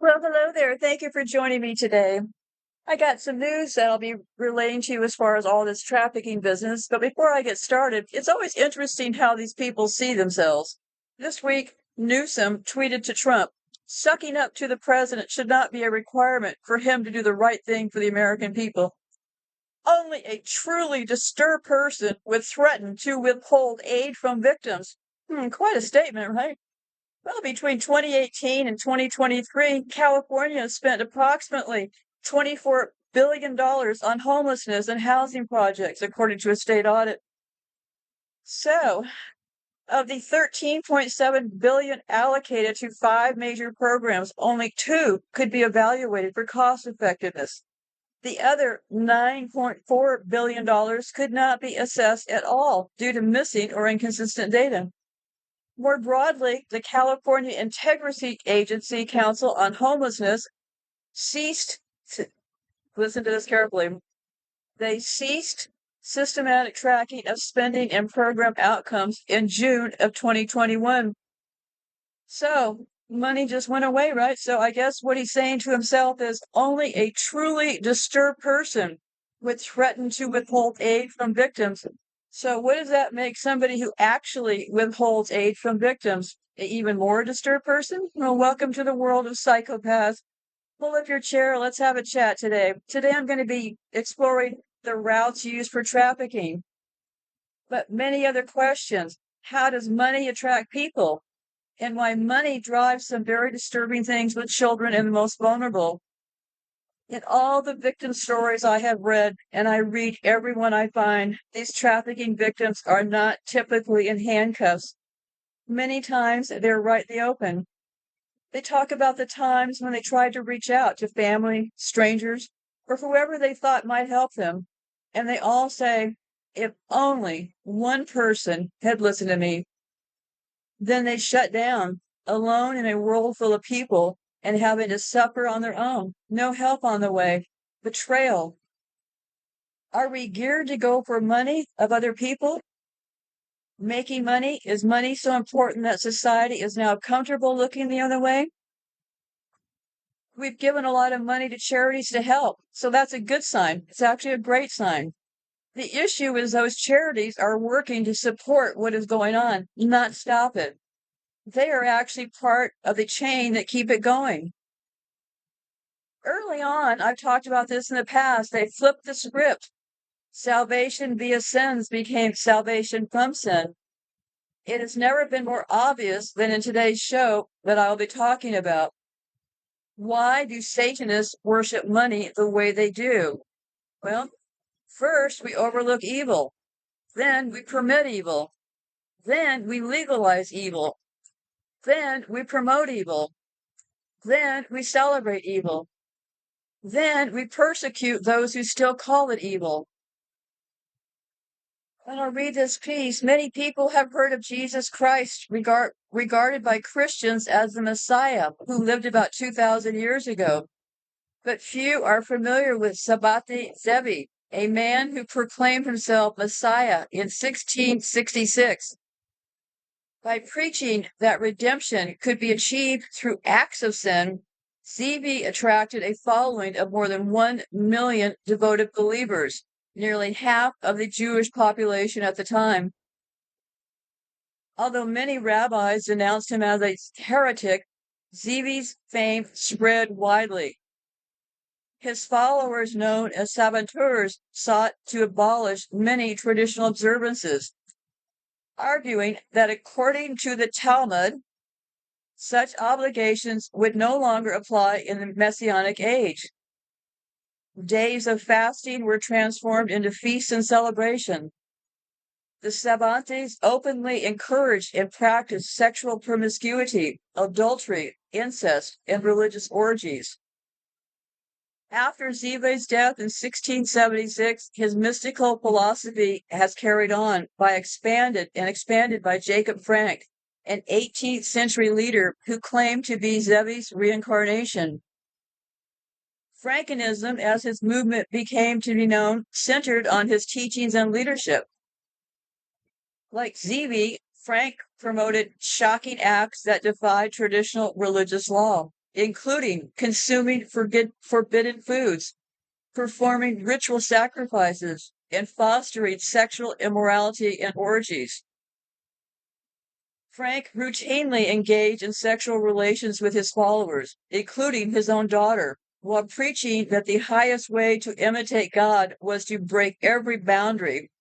Well, hello there. Thank you for joining me today. I got some news that I'll be relaying to you as far as all this trafficking business. But before I get started, it's always interesting how these people see themselves. This week, Newsom tweeted to Trump, sucking up to the president should not be a requirement for him to do the right thing for the American people. Only a truly disturbed person would threaten to withhold aid from victims. Quite a statement, right? Well, between 2018 and 2023, California has spent approximately $24 billion on homelessness and housing projects, according to a state audit. So, of the $13.7 billion allocated to 5 major programs, only 2 could be evaluated for cost effectiveness. The other $9.4 billion could not be assessed at all due to missing or inconsistent data. More broadly, the California Integrity Agency Council on Homelessness ceased, listen to this carefully, they ceased systematic tracking of spending and program outcomes in June of 2021. So, money just went away, right? So I guess what he's saying to himself is only a truly disturbed person would threaten to withhold aid from victims. So what does that make somebody who actually withholds aid from victims an even more disturbed person? Well, welcome to the world of psychopaths. Pull up your chair. Let's have a chat today. Today I'm going to be exploring the routes used for trafficking, but many other questions. How does money attract people? And why money drives some very disturbing things with children and the most vulnerable. In all the victim stories I have read, and I read every one I find, these trafficking victims are not typically in handcuffs. Many times they're right in the open. They talk about the times when they tried to reach out to family, strangers, or whoever they thought might help them. And they all say, if only one person had listened to me. Then they shut down, alone in a world full of people and having to suffer on their own. No help on the way. Betrayal. Are we geared to go for money of other people? Making money? Is money so important that society is now comfortable looking the other way? We've given a lot of money to charities to help, so that's a good sign. It's actually a great sign. The issue is those charities are working to support what is going on, not stop it. They are actually part of the chain that keep it going. Early on, I've talked about this in the past, they flipped the script. Salvation via sins became salvation from sin. It has never been more obvious than in today's show that I'll be talking about. Why do Satanists worship money the way they do? Well, first we overlook evil, then we permit evil, then we legalize evil, then we promote evil, then we celebrate evil, then we persecute those who still call it evil. And I'll read this piece. Many people have heard of Jesus Christ, regarded by Christians as the Messiah, who lived about 2,000 years ago. But few are familiar with Sabbatai Zevi, a man who proclaimed himself Messiah in 1666. By preaching that redemption could be achieved through acts of sin, Zevi attracted a following of more than 1 million devoted believers, nearly half of the Jewish population at the time. Although many rabbis denounced him as a heretic, Zevi's fame spread widely. His followers, known as saboteurs, sought to abolish many traditional observances, arguing that according to the Talmud, such obligations would no longer apply in the Messianic age. Days of fasting were transformed into feasts and celebration. The Sabbates openly encouraged and practiced sexual promiscuity, adultery, incest, and religious orgies. After Zevi's death in 1676, his mystical philosophy has carried on expanded by Jacob Frank, an 18th century leader who claimed to be Zevi's reincarnation. Frankinism, as his movement became to be known, centered on his teachings and leadership. Like Zevi, Frank promoted shocking acts that defied traditional religious law. including consuming forbidden foods, performing ritual sacrifices, and fostering sexual immorality and orgies. Frank routinely engaged in sexual relations with his followers, including his own daughter, while preaching that the highest way to imitate God was to break every boundary,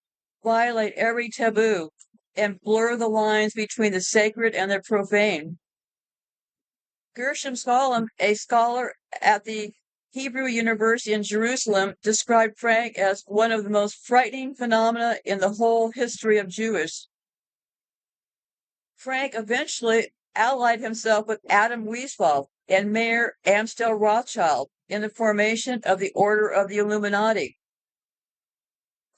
violate every taboo, and blur the lines between the sacred and the profane. Gershom Scholem, a scholar at the Hebrew University in Jerusalem, described Frank as one of the most frightening phenomena in the whole history of Jewish. Frank eventually allied himself with Adam Weishaupt and Mayer Amstel Rothschild in the formation of the Order of the Illuminati.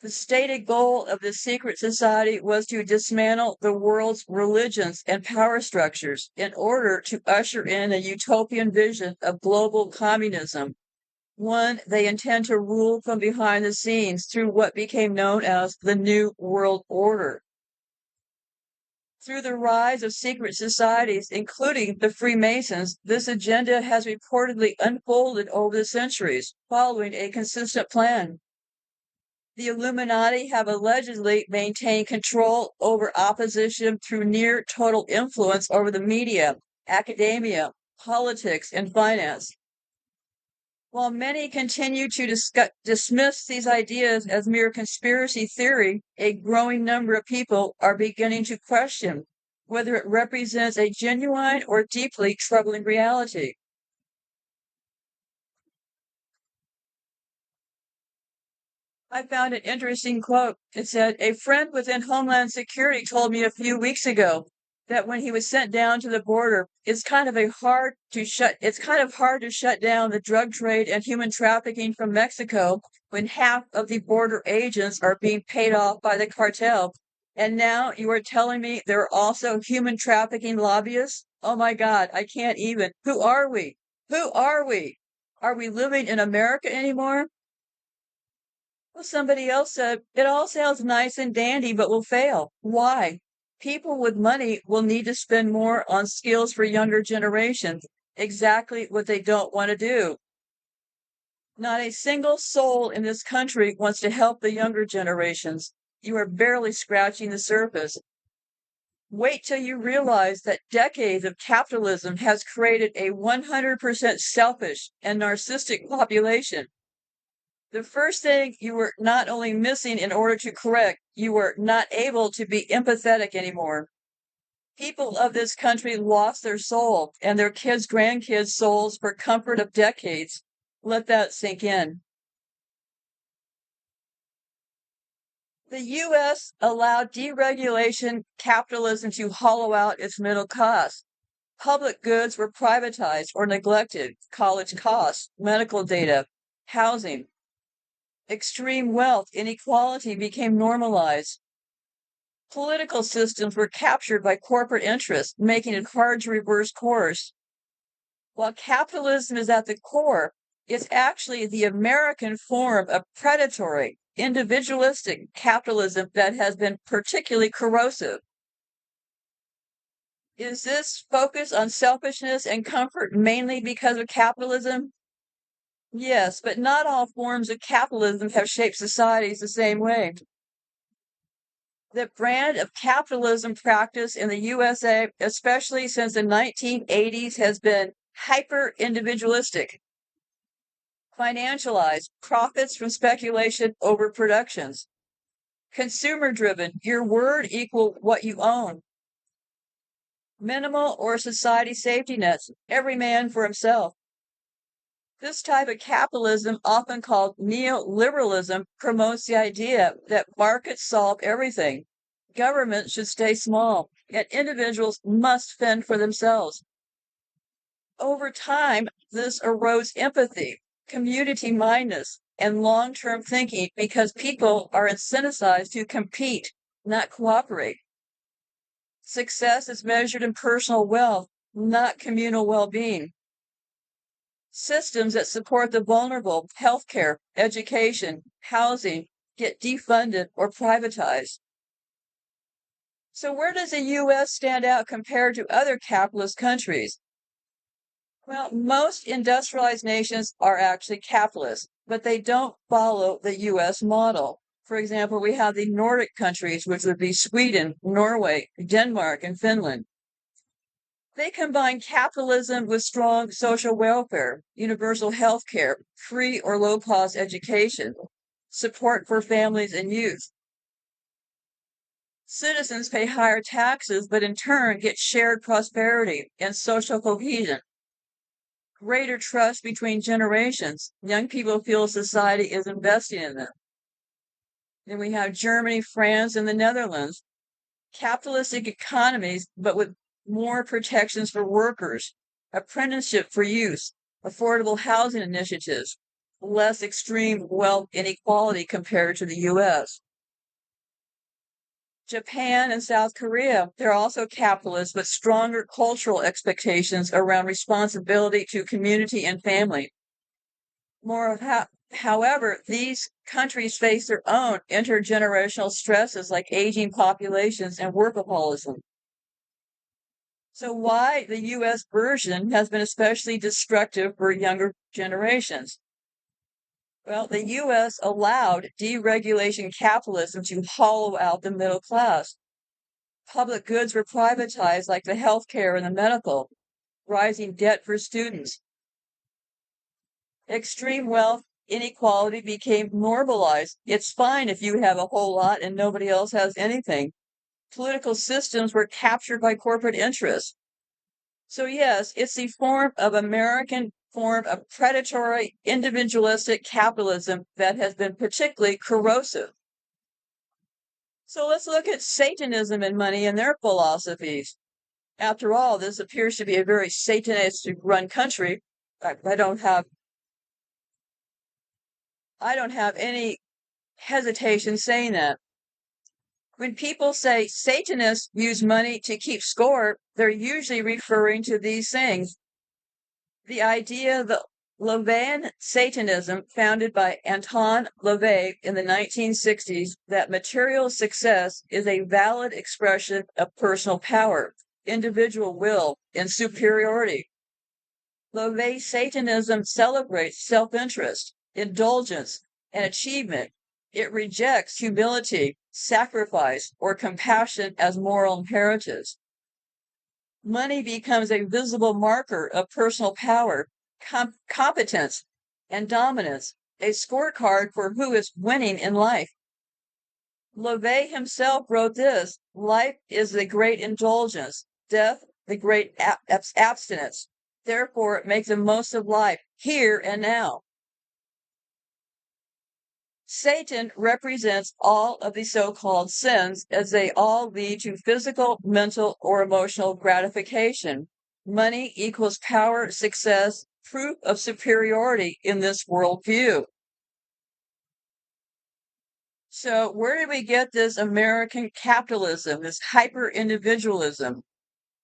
The stated goal of the secret society was to dismantle the world's religions and power structures in order to usher in a utopian vision of global communism, one they intend to rule from behind the scenes through what became known as the New World Order. Through the rise of secret societies, including the Freemasons, this agenda has reportedly unfolded over the centuries, following a consistent plan. The Illuminati have allegedly maintained control over opposition through near total influence over the media, academia, politics, and finance. While many continue to dismiss these ideas as mere conspiracy theory, a growing number of people are beginning to question whether it represents a genuine or deeply troubling reality. I found an interesting quote. It said, "A friend within Homeland Security told me a few weeks ago that when he was sent down to the border, it's kind of hard to shut down the drug trade and human trafficking from Mexico when half of the border agents are being paid off by the cartel. And now you are telling me there are also human trafficking lobbyists? Oh my God, I can't even. Who are we? Who are we? Are we living in America anymore?" Well, somebody else said, "It all sounds nice and dandy, but will fail. Why? People with money will need to spend more on skills for younger generations, exactly what they don't want to do. Not a single soul in this country wants to help the younger generations. You are barely scratching the surface. Wait till you realize that decades of capitalism has created a 100% selfish and narcissistic population. The first thing you were not only missing in order to correct, you were not able to be empathetic anymore. People of this country lost their soul and their kids' grandkids' souls for comfort of decades. Let that sink in." The U.S. allowed deregulation capitalism to hollow out its middle class. Public goods were privatized or neglected: college costs, medical data, housing. Extreme wealth inequality became normalized. Political systems were captured by corporate interests, making it hard to reverse course. While capitalism is at the core, it's actually the American form of predatory, individualistic capitalism that has been particularly corrosive. Is this focus on selfishness and comfort mainly because of capitalism? Yes, but not all forms of capitalism have shaped societies the same way. The brand of capitalism practiced in the USA, especially since the 1980s, has been hyper-individualistic, financialized, profits from speculation over productions, consumer-driven, your word equal what you own, minimal or society safety nets, every man for himself. This type of capitalism, often called neoliberalism, promotes the idea that markets solve everything. Government should stay small, and individuals must fend for themselves. Over time, this erodes empathy, community mindedness, and long term thinking because people are incentivized to compete, not cooperate. Success is measured in personal wealth, not communal well being. Systems that support the vulnerable, healthcare, education, housing, get defunded or privatized. So, where does the U.S. stand out compared to other capitalist countries? Well, most industrialized nations are actually capitalist, but they don't follow the US model. For example, we have the Nordic countries, which would be Sweden, Norway, Denmark, and Finland. They combine capitalism with strong social welfare, universal health care, free or low-cost education, support for families and youth. Citizens pay higher taxes, but in turn get shared prosperity and social cohesion. Greater trust between generations. Young people feel society is investing in them. Then we have Germany, France, and the Netherlands. Capitalistic economies, but with more protections for workers, apprenticeship for youth, affordable housing initiatives, less extreme wealth inequality compared to the US. Japan and South Korea, they're also capitalist, but stronger cultural expectations around responsibility to community and family. However, these countries face their own intergenerational stresses like aging populations and workaholism. So why the US version has been especially destructive for younger generations? Well, the US allowed deregulation capitalism to hollow out the middle class. Public goods were privatized like the healthcare and the medical, rising debt for students. Extreme wealth inequality became normalized. It's fine if you have a whole lot and nobody else has anything. Political systems were captured by corporate interests. So yes, it's the American form of predatory, individualistic capitalism that has been particularly corrosive. So let's look at Satanism and money and their philosophies. After all, this appears to be a very Satanistic run country. I don't have any hesitation saying that. When people say Satanists use money to keep score, they're usually referring to these things. The idea that LaVeyan Satanism, founded by Anton LaVey in the 1960s, that material success is a valid expression of personal power, individual will, and superiority. LaVey Satanism celebrates self-interest, indulgence, and achievement. It rejects humility, sacrifice, or compassion as moral imperatives. Money becomes a visible marker of personal power, competence, and dominance, a scorecard for who is winning in life. LaVey himself wrote this: life is the great indulgence, death the great abstinence. Therefore, make the most of life, here and now. Satan represents all of the so-called sins as they all lead to physical, mental, or emotional gratification. Money equals power, success, proof of superiority in this worldview. So where did we get this American capitalism, this hyper-individualism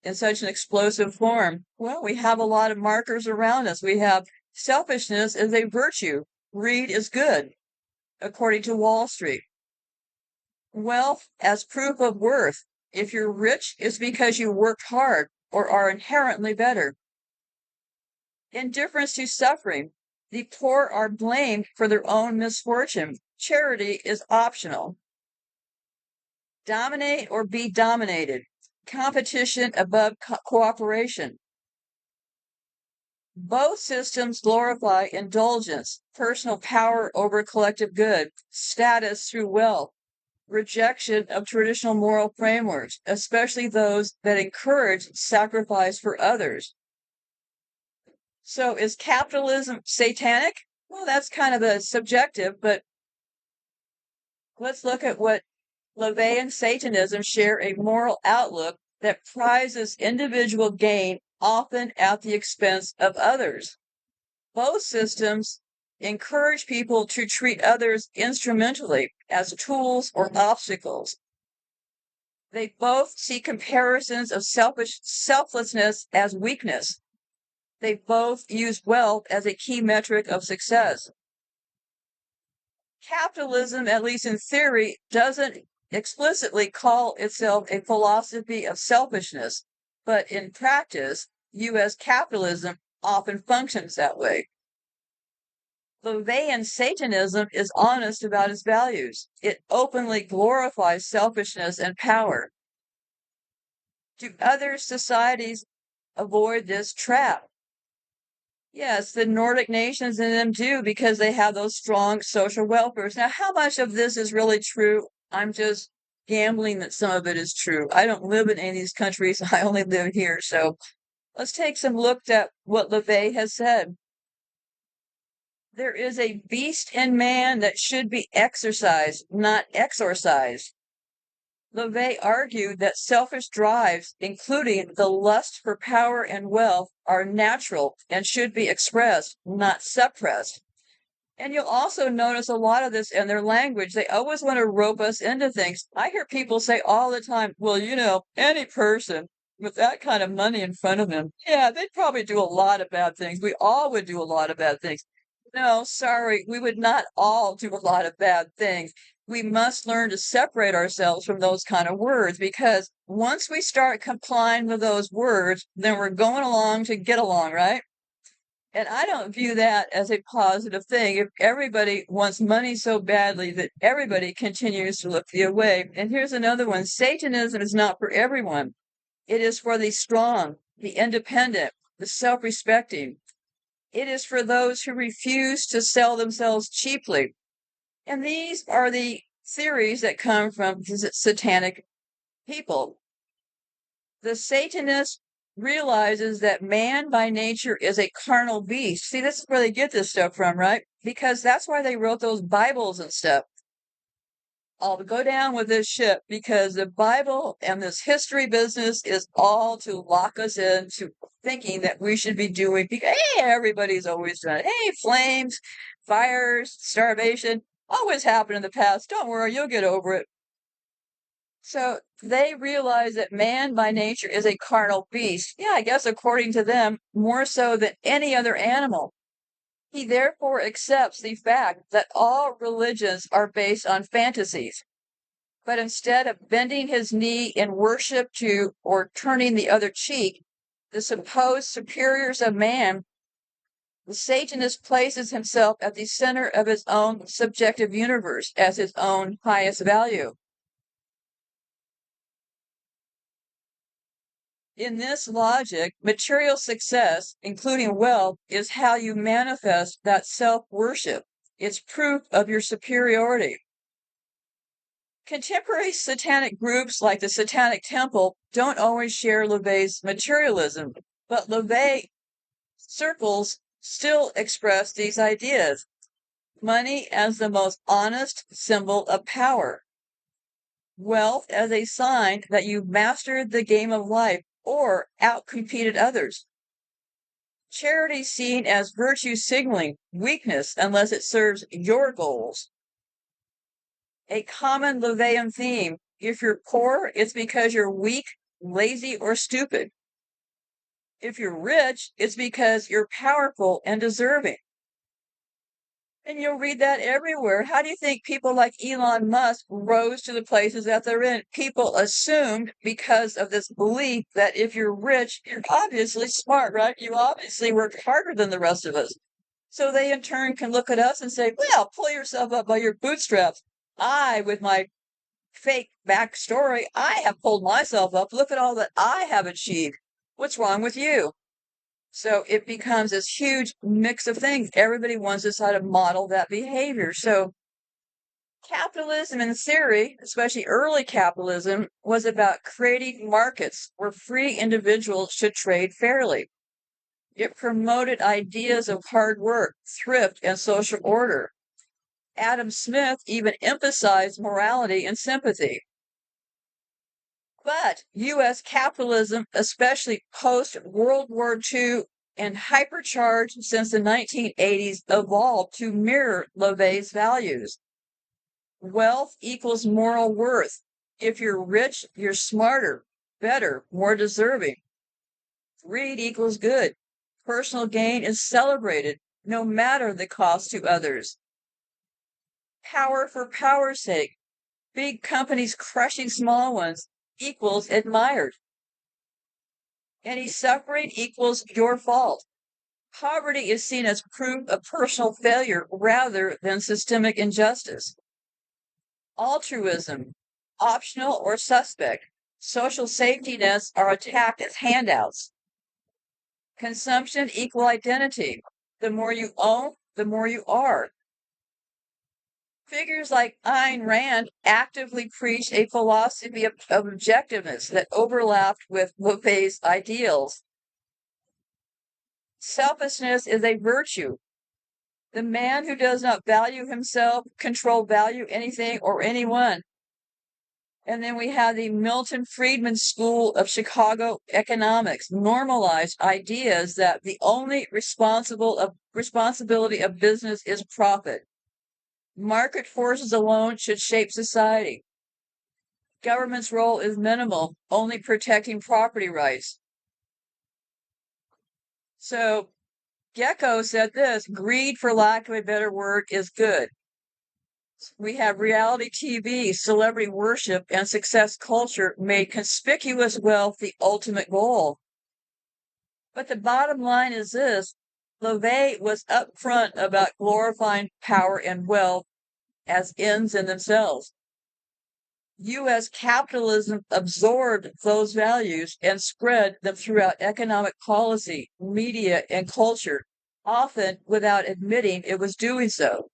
in such an explosive form? Well, we have a lot of markers around us. We have selfishness as a virtue. Greed is good, according to Wall Street. Wealth as proof of worth. If you're rich, it's because you worked hard or are inherently better. Indifference to suffering. The poor are blamed for their own misfortune. Charity is optional. Dominate or be dominated. Competition above cooperation. Both systems glorify indulgence, personal power over collective good, status through wealth, rejection of traditional moral frameworks, especially those that encourage sacrifice for others. So is capitalism satanic? Well, that's kind of a subjective, but let's look at what LaVey and Satanism share: a moral outlook that prizes individual gain, often at the expense of others. Both systems encourage people to treat others instrumentally as tools or obstacles. They both see comparisons of selflessness as weakness. They both use wealth as a key metric of success. Capitalism, at least in theory, doesn't explicitly call itself a philosophy of selfishness, but in practice, U.S. capitalism often functions that way. LaVeyan Satanism is honest about its values. It openly glorifies selfishness and power. Do other societies avoid this trap? Yes, the Nordic nations in them do because they have those strong social welfares. Now, how much of this is really true? I'm just gambling that some of it is true. I don't live in any of these countries. I only live here. So let's take some look at what LaVey has said. There is a beast in man that should be exercised, not exorcised. LaVey argued that selfish drives, including the lust for power and wealth, are natural and should be expressed, not suppressed. And you'll also notice a lot of this in their language. They always want to rope us into things. I hear people say all the time, well, any person with that kind of money in front of them, yeah, they'd probably do a lot of bad things. We all would do a lot of bad things. No, sorry, we would not all do a lot of bad things. We must learn to separate ourselves from those kind of words, because once we start complying with those words, then we're going along to get along, right? And I don't view that as a positive thing if everybody wants money so badly that everybody continues to look the other way. And here's another one. Satanism is not for everyone. It is for the strong, the independent, the self-respecting. It is for those who refuse to sell themselves cheaply. And these are the theories that come from satanic people. The Satanist realizes that man by nature is a carnal beast. See, this is where they get this stuff from, right? Because that's why they wrote those Bibles and stuff. I'll go down with this ship because the Bible and this history business is all to lock us into thinking that we should be doing, because, hey, everybody's always done it. Hey, flames, fires, starvation, always happened in the past. Don't worry, you'll get over it. So they realize that man by nature is a carnal beast. Yeah, I guess according to them, more so than any other animal. He therefore accepts the fact that all religions are based on fantasies. But instead of bending his knee in worship to or turning the other cheek, the supposed superiors of man, the Satanist places himself at the center of his own subjective universe as his own highest value. In this logic, material success, including wealth, is how you manifest that self-worship. It's proof of your superiority. Contemporary satanic groups like the Satanic Temple don't always share LaVey's materialism, but LaVey circles still express these ideas. Money as the most honest symbol of power. Wealth as a sign that you've mastered the game of life or outcompeted others. Charity seen as virtue signaling weakness unless it serves your goals. A common LaVeyan theme: if you're poor, it's because you're weak, lazy, or stupid. If you're rich, it's because you're powerful and deserving. And you'll read that everywhere. How do you think people like Elon Musk rose to the places that they're in? People assumed, because of this belief, that if you're rich, you're obviously smart, right? You obviously worked harder than the rest of us. So they in turn can look at us and say, well, pull yourself up by your bootstraps. I, with my fake backstory, I have pulled myself up. Look at all that I have achieved. What's wrong with you? So it becomes this huge mix of things. Everybody wants us how to model that behavior. So capitalism in theory, especially early capitalism, was about creating markets where free individuals should trade fairly. It promoted ideas of hard work, thrift, and social order. Adam Smith even emphasized morality and sympathy. But U.S. capitalism, especially post-World War II and hypercharged since the 1980s, evolved to mirror LaVey's values. Wealth equals moral worth. If you're rich, you're smarter, better, more deserving. Greed equals good. Personal gain is celebrated, no matter the cost to others. Power for power's sake. Big companies crushing small ones equals admired. Any suffering equals your fault. Poverty is seen as proof of personal failure rather than systemic injustice. Altruism, optional or suspect. Social safety nets are attacked as handouts. Consumption equal identity. The more you own, the more you are. Figures like Ayn Rand actively preached a philosophy of objectiveness that overlapped with Lope's ideals. Selfishness is a virtue. The man who does not value himself, value anything or anyone. And then we have the Milton Friedman School of Chicago Economics normalized ideas that the only responsibility of business is profit. Market forces alone should shape society. Government's role is minimal, only protecting property rights. So Gecko said this, greed, for lack of a better word, is good. We have reality TV, celebrity worship, and success culture made conspicuous wealth the ultimate goal. But the bottom line is this, LaVey was upfront about glorifying power and wealth as ends in themselves. U.S. capitalism absorbed those values and spread them throughout economic policy, media, and culture, often without admitting it was doing so.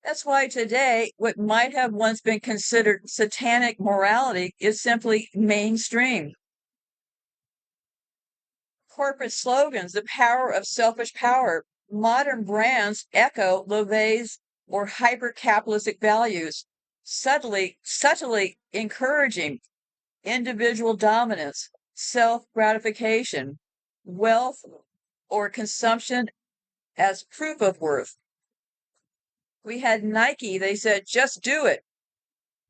That's why today, what might have once been considered satanic morality is simply mainstream. Corporate slogans, the power of selfish power. Modern brands echo LaVey's or hyper-capitalistic values, subtly encouraging individual dominance, self-gratification, wealth, or consumption as proof of worth. We had Nike, they said, just do it.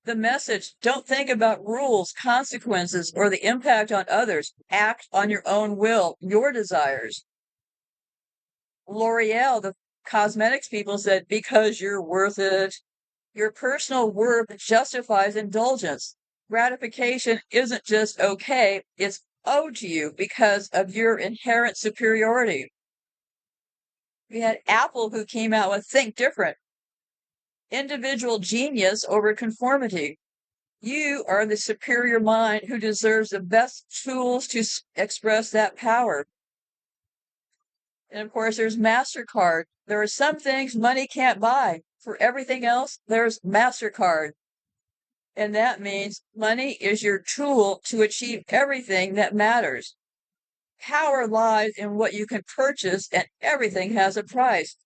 The message, don't think about rules, consequences, or the impact on others. Act on your own will, your desires. L'Oreal, the cosmetics people, said, because you're worth it. Your personal worth justifies indulgence. Gratification isn't just okay, it's owed to you because of your inherent superiority. We had Apple, who came out with Think Different. Individual genius over conformity. You are the superior mind who deserves the best tools to express that power. And of course, there's MasterCard. There are some things money can't buy. For everything else, there's MasterCard. And that means money is your tool to achieve everything that matters. Power lies in what you can purchase, and everything has a price.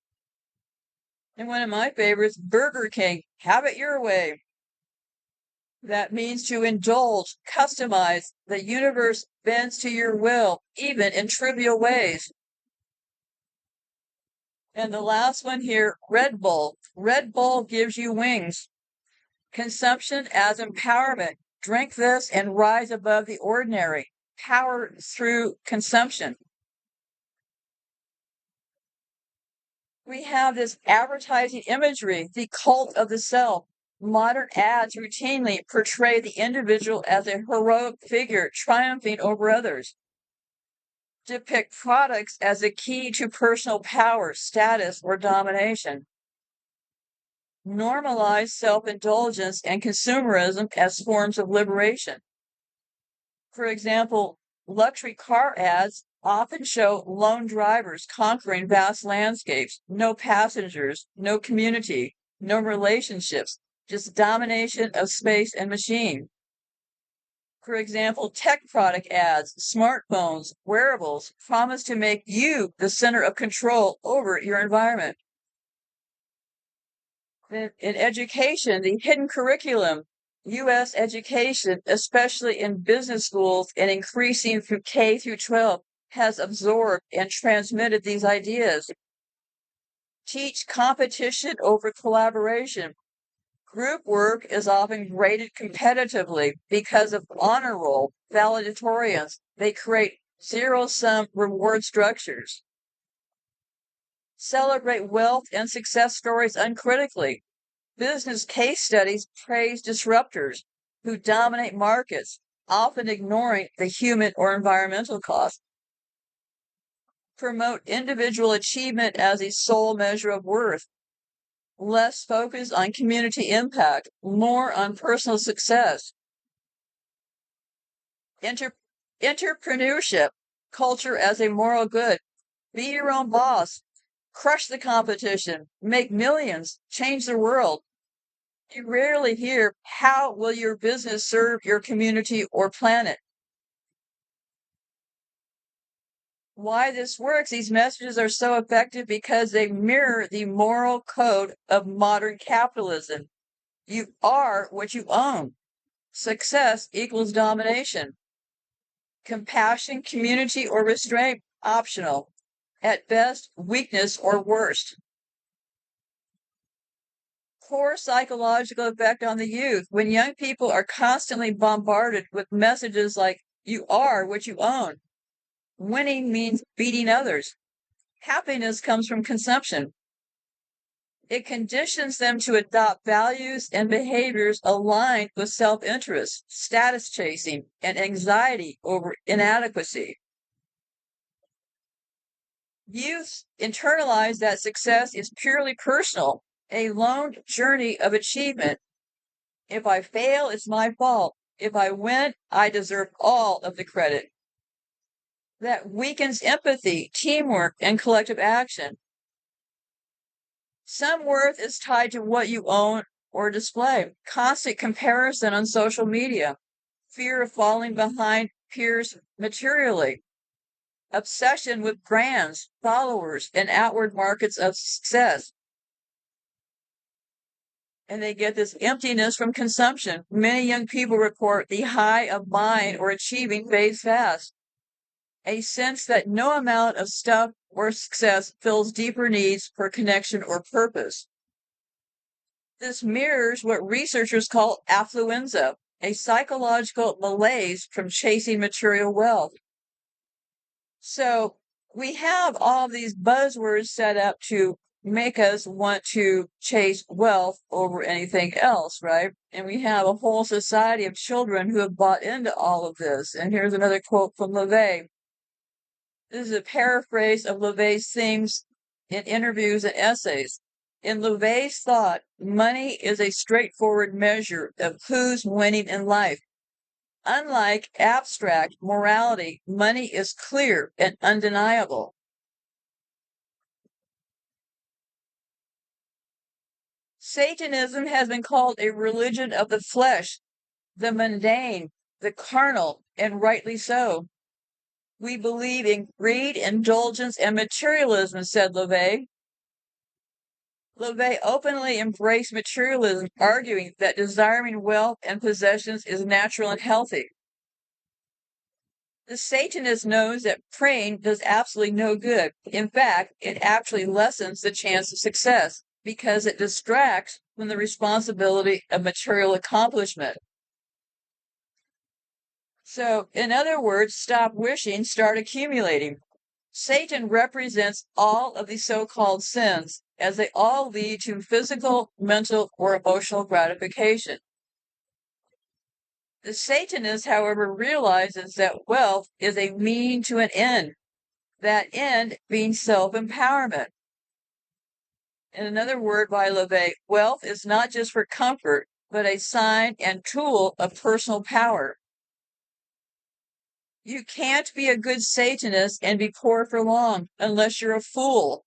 And one of my favorites, Burger King, have it your way. That means to indulge, customize. The universe bends to your will, even in trivial ways. And the last one here, Red Bull. Red Bull gives you wings. Consumption as empowerment. Drink this and rise above the ordinary. Power through consumption. We have this advertising imagery, the cult of the self. Modern ads routinely portray the individual as a heroic figure triumphing over others. Depict products as a key to personal power, status, or domination. Normalize self-indulgence and consumerism as forms of liberation. For example, luxury car ads often show lone drivers conquering vast landscapes, no passengers, no community, no relationships, just domination of space and machine. For example, tech product ads, smartphones, wearables promise to make you the center of control over your environment. In education, the hidden curriculum, U.S. education, especially in business schools and increasing through K through 12, has absorbed and transmitted these ideas. Teach competition over collaboration. Group work is often graded competitively because of honor roll valedictorians. They create zero-sum reward structures. Celebrate wealth and success stories uncritically. Business case studies praise disruptors who dominate markets, often ignoring the human or environmental cost. promote individual achievement as a sole measure of worth, less focus on community impact, more on personal success. Entrepreneurship culture as a moral good. Be your own boss. Crush the competition. Make millions. Change the world. You rarely hear, how will your business serve your community or planet? Why this works, these messages are so effective because they mirror the moral code of modern capitalism. You are what you own. Success equals domination. Compassion, community, or restraint, optional. At best, weakness or worst. Poor psychological effect on the youth. When young people are constantly bombarded with messages like, you are what you own. Winning means beating others. Happiness comes from consumption. It conditions them to adopt values and behaviors aligned with self-interest, status chasing, and anxiety over inadequacy. Youth internalize that success is purely personal, a lone journey of achievement. If I fail, it's my fault. If I win, I deserve all of the credit. That weakens empathy, teamwork, and collective action. Some worth is tied to what you own or display. Constant comparison on social media. Fear of falling behind peers materially. Obsession with brands, followers, and outward markets of success. And they get this emptiness from consumption. Many young people report the high of mind or achieving fades fast. A sense that no amount of stuff or success fills deeper needs for connection or purpose. This mirrors what researchers call affluenza, a psychological malaise from chasing material wealth. So we have all these buzzwords set up to make us want to chase wealth over anything else, right? And we have a whole society of children who have bought into all of this. And here's another quote from LaVey. This is a paraphrase of LaVey's themes in interviews and essays. In LaVey's thought, money is a straightforward measure of who's winning in life. Unlike abstract morality, money is clear and undeniable. Satanism has been called a religion of the flesh, the mundane, the carnal, and rightly so. We believe in greed, indulgence, and materialism, said LaVey. LaVey openly embraced materialism, arguing that desiring wealth and possessions is natural and healthy. The Satanist knows that praying does absolutely no good. In fact, it actually lessens the chance of success because it distracts from the responsibility of material accomplishment. So, in other words, stop wishing, start accumulating. Satan represents all of the so-called sins, as they all lead to physical, mental, or emotional gratification. The Satanist, however, realizes that wealth is a mean to an end, that end being self-empowerment. In another word by LaVey, wealth is not just for comfort, but a sign and tool of personal power. You can't be a good Satanist and be poor for long, unless you're a fool.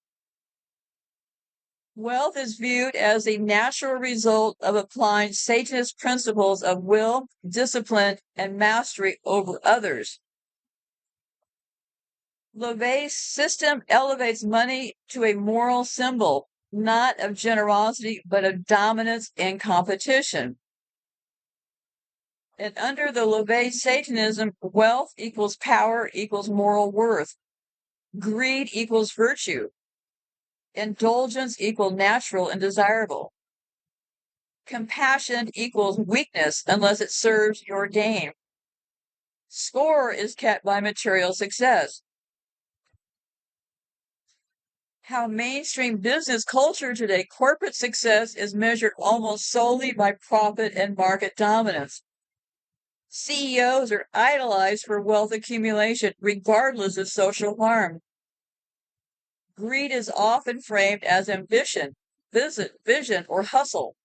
Wealth is viewed as a natural result of applying Satanist principles of will, discipline, and mastery over others. LaVey's system elevates money to a moral symbol, not of generosity, but of dominance and competition. And under the LaVey Satanism, wealth equals power equals moral worth. Greed equals virtue. Indulgence equals natural and desirable. Compassion equals weakness unless it serves your gain. Score is kept by material success. How mainstream business culture today, corporate success is measured almost solely by profit and market dominance. CEOs are idolized for wealth accumulation, regardless of social harm. Greed is often framed as ambition, vision, or hustle.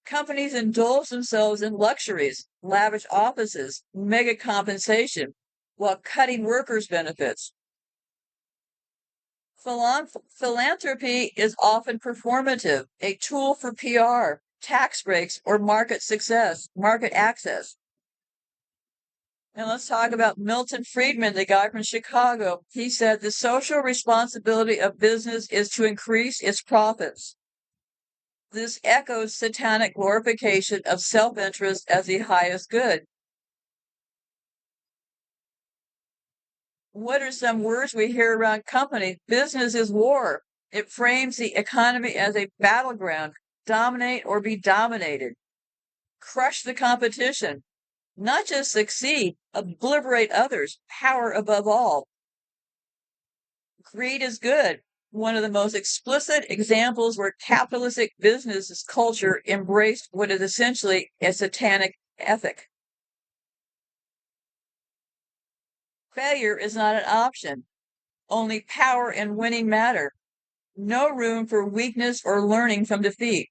Companies indulge themselves in luxuries, lavish offices, mega compensation, while cutting workers' benefits. Philanthropy is often performative, a tool for PR, tax breaks, or market access. And let's talk about Milton Friedman, the guy from Chicago. He said the social responsibility of business is to increase its profits. This echoes satanic glorification of self-interest as the highest good. What are some words we hear around companies? Business is war. It frames the economy as a battleground. Dominate or be dominated. Crush the competition. Not just succeed, obliterate others. Power above all. Greed is good. One of the most explicit examples where capitalistic business culture embraced what is essentially a satanic ethic. Failure is not an option. Only power and winning matter. No room for weakness or learning from defeat.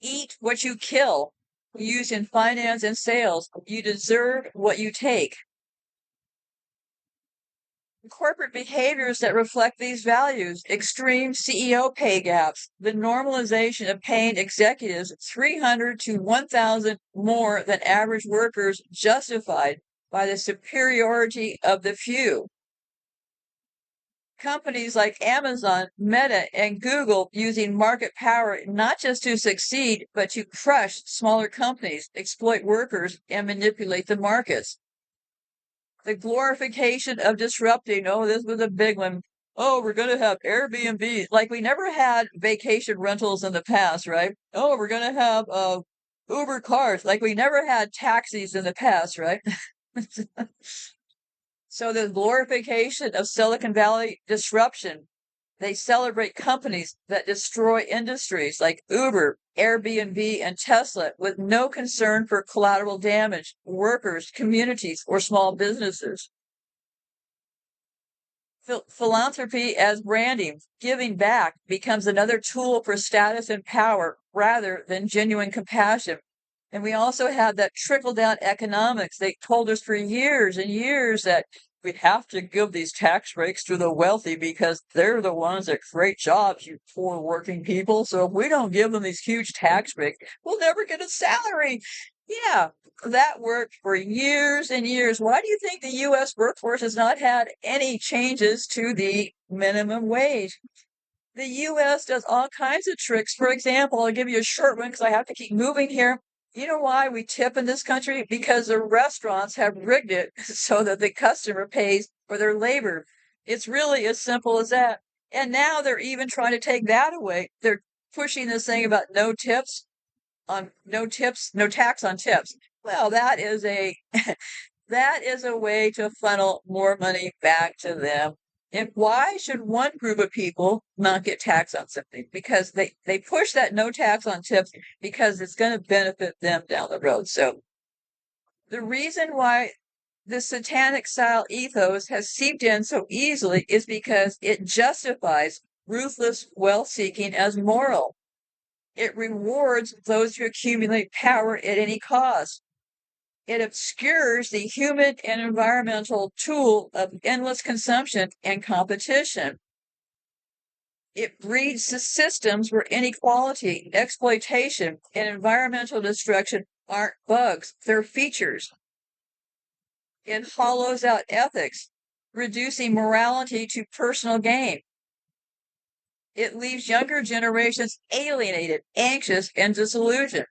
Eat what you kill. Used in finance and sales. You deserve what you take. Corporate behaviors that reflect these values, extreme CEO pay gaps, the normalization of paying executives 300 to 1,000 more than average workers justified by the superiority of the few. Companies like Amazon, Meta, and Google using market power not just to succeed, but to crush smaller companies, exploit workers, and manipulate the markets. The glorification of disrupting. Oh, this was a big one. Oh, we're going to have Airbnb. Like we never had vacation rentals in the past, right? Oh, we're going to have Uber cars. Like we never had taxis in the past, right? So the glorification of Silicon Valley disruption, they celebrate companies that destroy industries like Uber, Airbnb, and Tesla with no concern for collateral damage, workers, communities, or small businesses. Philanthropy as branding, giving back, becomes another tool for status and power rather than genuine compassion. And we also have that trickle-down economics. They told us for years and years that we have to give these tax breaks to the wealthy because they're the ones that create jobs, you poor working people. So if we don't give them these huge tax breaks, we'll never get a salary. Yeah, that worked for years and years. Why do you think the U.S. workforce has not had any changes to the minimum wage? The U.S. does all kinds of tricks. For example, I'll give you a short one because I have to keep moving here. You know why we tip in this country? Because the restaurants have rigged it so that the customer pays for their labor. It's really as simple as that. And now they're even trying to take that away. They're pushing this thing about no tips no tax on tips. Well, that is a that is a way to funnel more money back to them. And why should one group of people not get taxed on something? Because they push that no tax on tips because it's going to benefit them down the road. So the reason why the satanic style ethos has seeped in so easily is because it justifies ruthless wealth seeking as moral. It rewards those who accumulate power at any cost. It obscures the human and environmental tool of endless consumption and competition. It breeds systems where inequality, exploitation, and environmental destruction aren't bugs, they're features. It hollows out ethics, reducing morality to personal gain. It leaves younger generations alienated, anxious, and disillusioned.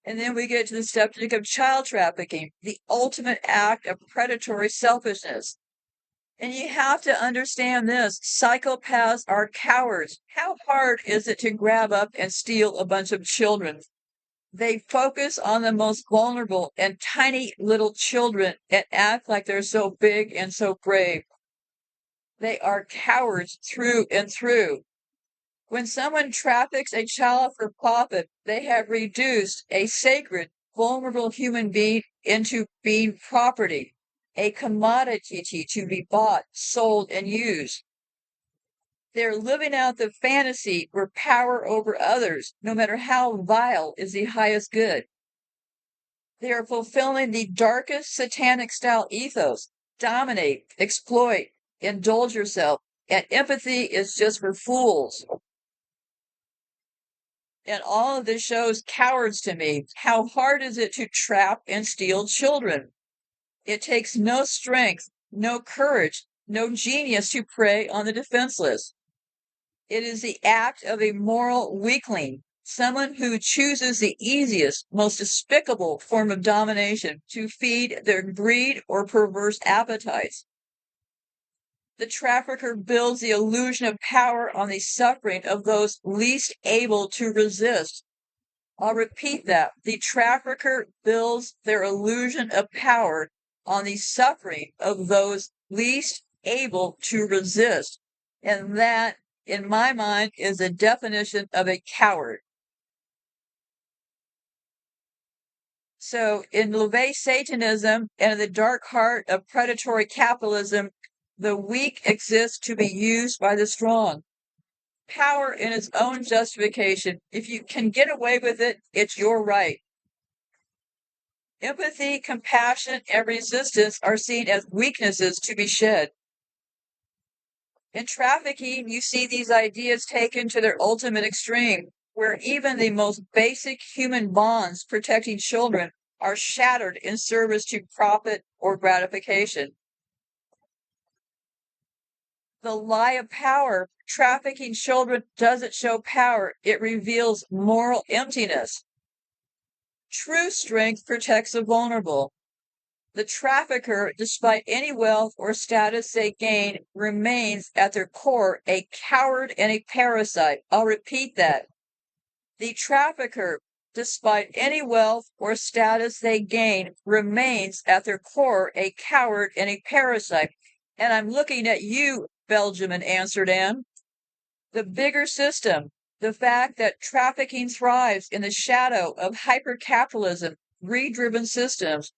And then we get to the subject of child trafficking, the ultimate act of predatory selfishness. And you have to understand this. Psychopaths are cowards. How hard is it to grab up and steal a bunch of children? They focus on the most vulnerable and tiny little children and act like they're so big and so brave. They are cowards through and through. When someone traffics a child for profit, they have reduced a sacred, vulnerable human being into being property. a commodity to be bought, sold, and used. They're living out the fantasy where power over others, no matter how vile, is the highest good. They are fulfilling the darkest satanic style ethos: dominate, exploit, indulge yourself, and empathy is just for fools. And all of this shows cowards to me. How hard is it to trap and steal children? It takes no strength, no courage, no genius to prey on the defenseless. It is the act of a moral weakling, someone who chooses the easiest, most despicable form of domination to feed their greed or perverse appetites. The trafficker builds the illusion of power on the suffering of those least able to resist. I'll repeat that. The trafficker builds their illusion of power on the suffering of those least able to resist. And that, in my mind, is a definition of a coward. So in LaVey Satanism and in the dark heart of predatory capitalism, the weak exist to be used by the strong. Power in its own justification. If you can get away with it, it's your right. Empathy, compassion, and resistance are seen as weaknesses to be shed. In trafficking, you see these ideas taken to their ultimate extreme, where even the most basic human bonds protecting children are shattered in service to profit or gratification. The lie of power: trafficking children doesn't show power, it reveals moral emptiness. True strength protects the vulnerable. The trafficker, despite any wealth or status they gain, remains at their core a coward and a parasite. I'll repeat that. The trafficker, despite any wealth or status they gain, remains at their core a coward and a parasite. And I'm looking at you, Belgium and Amsterdam. The bigger system, the fact that trafficking thrives in the shadow of hyper-capitalism, greed-driven systems,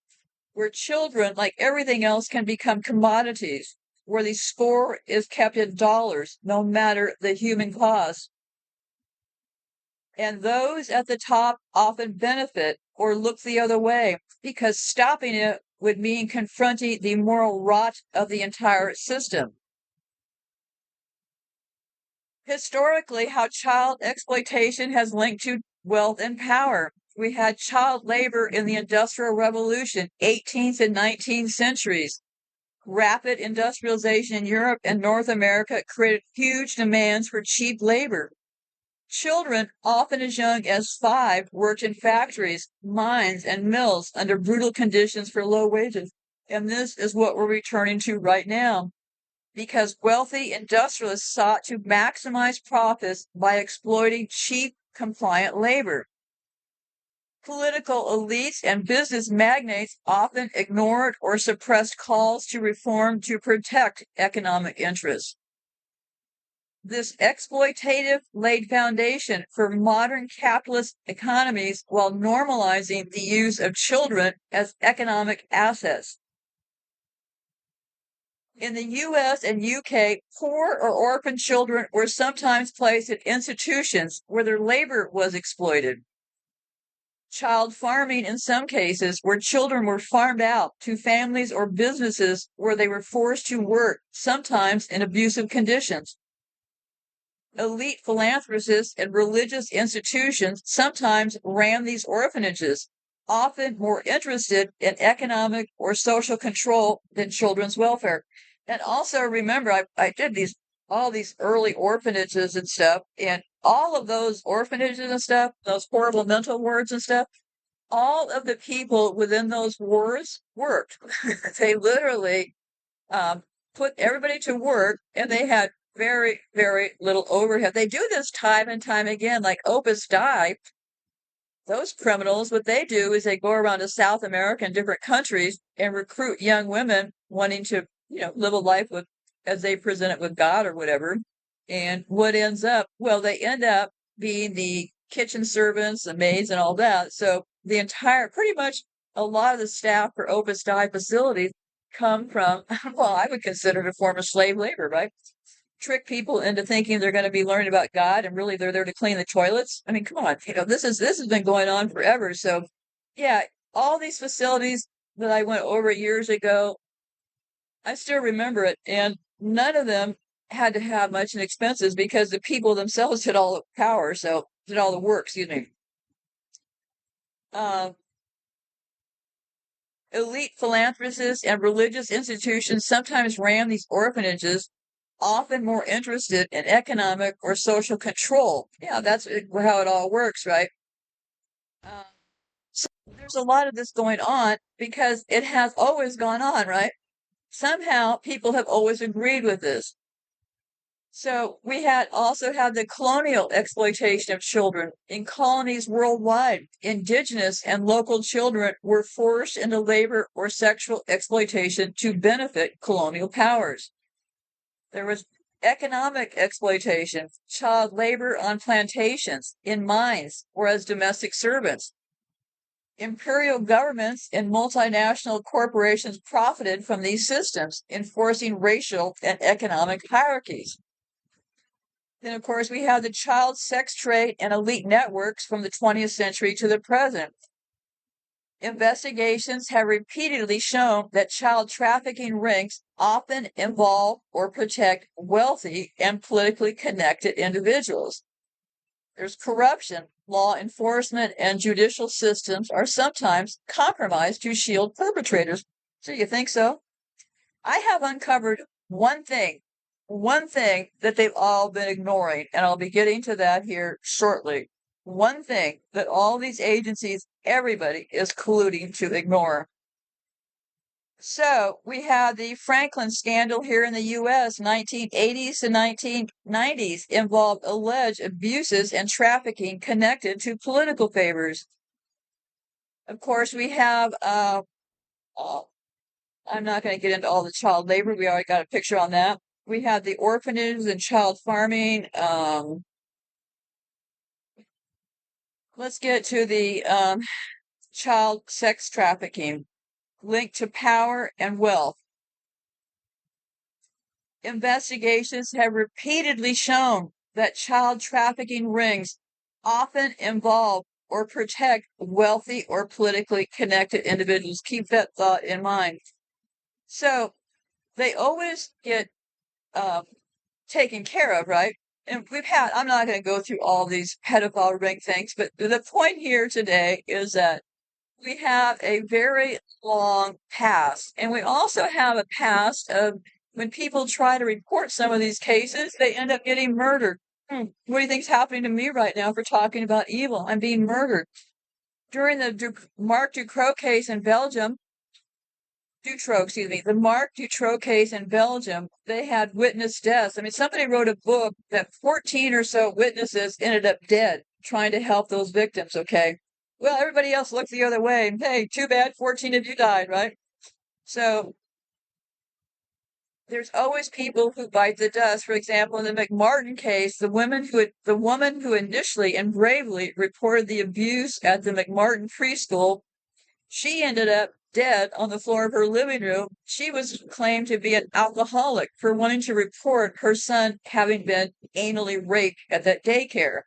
where children, like everything else, can become commodities, where the score is kept in dollars, no matter the human cost. And those at the top often benefit or look the other way, because stopping it would mean confronting the moral rot of the entire system. Historically, how child exploitation has linked to wealth and power. We had child labor in the Industrial Revolution, 18th and 19th centuries. Rapid industrialization in Europe and North America created huge demands for cheap labor. Children, often as young as 5, worked in factories, mines, and mills under brutal conditions for low wages. And this is what we're returning to right now, because wealthy industrialists sought to maximize profits by exploiting cheap, compliant labor. Political elites and business magnates often ignored or suppressed calls to reform to protect economic interests. This exploitative laid foundation for modern capitalist economies while normalizing the use of children as economic assets. In the US and UK, poor or orphan children were sometimes placed in institutions where their labor was exploited. Child farming in some cases, where children were farmed out to families or businesses where they were forced to work, sometimes in abusive conditions. Elite philanthropists and religious institutions sometimes ran these orphanages, often more interested in economic or social control than children's welfare. And also remember, I did all these early orphanages and stuff, and all of those orphanages and stuff, those horrible mental wards and stuff, all of the people within those wards worked. They literally put everybody to work, and they had very, very little overhead. They do this time and time again, like Opus Dei. Those criminals, what they do is they go around to South America and different countries and recruit young women wanting to, live a life with, as they present it, with God or whatever. And what ends up, well, they end up being the kitchen servants, the maids, and all that. So pretty much a lot of the staff for Opus Dei facilities come from, well, I would consider it a form of slave labor, right? Trick people into thinking they're going to be learning about God, and really they're there to clean the toilets. I mean, come on, this has been going on forever. So, yeah, all these facilities that I went over years ago, I still remember it, and none of them had to have much in expenses because the people themselves did all the power, so did all the work. Excuse me. Um, Elite philanthropists and religious institutions sometimes ran these orphanages, often more interested in economic or social control. Yeah, that's how it all works, right? Uh, so there's a lot of this going on because it has always gone on, right? Somehow people have always agreed with this. So we had also had the colonial exploitation of children in colonies worldwide. Indigenous and local children were forced into labor or sexual exploitation to benefit colonial powers. There was economic exploitation, child labor on plantations, in mines, or as domestic servants. Imperial governments and multinational corporations profited from these systems, enforcing racial and economic hierarchies. Then, of course, we have the child sex trade and elite networks from the 20th century to the present. Investigations have repeatedly shown that child trafficking rings often involve or protect wealthy and politically connected individuals. There's corruption. Law enforcement and judicial systems are sometimes compromised to shield perpetrators. So you think so? I have uncovered one thing that they've all been ignoring, and I'll be getting to that here shortly. One thing that all these agencies, everybody is colluding to ignore. So we have the Franklin scandal here in the U.S., 1980s to 1990s, involved alleged abuses and trafficking connected to political favors. Of course, we have I'm not going to get into all the child labor. We already got a picture on that. We have the orphanages and child farming. Let's get to the child sex trafficking linked to power and wealth. Investigations have repeatedly shown that child trafficking rings often involve or protect wealthy or politically connected individuals. Keep that thought in mind. So they always get taken care of, right? And I'm not going to go through all these pedophile ring things, but the point here today is that we have a very long past. And we also have a past of when people try to report some of these cases, they end up getting murdered. What do you think's happening to me right now for talking about evil? I'm being murdered. During the Marc Dutroux case in Belgium, the Marc Dutroux case in Belgium, they had witness deaths. I mean, somebody wrote a book that 14 or so witnesses ended up dead trying to help those victims, okay? Well, everybody else looked the other way. Hey, too bad 14 of you died, right? So there's always people who bite the dust. For example, in the McMartin case, the woman who initially and bravely reported the abuse at the McMartin preschool, she ended up dead on the floor of her living room. She was claimed to be an alcoholic for wanting to report her son having been anally raped at that daycare.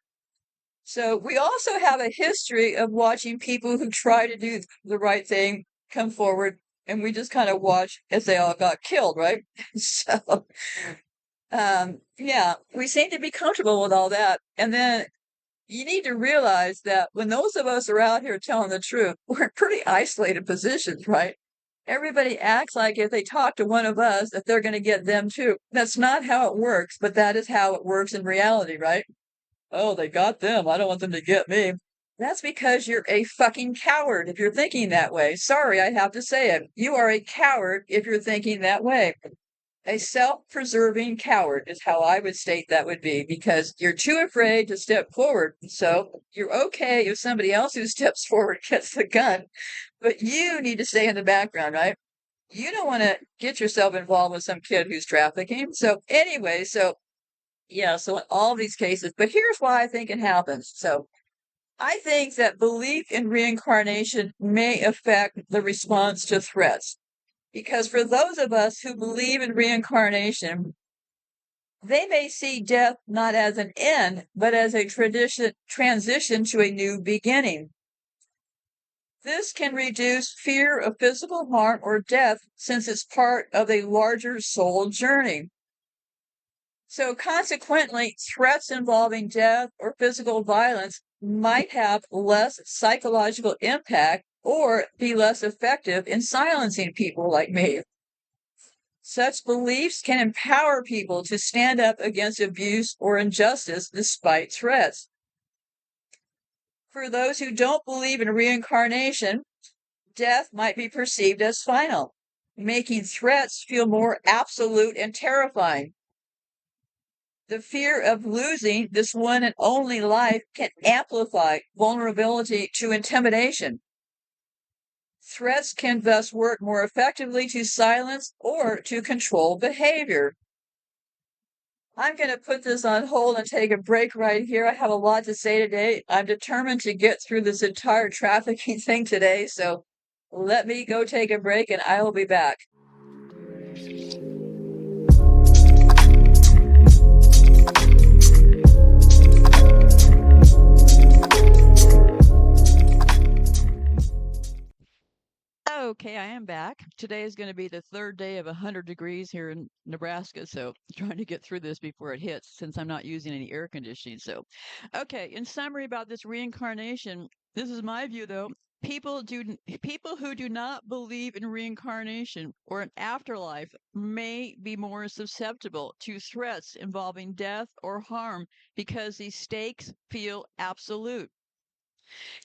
So we also have a history of watching people who try to do the right thing come forward, and we just kind of watch as they all got killed, right? So, yeah, we seem to be comfortable with all that. And then you need to realize that when those of us are out here telling the truth, we're in pretty isolated positions, right? Everybody acts like if they talk to one of us, that they're going to get them too. That's not how it works, but that is how it works in reality, right? Oh, they got them. I don't want them to get me. That's because you're a fucking coward if you're thinking that way. Sorry, I have to say it. You are a coward if you're thinking that way. A self-preserving coward is how I would state that would be, because you're too afraid to step forward. So you're okay if somebody else who steps forward gets the gun, but you need to stay in the background, right? You don't want to get yourself involved with some kid who's trafficking. So anyway, yeah, so in all these cases, but here's why I think it happens. So I think that belief in reincarnation may affect the response to threats. Because for those of us who believe in reincarnation, they may see death not as an end, but as a transition to a new beginning. This can reduce fear of physical harm or death since it's part of a larger soul journey. So consequently, threats involving death or physical violence might have less psychological impact or be less effective in silencing people like me. Such beliefs can empower people to stand up against abuse or injustice despite threats. For those who don't believe in reincarnation, death might be perceived as final, making threats feel more absolute and terrifying. The fear of losing this one and only life can amplify vulnerability to intimidation. Threats can thus work more effectively to silence or to control behavior. I'm going to put this on hold and take a break right here. I have a lot to say today. I'm determined to get through this entire trafficking thing today, so let me go take a break and I will be back. Okay, I am back. Today is going to be the third day of 100 degrees here in Nebraska, so trying to get through this before it hits since I'm not using any air conditioning. So, okay, in summary about this reincarnation, this is my view though. People who do not believe in reincarnation or an afterlife may be more susceptible to threats involving death or harm because these stakes feel absolute.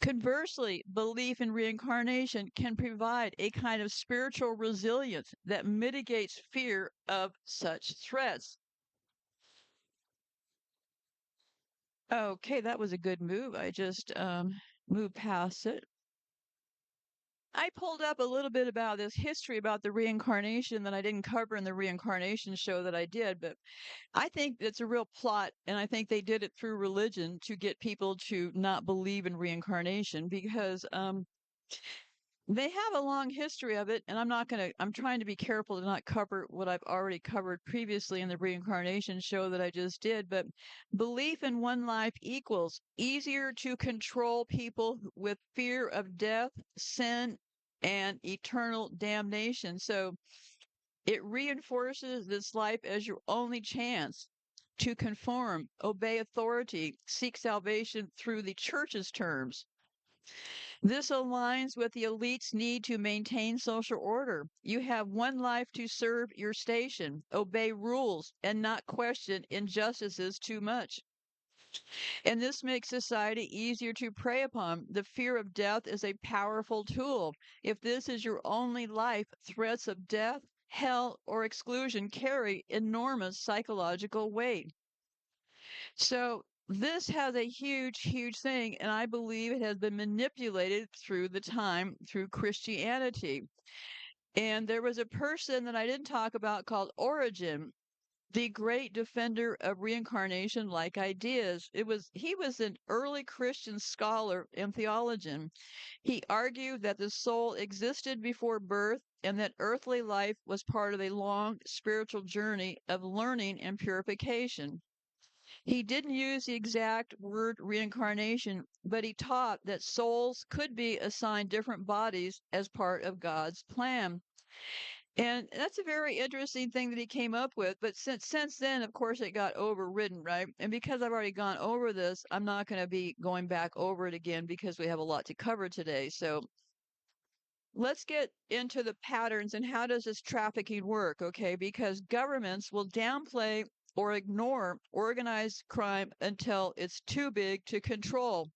Conversely, belief in reincarnation can provide a kind of spiritual resilience that mitigates fear of such threats. Okay, that was a good move. I just moved past it. I pulled up a little bit about this history about the reincarnation that I didn't cover in the reincarnation show that I did, but I think it's a real plot, and I think they did it through religion to get people to not believe in reincarnation because they have a long history of it, and I'm trying to be careful to not cover what I've already covered previously in the reincarnation show that I just did, but belief in one life equals easier to control people with fear of death, sin, and eternal damnation. So it reinforces this life as your only chance to conform, obey authority, seek salvation through the church's terms. This aligns with the elite's need to maintain social order. You have one life to serve your station, obey rules, and not question injustices too much. And this makes society easier to prey upon. The fear of death is a powerful tool. If this is your only life, threats of death, hell, or exclusion carry enormous psychological weight. So this has a huge, huge thing, and I believe it has been manipulated through the time through Christianity. And there was a person that I didn't talk about called Origen, the great defender of reincarnation like ideas. He was an early Christian scholar and theologian. He argued that the soul existed before birth and that earthly life was part of a long spiritual journey of learning and purification. He didn't use the exact word reincarnation, but he taught that souls could be assigned different bodies as part of God's plan. And that's a very interesting thing that he came up with. But since then, of course, it got overridden, right? And because I've already gone over this, I'm not going to be going back over it again because we have a lot to cover today. So let's get into the patterns and how does this trafficking work, okay? Because governments will downplay or ignore organized crime until it's too big to control.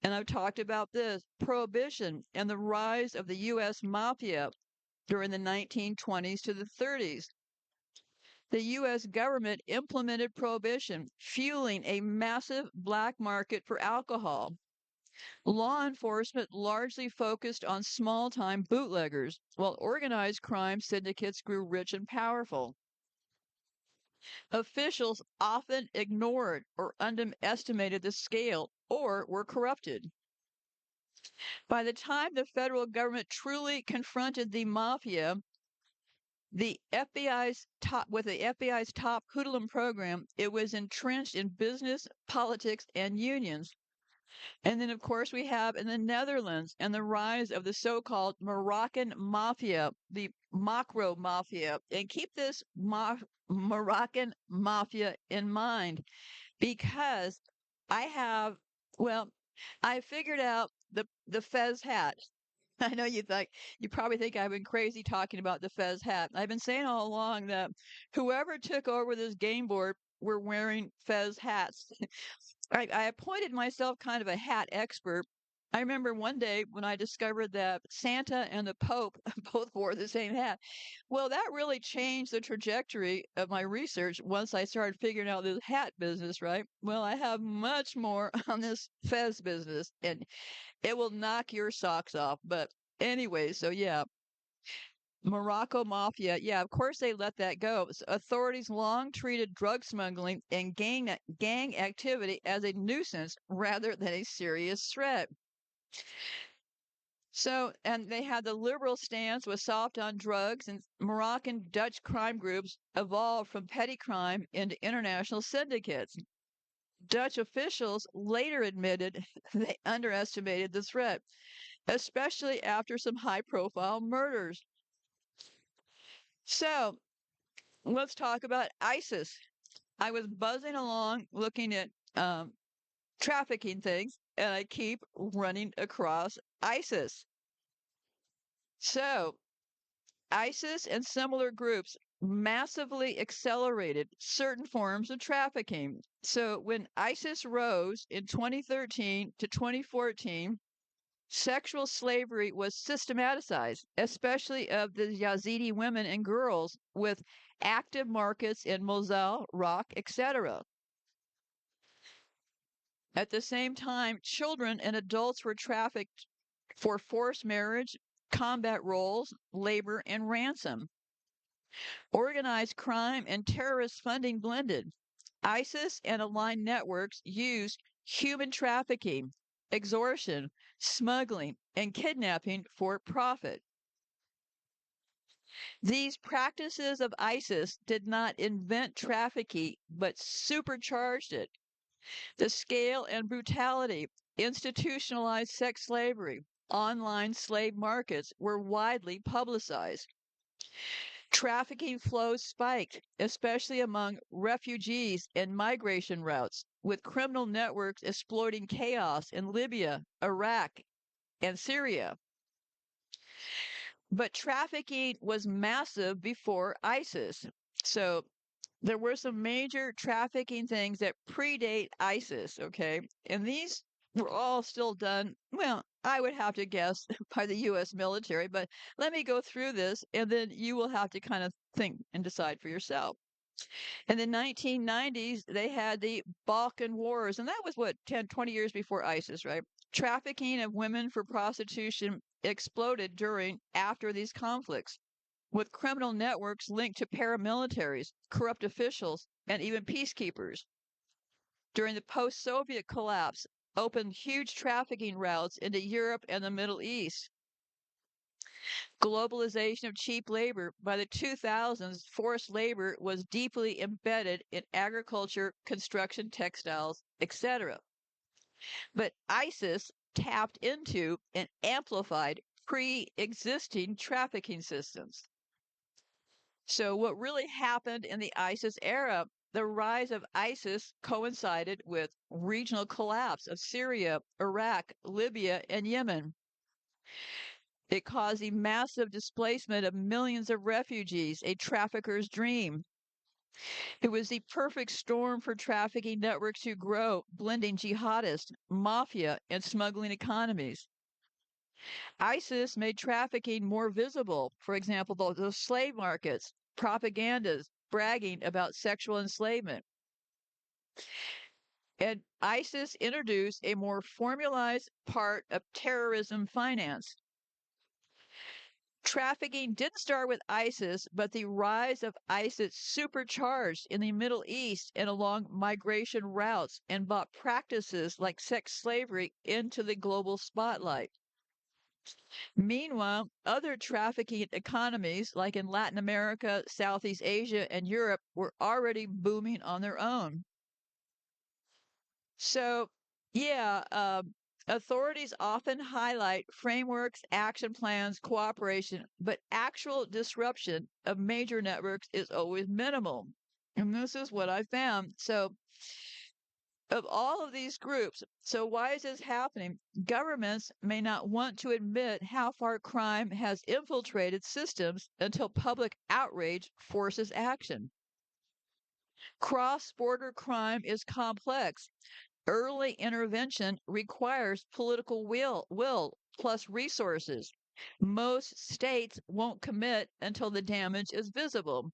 And I've talked about this prohibition and the rise of the U.S. mafia during the 1920s to the 30s. The U.S. government implemented prohibition, fueling a massive black market for alcohol. Law enforcement largely focused on small time bootleggers, while organized crime syndicates grew rich and powerful. Officials often ignored or underestimated the scale or were corrupted. By the time the federal government truly confronted the mafia, The FBI's top hoodlum program, it was entrenched in business, politics, and unions. And then, of course, we have in the Netherlands and the rise of the so-called Moroccan mafia, the Macro mafia. And keep this Moroccan mafia in mind because I have, well, I figured out the Fez hat. I know you probably think I've been crazy talking about the Fez hat. I've been saying all along that whoever took over this game board were wearing Fez hats. I appointed myself kind of a hat expert. I remember one day when I discovered that Santa and the Pope both wore the same hat. Well, that really changed the trajectory of my research once I started figuring out this hat business, right? Well, I have much more on this Fez business, and it will knock your socks off. But anyway, so yeah, Morocco Mafia. Yeah, of course they let that go. Authorities long treated drug smuggling and gang activity as a nuisance rather than a serious threat. So, and they had the liberal stance was soft on drugs, and Moroccan Dutch crime groups evolved from petty crime into international syndicates. Dutch officials later admitted they underestimated the threat, especially after some high profile murders. So, let's talk about ISIS. I was buzzing along looking at trafficking things, and I keep running across ISIS. So, ISIS and similar groups massively accelerated certain forms of trafficking. So, when ISIS rose in 2013 to 2014, sexual slavery was systematized, especially of the Yazidi women and girls, with active markets in Mosul, Iraq, etc. At the same time, children and adults were trafficked for forced marriage, combat roles, labor, and ransom. Organized crime and terrorist funding blended. ISIS and aligned networks used human trafficking, extortion, smuggling, and kidnapping for profit. These practices of ISIS did not invent trafficking, but supercharged it. The scale and brutality, institutionalized sex slavery, online slave markets were widely publicized. Trafficking flows spiked, especially among refugees and migration routes, with criminal networks exploiting chaos in Libya, Iraq, and Syria. But trafficking was massive before ISIS. So there were some major trafficking things that predate ISIS, okay? And these were all still done, well, I would have to guess by the US military, but let me go through this and then you will have to kind of think and decide for yourself. In the 1990s, they had the Balkan Wars, and that was what, 10, 20 years before ISIS, right? Trafficking of women for prostitution exploded after these conflicts, with criminal networks linked to paramilitaries, corrupt officials, and even peacekeepers. During the post-Soviet collapse, opened huge trafficking routes into Europe and the Middle East. Globalization of cheap labor. By the 2000s, forced labor was deeply embedded in agriculture, construction, textiles, etc. But ISIS tapped into and amplified pre-existing trafficking systems. So what really happened in the ISIS era, the rise of ISIS coincided with regional collapse of Syria, Iraq, Libya, and Yemen. It caused the massive displacement of millions of refugees, a trafficker's dream. It was the perfect storm for trafficking networks to grow, blending jihadist, mafia, and smuggling economies. ISIS made trafficking more visible. For example, those slave markets, propagandas, bragging about sexual enslavement. And ISIS introduced a more formalized part of terrorism finance. Trafficking didn't start with ISIS, but the rise of ISIS supercharged in the Middle East and along migration routes and brought practices like sex slavery into the global spotlight. Meanwhile, other trafficking economies, like in Latin America, Southeast Asia, and Europe, were already booming on their own. So, yeah, authorities often highlight frameworks, action plans, cooperation, but actual disruption of major networks is always minimal. And this is what I found. So, of all of these groups, so why is this happening? Governments may not want to admit how far crime has infiltrated systems until public outrage forces action. Cross border crime is complex. Early intervention requires political will plus resources. Most states won't commit until the damage is visible.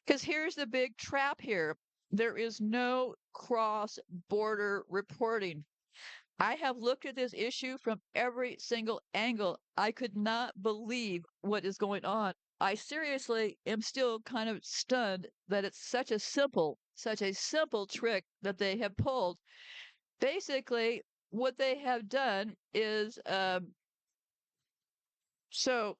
Because here's the big trap here. There is no cross-border reporting. I have looked at this issue from every single angle. I could not believe what is going on. I seriously am still kind of stunned that it's such a simple trick that they have pulled. Basically, what they have done is so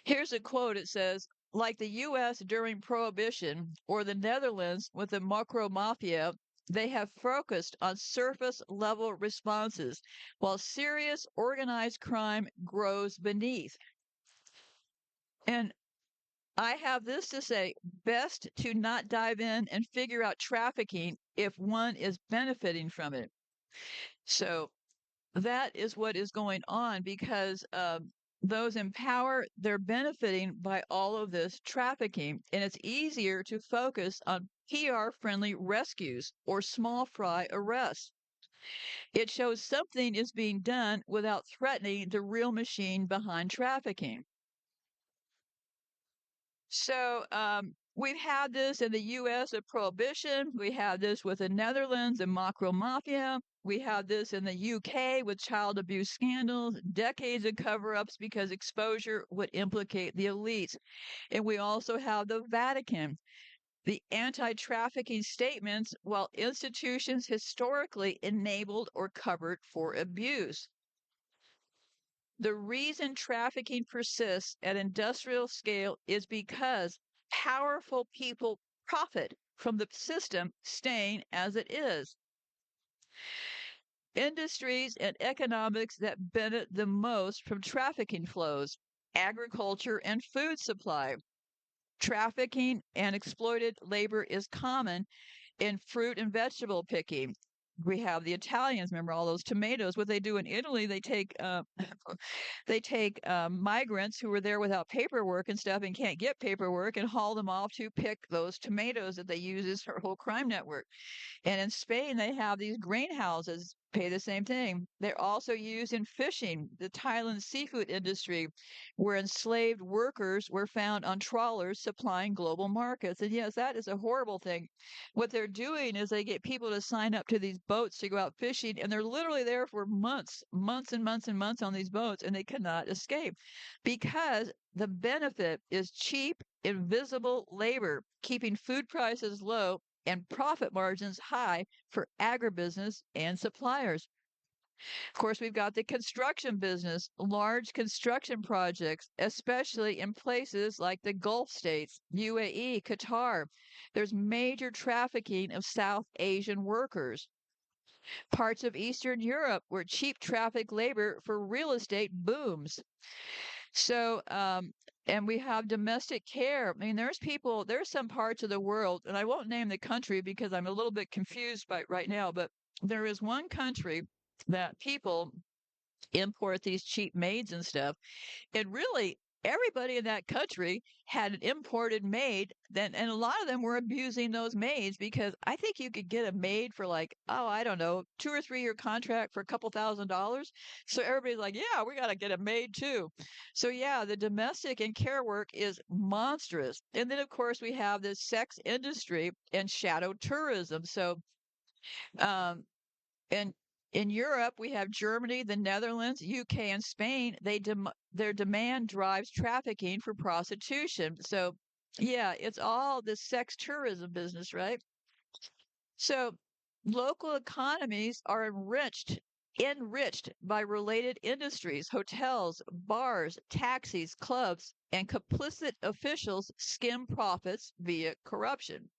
here's a quote. It says, like the U.S. during Prohibition or the Netherlands with the macro mafia, they have focused on surface level responses while serious organized crime grows beneath. And I have this to say, best to not dive in and figure out trafficking if one is benefiting from it. So that is what is going on because those in power, they're benefiting by all of this trafficking. And it's easier to focus on PR friendly rescues or small fry arrests. It shows something is being done without threatening the real machine behind trafficking. So we've had this in the U.S. with prohibition. We have this with the Netherlands and macro mafia. We have this in the UK with child abuse scandals, decades of cover-ups because exposure would implicate the elites. And we also have the Vatican. The anti-trafficking statements, while institutions historically enabled or covered for abuse. The reason trafficking persists at industrial scale is because powerful people profit from the system staying as it is. Industries and economics that benefit the most from trafficking flows, agriculture and food supply. Trafficking and exploited labor is common in fruit and vegetable picking. We have the Italians. Remember all those tomatoes? What they do in Italy, they take migrants who were there without paperwork and stuff and can't get paperwork and haul them off to pick those tomatoes that they use as their whole crime network. And in Spain, they have these greenhouses pay the same thing. They're also used in fishing, the Thailand seafood industry, where enslaved workers were found on trawlers supplying global markets. And yes, that is a horrible thing. What they're doing is they get people to sign up to these boats to go out fishing, and they're literally there for months, months and months and months on these boats, and they cannot escape because the benefit is cheap, invisible labor, keeping food prices low and profit margins high for agribusiness and suppliers. Of course, we've got the construction business, large construction projects, especially in places like the Gulf states, UAE, Qatar. There's major trafficking of South Asian workers. Parts of Eastern Europe where cheap traffic labor for real estate booms. So, and we have domestic care. I mean, there's some parts of the world, and I won't name the country because I'm a little bit confused by right now, but there is one country that people import these cheap maids and stuff. And really, everybody in that country had an imported maid, and a lot of them were abusing those maids because I think you could get a maid for like, oh, I don't know, 2 or 3 year contract for a couple $1,000s. So everybody's like, yeah, we got to get a maid too. So yeah, the domestic and care work is monstrous. And then of course we have this sex industry and shadow tourism. So um, and in Europe, we have Germany, the Netherlands, UK, and Spain. Their demand drives trafficking for prostitution. So, yeah, it's all the sex tourism business, right? So, local economies are enriched enriched by related industries, hotels, bars, taxis, clubs, and complicit officials skim profits via corruption.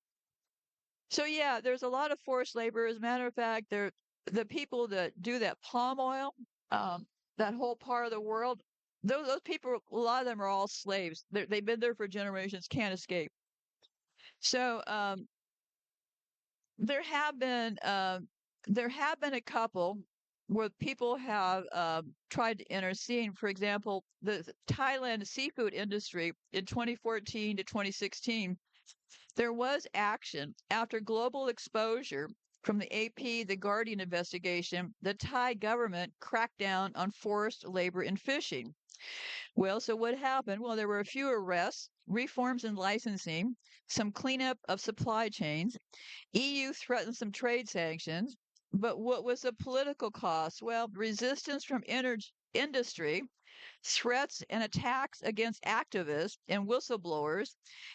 So yeah, there's a lot of forced labor. As a matter of fact, the people that do that palm oil, that whole part of the world, those people, a lot of them are all slaves. They've been there for generations, can't escape. So there have been a couple where people have tried to intercede. For example, the Thailand seafood industry in 2014 to 2016, there was action after global exposure from the AP, the Guardian investigation. The Thai government cracked down on forced labor in fishing. Well, so what happened? Well, there were a few arrests, reforms in licensing, some cleanup of supply chains. EU threatened some trade sanctions, but what was the political cost? Well, resistance from industry, threats and attacks against activists and whistleblowers,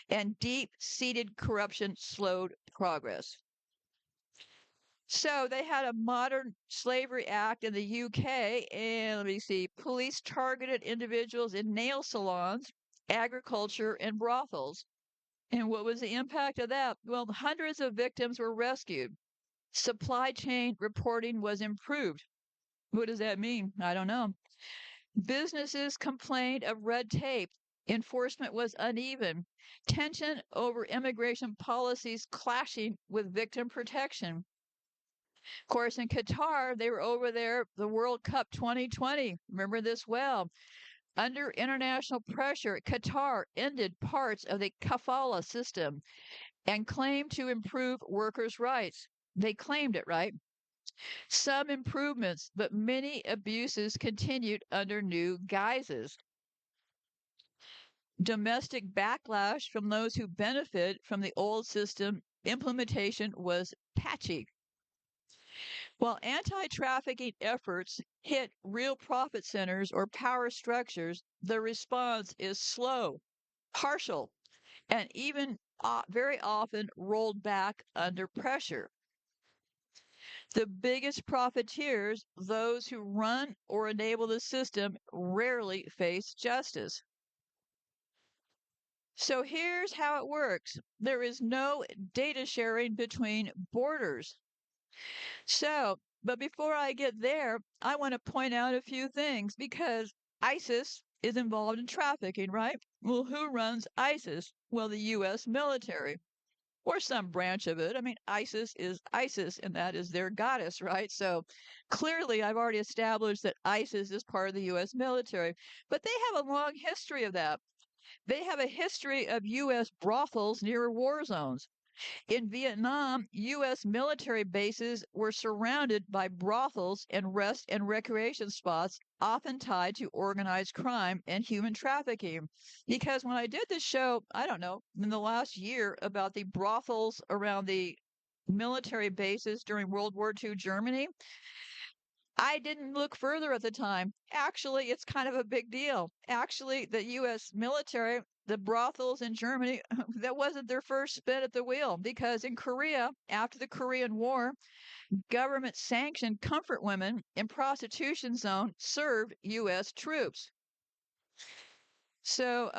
and deep-seated corruption slowed progress. So they had a modern slavery act in the UK, and let me see, police targeted individuals in nail salons, agriculture, and brothels. And what was the impact of that? Well, hundreds of victims were rescued. Supply chain reporting was improved. What does that mean? I don't know. Businesses complained of red tape. Enforcement was uneven. Tension over immigration policies clashing with victim protection. Of course, in Qatar, they were over there, the World Cup 2020. Remember this well. Under international pressure, Qatar ended parts of the kafala system and claimed to improve workers' rights. They claimed it, right? Some improvements, but many abuses continued under new guises. Domestic backlash from those who benefit from the old system implementation was patchy. While anti-trafficking efforts hit real profit centers or power structures, the response is slow, partial, and even very often rolled back under pressure. The biggest profiteers, those who run or enable the system, rarely face justice. So here's how it works. There is no data sharing between borders. But before I get there, I want to point out a few things because ISIS is involved in trafficking, right? Well, who runs ISIS? Well, the U.S. military or some branch of it. I mean, ISIS is ISIS, and that is their goddess, right? So clearly, I've already established that ISIS is part of the U.S. military, but they have a long history of that. They have a history of U.S. brothels near war zones. In Vietnam, U.S. military bases were surrounded by brothels and rest and recreation spots, often tied to organized crime and human trafficking. Because when I did this show, I don't know, in the last year about the brothels around the military bases during World War II Germany, I didn't look further at the time. Actually, it's kind of a big deal. Actually, the U.S. military, the brothels in Germany, that wasn't their first spin at the wheel because in Korea, after the Korean War, government sanctioned comfort women in prostitution zone served U.S. troops. So,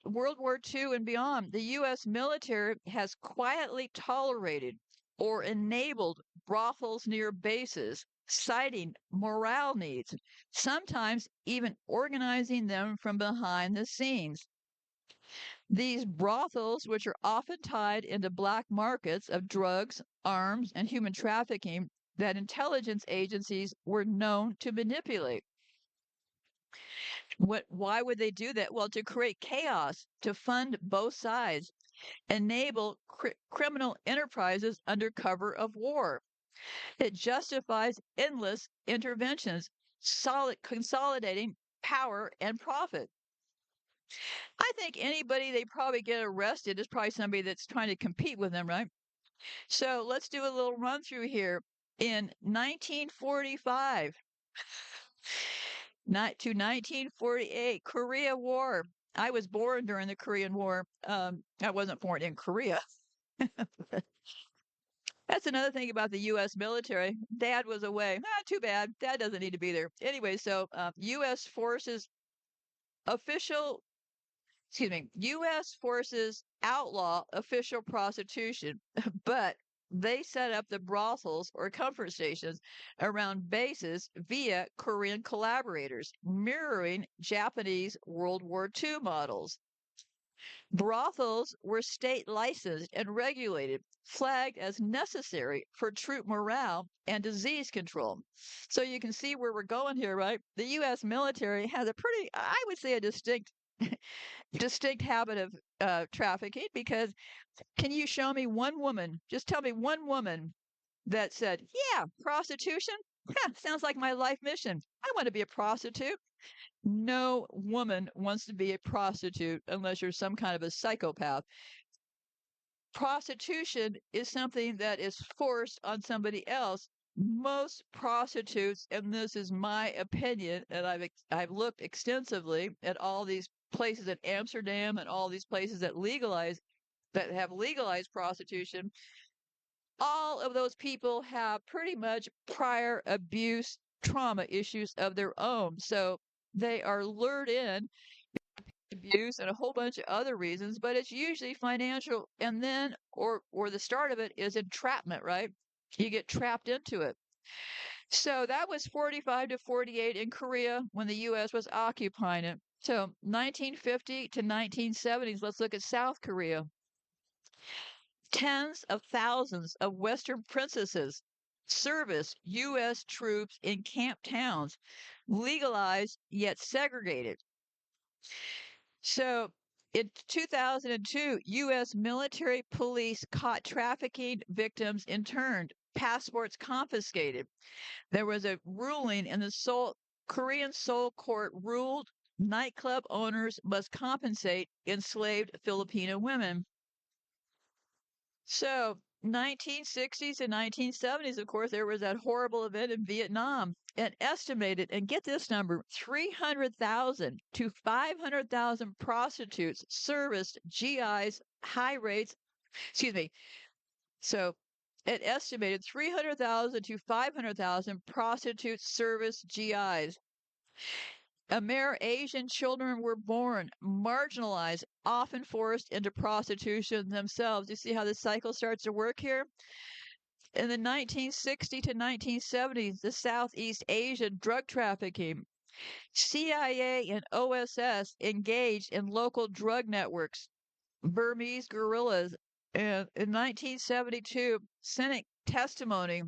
World War II and beyond, the U.S. military has quietly tolerated or enabled brothels near bases, citing morale needs, sometimes even organizing them from behind the scenes. These brothels, which are often tied into black markets of drugs, arms, and human trafficking, that intelligence agencies were known to manipulate. Why would they do that? Well, to create chaos, to fund both sides, enable criminal enterprises under cover of war. It justifies endless interventions, consolidating power and profit. I think anybody they probably get arrested is probably somebody that's trying to compete with them, right? So let's do a little run through here. In 1945, to 1948, Korea War. I was born during the Korean War. I wasn't born in Korea. That's another thing about the U.S. military. Dad was away. Too bad. Dad doesn't need to be there. Anyway, so U.S. forces official, excuse me, U.S. forces outlaw official prostitution, but they set up the brothels or comfort stations around bases via Korean collaborators, mirroring Japanese World War II models. Brothels were state licensed and regulated, flagged as necessary for troop morale and disease control. So you can see where we're going here, right? The U.S. military has a pretty, I would say, a distinct habit of trafficking because can you show me one woman, just tell me one woman that said, yeah, prostitution? Sounds like my life mission. I want to be a prostitute. No woman wants to be a prostitute unless you're some kind of a psychopath. Prostitution is something that is forced on somebody else. Most prostitutes, and this is my opinion, and I've looked extensively at all these places in Amsterdam and all these places that have legalized prostitution. All of those people have pretty much prior abuse trauma issues of their own. So they are lured in abuse and a whole bunch of other reasons, but it's usually financial and then or the start of it is entrapment, right? You get trapped into it. So that was 45 to 48 in Korea when the US was occupying it. So 1950 to 1970s, let's look at South Korea. Tens of thousands of Western princesses serviced U.S. troops in camp towns, legalized yet segregated. So in 2002, U.S. military police caught trafficking victims interned, passports confiscated. There was a ruling in the Korean Seoul court ruled nightclub owners must compensate enslaved Filipino women. So 1960s and 1970s, of course, there was that horrible event in Vietnam. And estimated, and get this number, 300,000 to 500,000 prostitutes serviced GIs high rates. Excuse me. So it estimated 300,000 to 500,000 prostitutes serviced GIs. Asian children were born, marginalized, often forced into prostitution themselves. You see how the cycle starts to work here? In the 1960s to 1970s, the Southeast Asian drug trafficking, CIA and OSS engaged in local drug networks, Burmese guerrillas. And in 1972, Senate testimony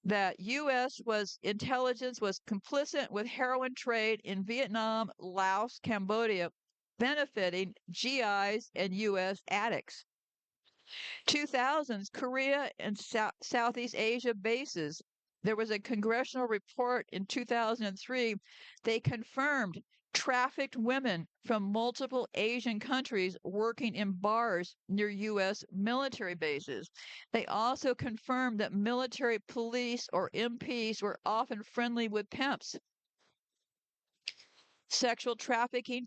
that U.S. intelligence was complicit with heroin trade in Vietnam, Laos, Cambodia, benefiting GIs and U.S. addicts. 2000s, Korea and Southeast Asia bases. There was a congressional report in 2003. They confirmed trafficked women from multiple Asian countries working in bars near U.S. military bases. They also confirmed that military police or MPs were often friendly with pimps. Sexual trafficking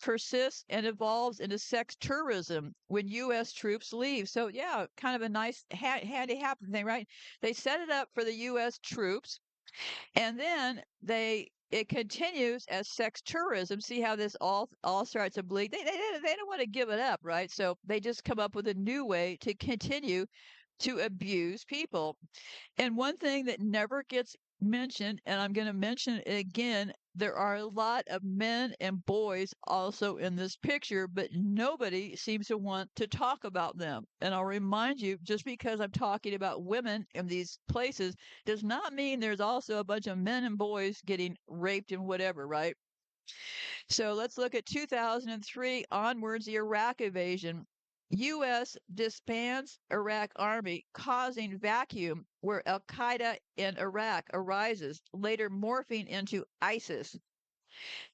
persists and evolves into sex tourism when U.S. troops leave. So, yeah, kind of a nice handy happen thing, right? They set it up for the U.S. troops, and then it continues as sex tourism. See how this all starts to bleed? They don't want to give it up, right? So they just come up with a new way to continue to abuse people. And one thing that never gets mentioned, and I'm going to mention it again, there are a lot of men and boys also in this picture, but nobody seems to want to talk about them. And I'll remind you, just because I'm talking about women in these places does not mean there's also a bunch of men and boys getting raped and whatever, right? So let's look at 2003 onwards, the Iraq invasion. U.S. disbands Iraq army, causing vacuum where Al Qaeda in Iraq arises, later morphing into ISIS.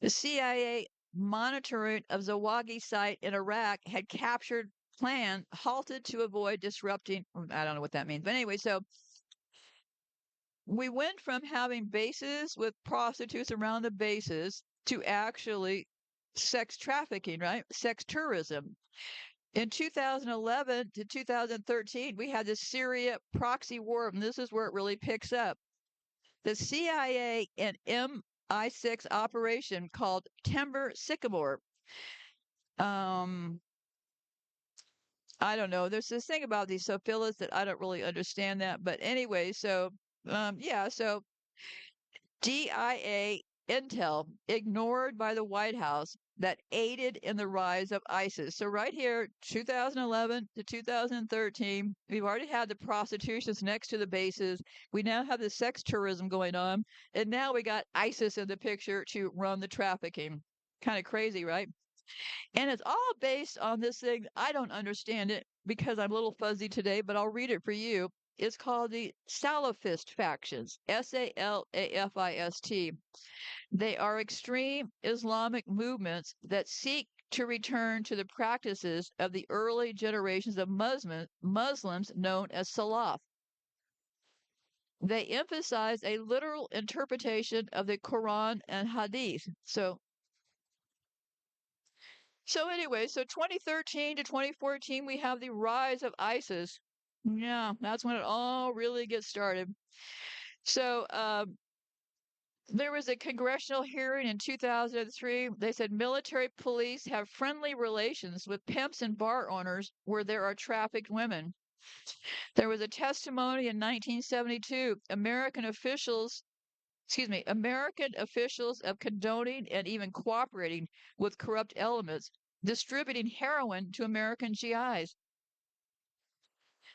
The CIA monitoring of Zawagi site in Iraq had captured plan halted to avoid disrupting. I don't know what that means, but anyway, so we went from having bases with prostitutes around the bases to actually sex trafficking, right? Sex tourism. In 2011 to 2013, we had the Syria proxy war, and this is where it really picks up. The CIA and MI6 operation called Timber Sycamore. I don't know. There's this thing about these sophilas that I don't really understand that. But anyway, so DIA intel ignored by the White House that aided in the rise of ISIS. So right here, 2011 to 2013, we've already had the prostitutions next to the bases. We now have the sex tourism going on, and now we got ISIS in the picture to run the trafficking. Kind of crazy, right? And it's all based on this thing. I don't understand it because I'm a little fuzzy today, but I'll read it for you. It's called the Salafist factions, Salafist. They are extreme Islamic movements that seek to return to the practices of the early generations of Muslims known as Salaf. They emphasize a literal interpretation of the Quran and Hadith. So anyway, so 2013 to 2014, we have the rise of ISIS. Yeah, that's when it all really gets started. So there was a congressional hearing in 2003. They said military police have friendly relations with pimps and bar owners where there are trafficked women. There was a testimony in 1972. American officials of condoning and even cooperating with corrupt elements, distributing heroin to American GIs.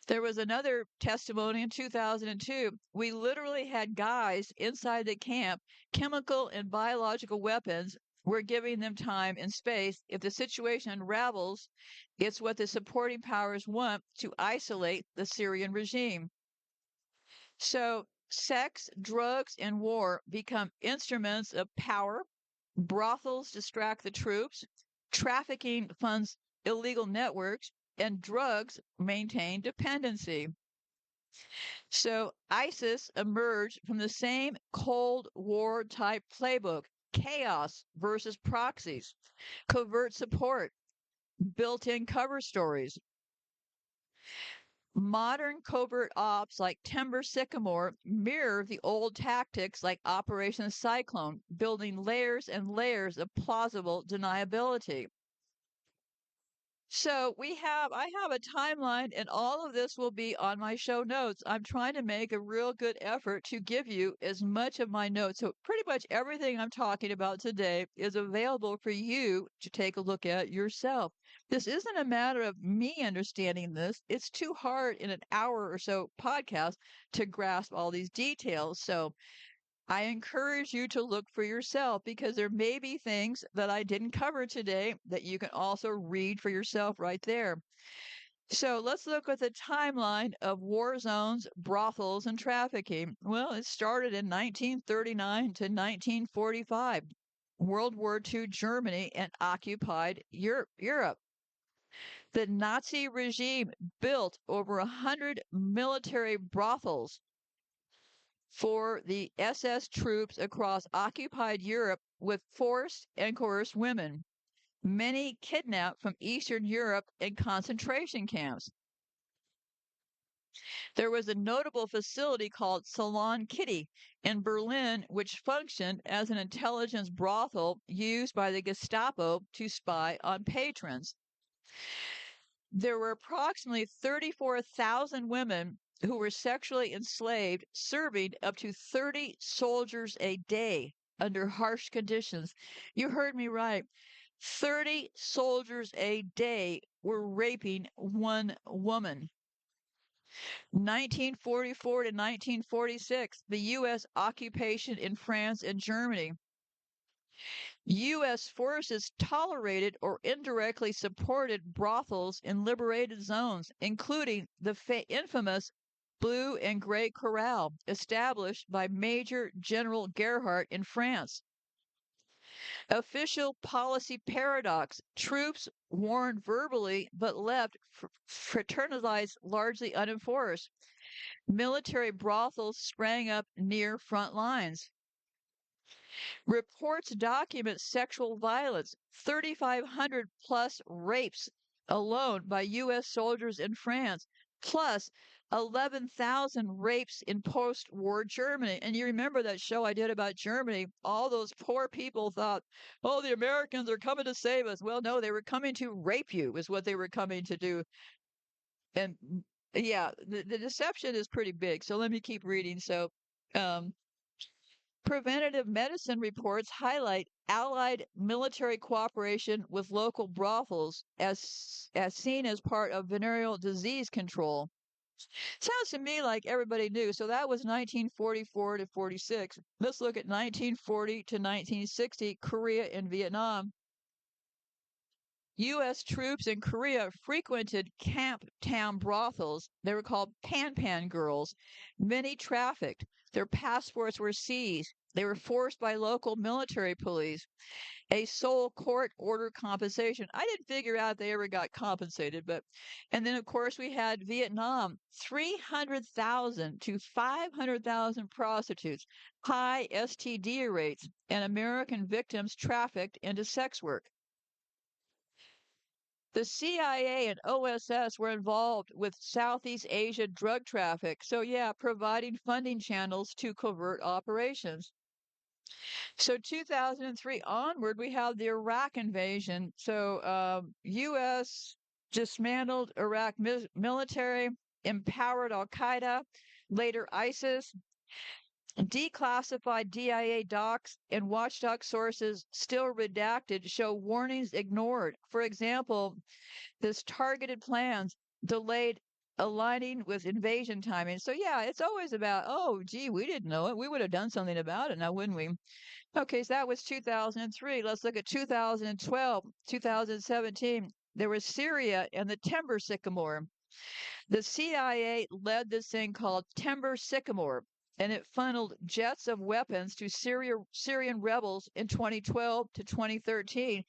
There was another testimony in 2002. We literally had guys inside the camp, chemical and biological weapons. We're giving them time and space. If the situation unravels, it's what the supporting powers want to isolate the Syrian regime. So sex, drugs, and war become instruments of power. Brothels distract the troops. Trafficking funds illegal networks. And drugs maintain dependency. So ISIS emerged from the same Cold War type playbook: chaos versus proxies, covert support, built in cover stories. Modern covert ops like Timber Sycamore mirror the old tactics like Operation Cyclone, building layers and layers of plausible deniability. So I have a timeline, and all of this will be on my show notes. I'm trying to make a real good effort to give you as much of my notes. So pretty much everything I'm talking about today is available for you to take a look at yourself. This isn't a matter of me understanding this. It's too hard in an hour or so podcast to grasp all these details. So I encourage you to look for yourself because there may be things that I didn't cover today that you can also read for yourself right there. So let's look at the timeline of war zones, brothels, and trafficking. Well, it started in 1939 to 1945, World War II Germany and occupied Europe. The Nazi regime built over 100 military brothels for the SS troops across occupied Europe with forced and coerced women, many kidnapped from Eastern Europe in concentration camps. There was a notable facility called Salon Kitty in Berlin, which functioned as an intelligence brothel used by the Gestapo to spy on patrons. There were approximately 34,000 women who were sexually enslaved, serving up to 30 soldiers a day under harsh conditions. You heard me right. 30 soldiers a day were raping one woman. 1944 to 1946, the U.S. occupation in France and Germany. U.S. forces tolerated or indirectly supported brothels in liberated zones, including the infamous Blue and Gray Corral, established by Major General Gerhardt in France. Official policy paradox: troops warned verbally but left fraternized largely unenforced. Military brothels sprang up near front lines. Reports document sexual violence, 3,500 plus rapes alone by U.S. soldiers in France, plus 11,000 rapes in post war Germany. And you remember that show I did about Germany? All those poor people thought, oh, the Americans are coming to save us. Well, no, they were coming to rape you, is what they were coming to do. And yeah, the deception is pretty big. So let me keep reading. So, um, preventative medicine reports highlight Allied military cooperation with local brothels as seen as part of venereal disease control. Sounds to me like everybody knew. So that was 1944 to 46. Let's look at 1940 to 1960, Korea and Vietnam. U.S. troops in Korea frequented camp town brothels. They were called pan girls. Many trafficked. Their passports were seized. They were forced by local military police. A sole court order compensation. I didn't figure out they ever got compensated, but and then of course we had Vietnam, 300,000 to 500,000 prostitutes, high STD rates, and American victims trafficked into sex work. The CIA and OSS were involved with Southeast Asia drug traffic. So, yeah, providing funding channels to covert operations. So, 2003 onward, we have the Iraq invasion. So, U.S. dismantled Iraq military, empowered Al Qaeda, later ISIS, declassified DIA docs, and watchdog sources still redacted show warnings ignored. For example, this targeted plans delayed aligning with invasion timing. So yeah, it's always about, oh, gee, we didn't know it. We would have done something about it now, wouldn't we? Okay, so that was 2003. Let's look at 2012, 2017. There was Syria and the Timber Sycamore. The CIA led this thing called Timber Sycamore, and it funneled jets of weapons to Syrian rebels in 2012 to 2013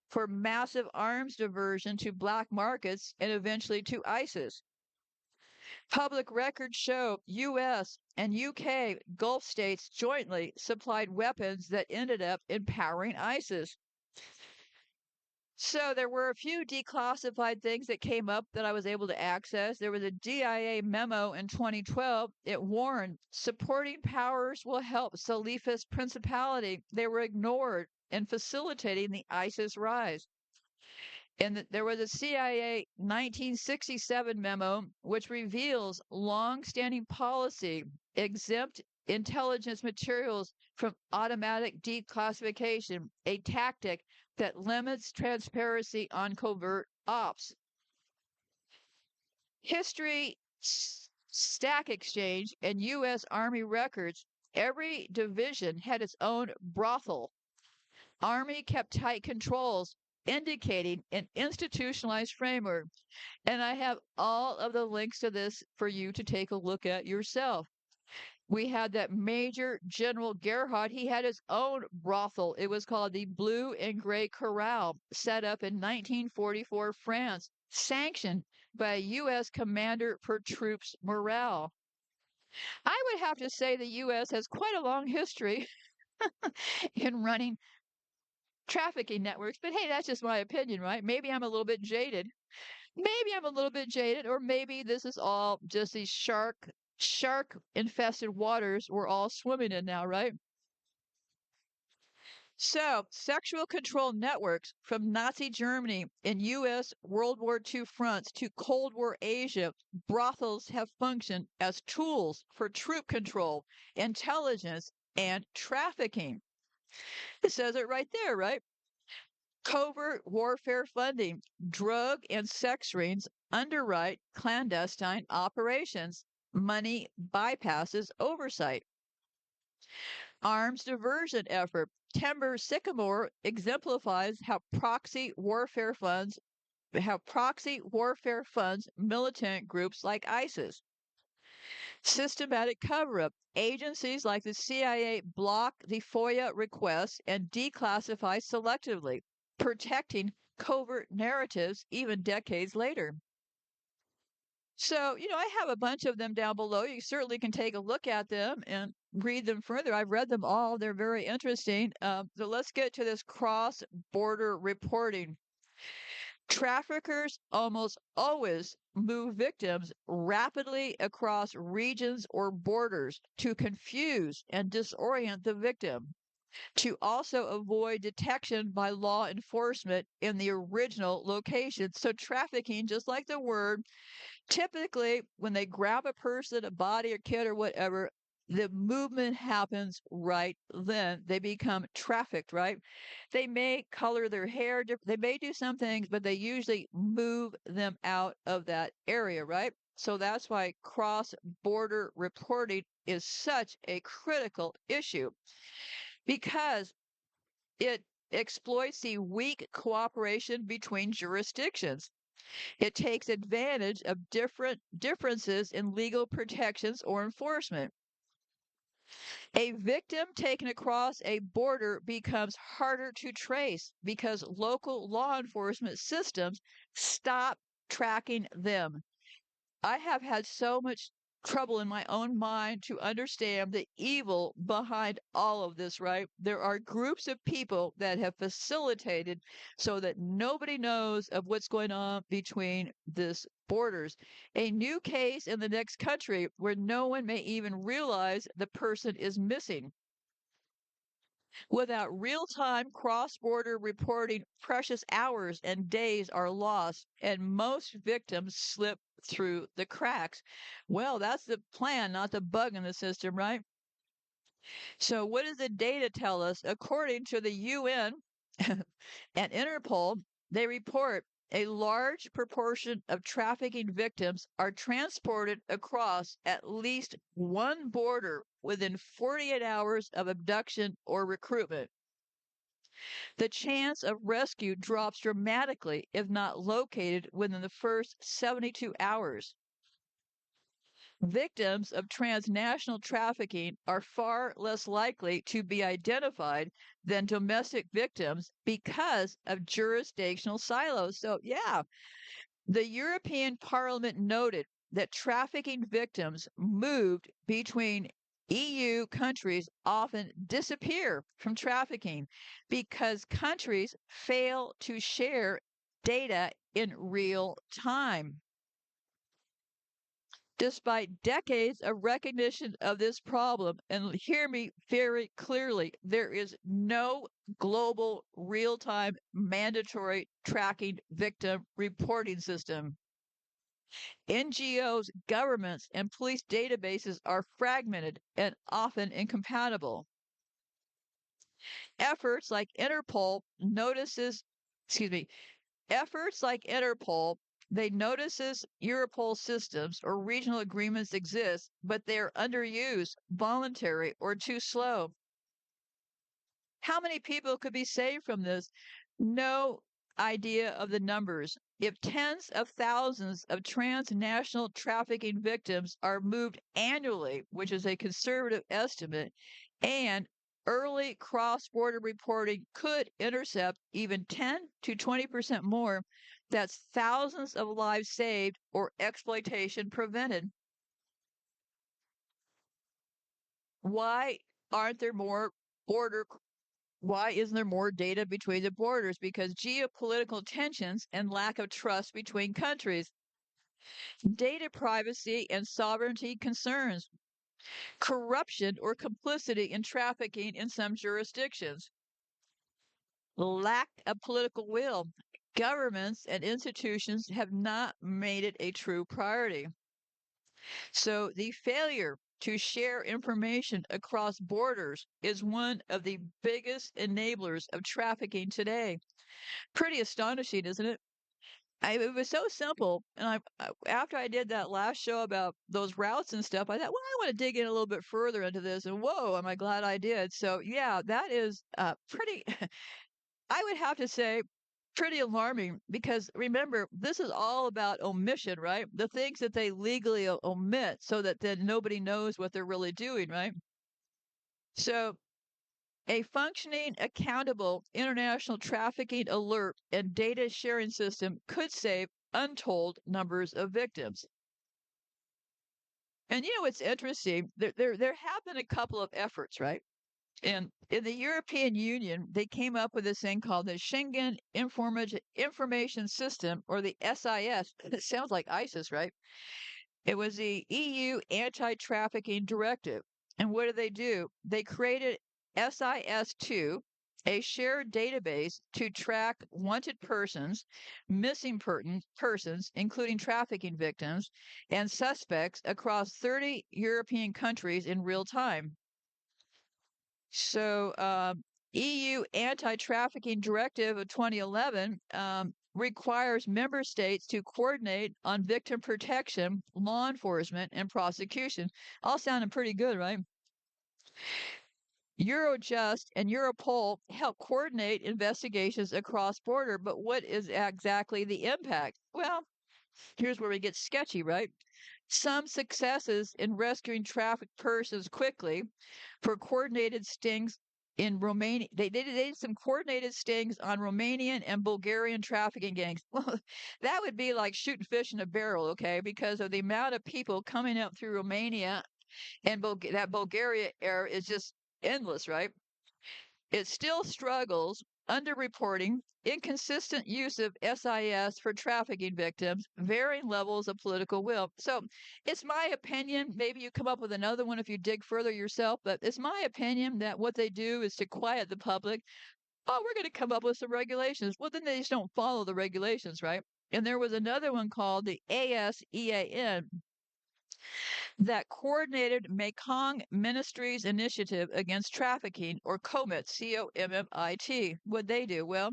for massive arms diversion to black markets and eventually to ISIS. Public records show U.S. and UK Gulf states jointly supplied weapons that ended up empowering ISIS. So there were a few declassified things that came up that I was able to access. There was a DIA memo in 2012. It warned supporting powers will help Salafist principality. They were ignored in facilitating the ISIS rise. And there was a CIA 1967 memo which reveals long-standing policy exempt intelligence materials from automatic declassification, a tactic that limits transparency on covert ops. History Stack Exchange and U.S. Army records, every division had its own brothel. Army kept tight controls, indicating an institutionalized framework. And I have all of the links to this for you to take a look at yourself. We had that Major General Gerhardt. He had his own brothel. It was called the Blue and Gray Corral, set up in 1944 France, sanctioned by a U.S. commander for troops morale. I would have to say the U.S. has quite a long history in running trafficking networks, but hey, that's just my opinion, right? Maybe I'm a little bit jaded. Maybe I'm a little bit jaded, or maybe this is all just these shark infested waters we're all swimming in now, right? So, sexual control networks from Nazi Germany and U.S. World War II fronts to Cold War Asia, brothels have functioned as tools for troop control, intelligence, and trafficking. It says it right there, right? Covert warfare funding, drug and sex rings underwrite clandestine operations. Money bypasses oversight. Arms diversion effort. Timber Sycamore exemplifies how proxy warfare funds militant groups like ISIS. Systematic cover-up. Agencies like the CIA block the FOIA requests and declassify selectively, protecting covert narratives even decades later. So, I have a bunch of them down below. You certainly can take a look at them and read them further. I've read them all. They're very interesting. So let's get to this cross-border reporting. Traffickers almost always move victims rapidly across regions or borders to confuse and disorient the victim, to also avoid detection by law enforcement in the original location. So, trafficking, just like the word, typically when they grab a person, a body, or kid, or whatever, the movement happens right then. They become trafficked, right? They may color their hair, they may do some things, but they usually move them out of that area, right? So that's why cross border reporting is such a critical issue, because it exploits the weak cooperation between jurisdictions. It takes advantage of different differences in legal protections or enforcement. A victim taken across a border becomes harder to trace because local law enforcement systems stop tracking them. I have had so much trouble in my own mind to understand the evil behind all of this, right? There are groups of people that have facilitated so that nobody knows of what's going on between this borders. A new case in the next country where no one may even realize the person is missing. Without real-time cross-border reporting, precious hours and days are lost, and most victims slip through the cracks. Well, that's the plan, not the bug in the system, right? So, what does the data tell us? According to the UN and Interpol, they report a large proportion of trafficking victims are transported across at least one border within 48 hours of abduction or recruitment. The chance of rescue drops dramatically if not located within the first 72 hours. Victims of transnational trafficking are far less likely to be identified than domestic victims because of jurisdictional silos. So, yeah, the European Parliament noted that trafficking victims moved between EU countries often disappear from trafficking because countries fail to share data in real time. Despite decades of recognition of this problem, and hear me very clearly, there is no global real-time mandatory tracking victim reporting system. NGOs, governments, and police databases are fragmented and often incompatible. Efforts like Interpol notices, excuse me, efforts like Interpol, they notices Europol systems or regional agreements exist, but they are underused, voluntary, or too slow. How many people could be saved from this? No idea of the numbers. If tens of thousands of transnational trafficking victims are moved annually, which is a conservative estimate, and early cross-border reporting could intercept even 10 to 20% more, that's thousands of lives saved or exploitation prevented. Why aren't there more border Why isn't there more data between the borders? Because geopolitical tensions and lack of trust between countries, data privacy and sovereignty concerns, corruption or complicity in trafficking in some jurisdictions, lack of political will. Governments and institutions have not made it a true priority. So the failure to share information across borders is one of the biggest enablers of trafficking today. Pretty astonishing, isn't it? It was so simple, and after I did that last show about those routes and stuff, I thought, well, I want to dig in a little bit further into this, and whoa, am I glad I did. So yeah, that is pretty. I would have to say pretty alarming because remember, this is all about omission, right? The things that they legally omit so that then nobody knows what they're really doing, right? So a functioning, accountable international trafficking alert and data sharing system could save untold numbers of victims. And you know, it's interesting. There have been a couple of efforts, right? And in the European Union, they came up with this thing called the Schengen Information System, or the SIS. It sounds like ISIS, right? It was the EU Anti-Trafficking Directive. And what did they do? They created SIS2, a shared database to track wanted persons, missing persons, including trafficking victims, and suspects across 30 European countries in real time. So, EU Anti-Trafficking Directive of 2011 requires member states to coordinate on victim protection, law enforcement, and prosecution. All sounding pretty good, right? Eurojust and Europol help coordinate investigations across border, but what is exactly the impact? Well, here's where we get sketchy, right? Some successes in rescuing trafficked persons quickly for coordinated stings in Romania. They did some coordinated stings on Romanian and Bulgarian trafficking gangs. Well, that would be like shooting fish in a barrel, okay? Because of the amount of people coming up through Romania and that Bulgaria area is just endless, right? It still struggles, underreporting, inconsistent use of SIS for trafficking victims, varying levels of political will. So it's my opinion, maybe you come up with another one if you dig further yourself, but it's my opinion that what they do is to quiet the public. Oh, we're going to come up with some regulations. Well, then they just don't follow the regulations, right? And there was another one called the ASEAN, that coordinated Mekong Ministries Initiative Against Trafficking, or COMIT, COMMIT. What'd they do? Well,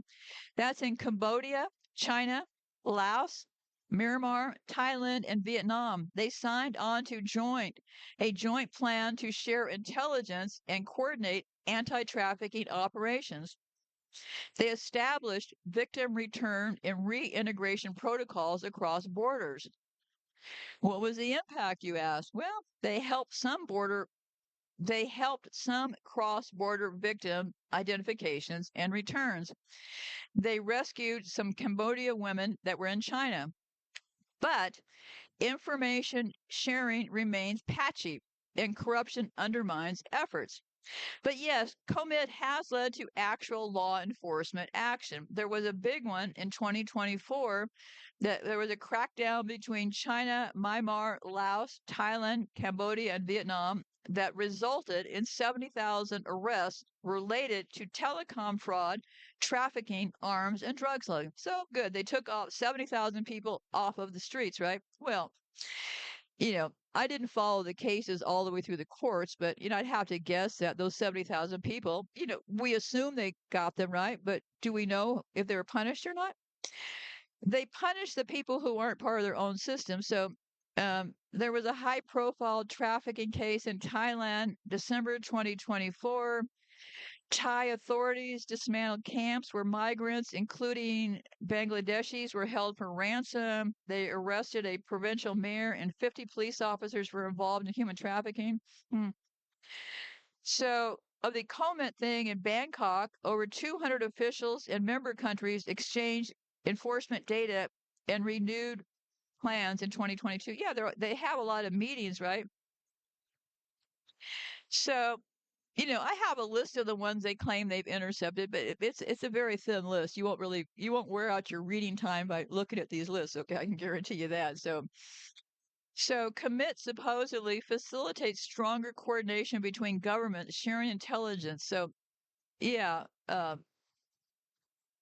that's in Cambodia, China, Laos, Myanmar, Thailand, and Vietnam. They signed on to a joint plan to share intelligence and coordinate anti-trafficking operations. They established victim return and reintegration protocols across borders. What was the impact, you ask? Well, they helped some cross-border victim identifications and returns. They rescued some Cambodia women that were in China. But information sharing remains patchy and corruption undermines efforts. But yes, COMIT has led to actual law enforcement action. There was a big one in 2024 that there was a crackdown between China, Myanmar, Laos, Thailand, Cambodia, and Vietnam that resulted in 70,000 arrests related to telecom fraud, trafficking, arms, and drug smuggling. So good. They took off 70,000 people off of the streets, right? Well, I didn't follow the cases all the way through the courts, but, I'd have to guess that those 70,000 people, we assume they got them right, but do we know if they were punished or not? They punish the people who aren't part of their own system. So there was a high-profile trafficking case in Thailand, December 2024. Thai authorities dismantled camps where migrants, including Bangladeshis, were held for ransom. They arrested a provincial mayor, and 50 police officers were involved in human trafficking. Hmm. So, of the COMIT thing in Bangkok, over 200 officials in member countries exchanged enforcement data and renewed plans in 2022. Yeah, they have a lot of meetings, right? So, I have a list of the ones they claim they've intercepted, but it's a very thin list. You won't wear out your reading time by looking at these lists. Okay, I can guarantee you that. So commit supposedly facilitates stronger coordination between governments sharing intelligence. So yeah.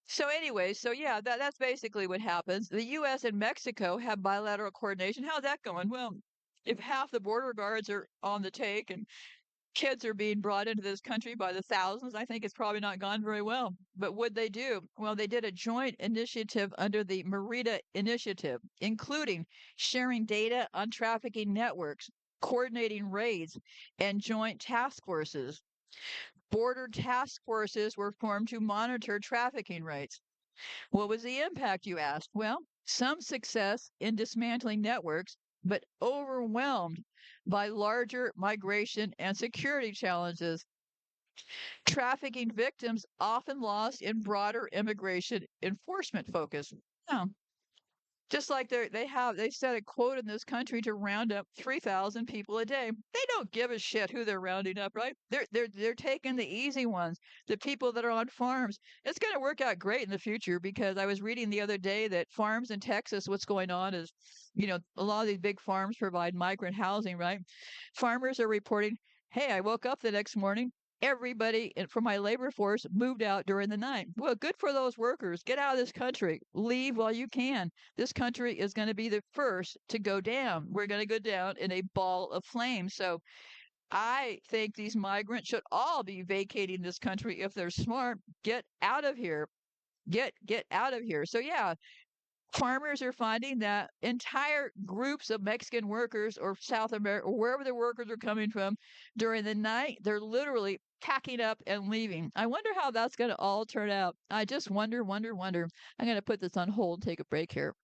So anyway, so yeah, that's basically what happens. The U.S. and Mexico have bilateral coordination. How's that going? Well, if half the border guards are on the take and kids are being brought into this country by the thousands, I think it's probably not gone very well. But what'd they do? Well, they did a joint initiative under the Merida Initiative, including sharing data on trafficking networks, coordinating raids, and joint task forces. Border task forces were formed to monitor trafficking rates. What was the impact, you asked? Well, some success in dismantling networks, but overwhelmed by larger migration and security challenges. Trafficking victims often lost in broader immigration enforcement focus. Oh, Just like they set a quota in this country to round up 3,000 people a day. They don't give a shit who they're rounding up, right? They're taking the easy ones, the people that are on farms. It's going to work out great in the future because I was reading the other day that farms in Texas, what's going on is, a lot of these big farms provide migrant housing, right? Farmers are reporting, hey, I woke up the next morning. Everybody from my labor force moved out during the night. Well, good for those workers. Get out of this country. Leave while you can. This country is going to be the first to go down. We're going to go down in a ball of flames. So I think these migrants should all be vacating this country if they're smart. Get out of here. Get out of here. So yeah, farmers are finding that entire groups of Mexican workers or South America or wherever the workers are coming from during the night, they're literally packing up and leaving. I wonder how that's going to all turn out. I just wonder. I'm going to put this on hold, take a break here.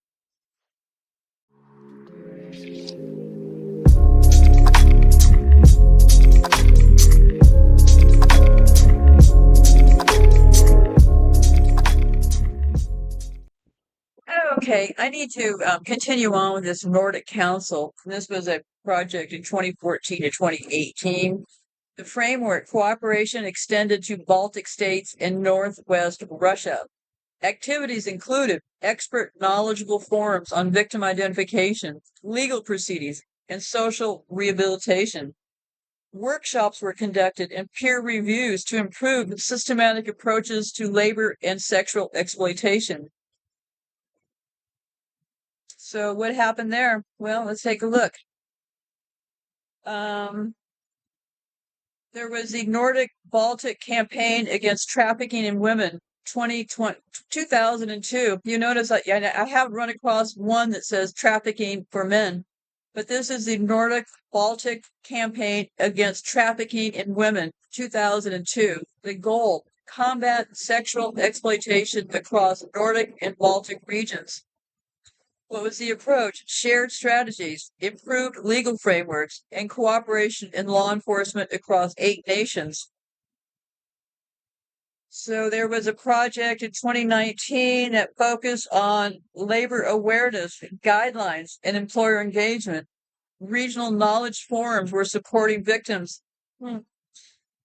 Okay, I need to continue on with this Nordic Council. This was a project in 2014 to 2018. The framework cooperation extended to Baltic states and Northwest Russia. Activities included expert knowledgeable forums on victim identification, legal proceedings, and social rehabilitation. Workshops were conducted and peer reviews to improve systematic approaches to labor and sexual exploitation. So what happened there? Well, let's take a look. There was the Nordic Baltic campaign against trafficking in women, 2002. You notice I haven't run across one that says trafficking for men, but this is the Nordic Baltic campaign against trafficking in women, 2002. The goal, combat sexual exploitation across Nordic and Baltic regions. What was the approach? Shared strategies, improved legal frameworks, and cooperation in law enforcement across 8 nations. So there was a project in 2019 that focused on labor awareness, guidelines, and employer engagement. Regional knowledge forums were supporting victims.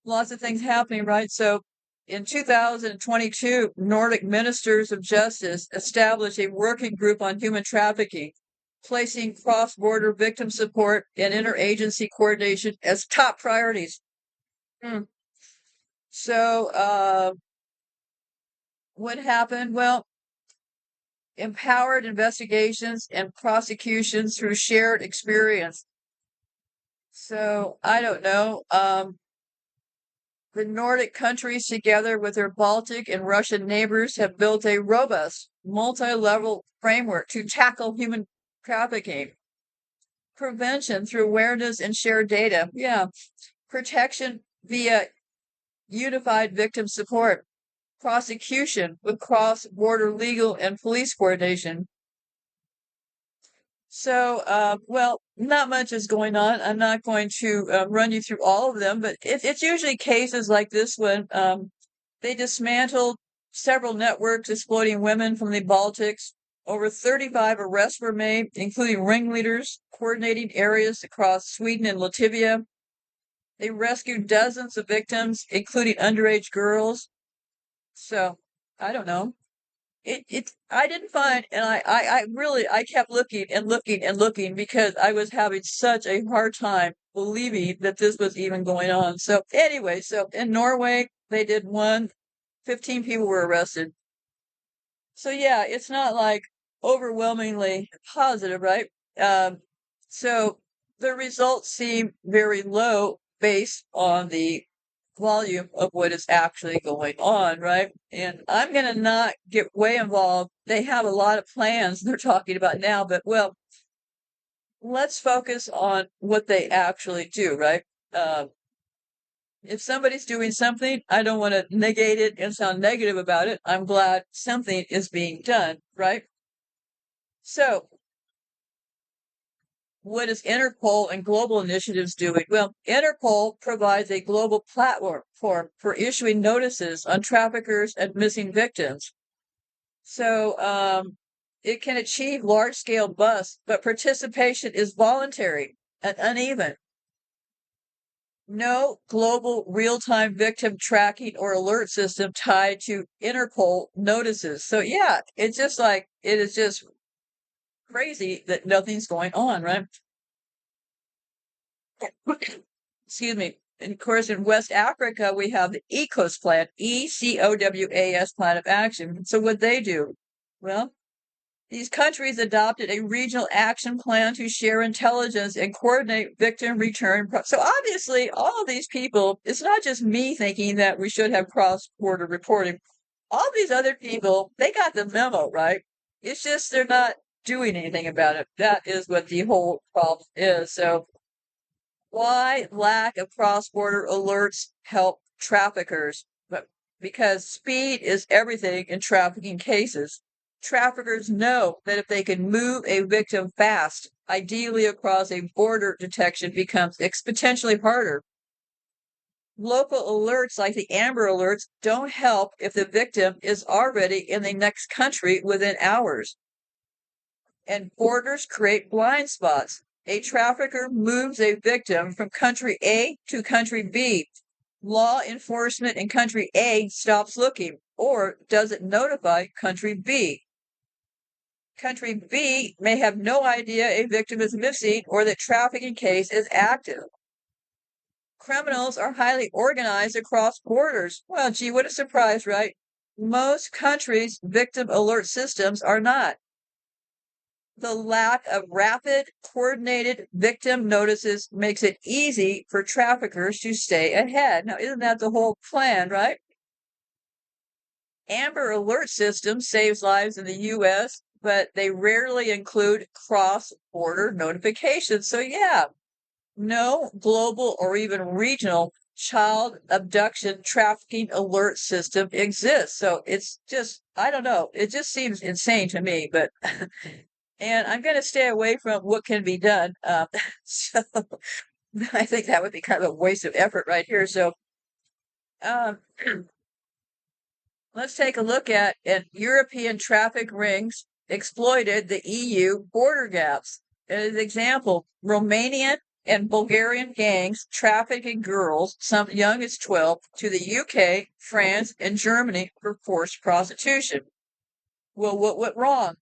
Lots of things happening, right? So in 2022, Nordic ministers of justice established a working group on human trafficking, placing cross-border victim support and interagency coordination as top priorities. So what happened? Well, empowered investigations and prosecutions through shared experience. So I don't know. The Nordic countries, together with their Baltic and Russian neighbors, have built a robust, multi-level framework to tackle human trafficking. Prevention through awareness and shared data. Yeah. Protection via unified victim support. Prosecution with cross-border legal and police coordination. So, well, not much is going on. I'm not going to run you through all of them, but it's usually cases like this one. They dismantled several networks exploiting women from the Baltics. Over 35 arrests were made, including ringleaders, coordinating areas across Sweden and Latvia. They rescued dozens of victims, including underage girls. So, I don't know. I didn't find, and I really, I kept looking and looking and looking because I was having such a hard time believing that this was even going on. So anyway, so in Norway, they did 15 people were arrested. So yeah, it's not like overwhelmingly positive, right? So the results seem very low based on the volume of what is actually going on, right? And I'm going to not get way involved. They have a lot of plans they're talking about now, but well, let's focus on what they actually do, right? If somebody's doing something, I don't want to negate it and sound negative about it. I'm glad something is being done, right? So, what is Interpol and global initiatives doing? Well, Interpol provides a global platform for issuing notices on traffickers and missing victims. So It can achieve large-scale busts, but participation is voluntary and uneven. No global real-time victim tracking or alert system tied to Interpol notices. So yeah, it's just like, it is just crazy that nothing's going on, right? Excuse me. And of course, in West Africa, we have the ECOWAS plan, ECOWAS plan of action. So what they do? Well, these countries adopted a regional action plan to share intelligence and coordinate victim return. So obviously, all of these people, it's not just me thinking that we should have cross-border reporting. All these other people, they got the memo, right? It's just they're not doing anything about it. That is what the whole problem is. So why lack of cross-border alerts help traffickers? But because speed is everything in trafficking cases. Traffickers know that if they can move a victim fast, ideally across a border, detection becomes exponentially harder. Local alerts like the Amber Alerts don't help if the victim is already in the next country within hours. And borders create blind spots. A trafficker moves a victim from country A to country B. Law enforcement in country A stops looking or doesn't notify country B. Country B may have no idea a victim is missing or that trafficking case is active. Criminals are highly organized across borders. Well, gee, what a surprise, right? Most countries' victim alert systems are not. The lack of rapid, coordinated victim notices makes it easy for traffickers to stay ahead. Now, isn't that the whole plan, right? Amber Alert system saves lives in the U.S., but they rarely include cross-border notifications. So yeah, no global or even regional child abduction trafficking alert system exists. So it's just, I don't know, it just seems insane to me, but and I'm going to stay away from what can be done. So I think that would be kind of a waste of effort right here. So um, let's take a look at European traffic rings exploited the EU border gaps. As an example, Romanian and Bulgarian gangs trafficking girls, some young as 12, to the UK, France, and Germany for forced prostitution. Well, what went wrong?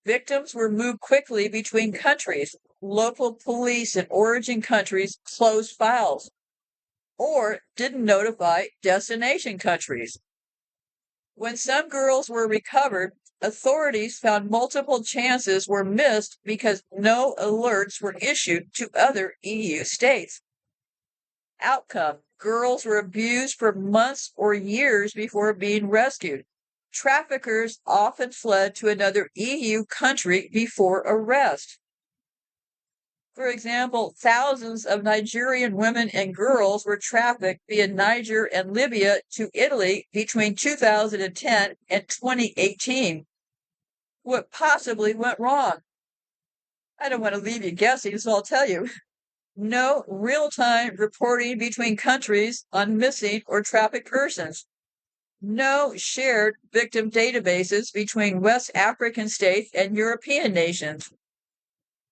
Victims were moved quickly between countries. Local police in origin countries closed files or didn't notify destination countries. When some girls were recovered, authorities found multiple chances were missed because no alerts were issued to other EU states. Outcome: girls were abused for months or years before being rescued. Traffickers often fled to another EU country before arrest. For example, thousands of Nigerian women and girls were trafficked via Niger and Libya to Italy between 2010 and 2018. What possibly went wrong? I don't want to leave you guessing, so I'll tell you. No real-time reporting between countries on missing or trafficked persons. No shared victim databases between West African states and European nations.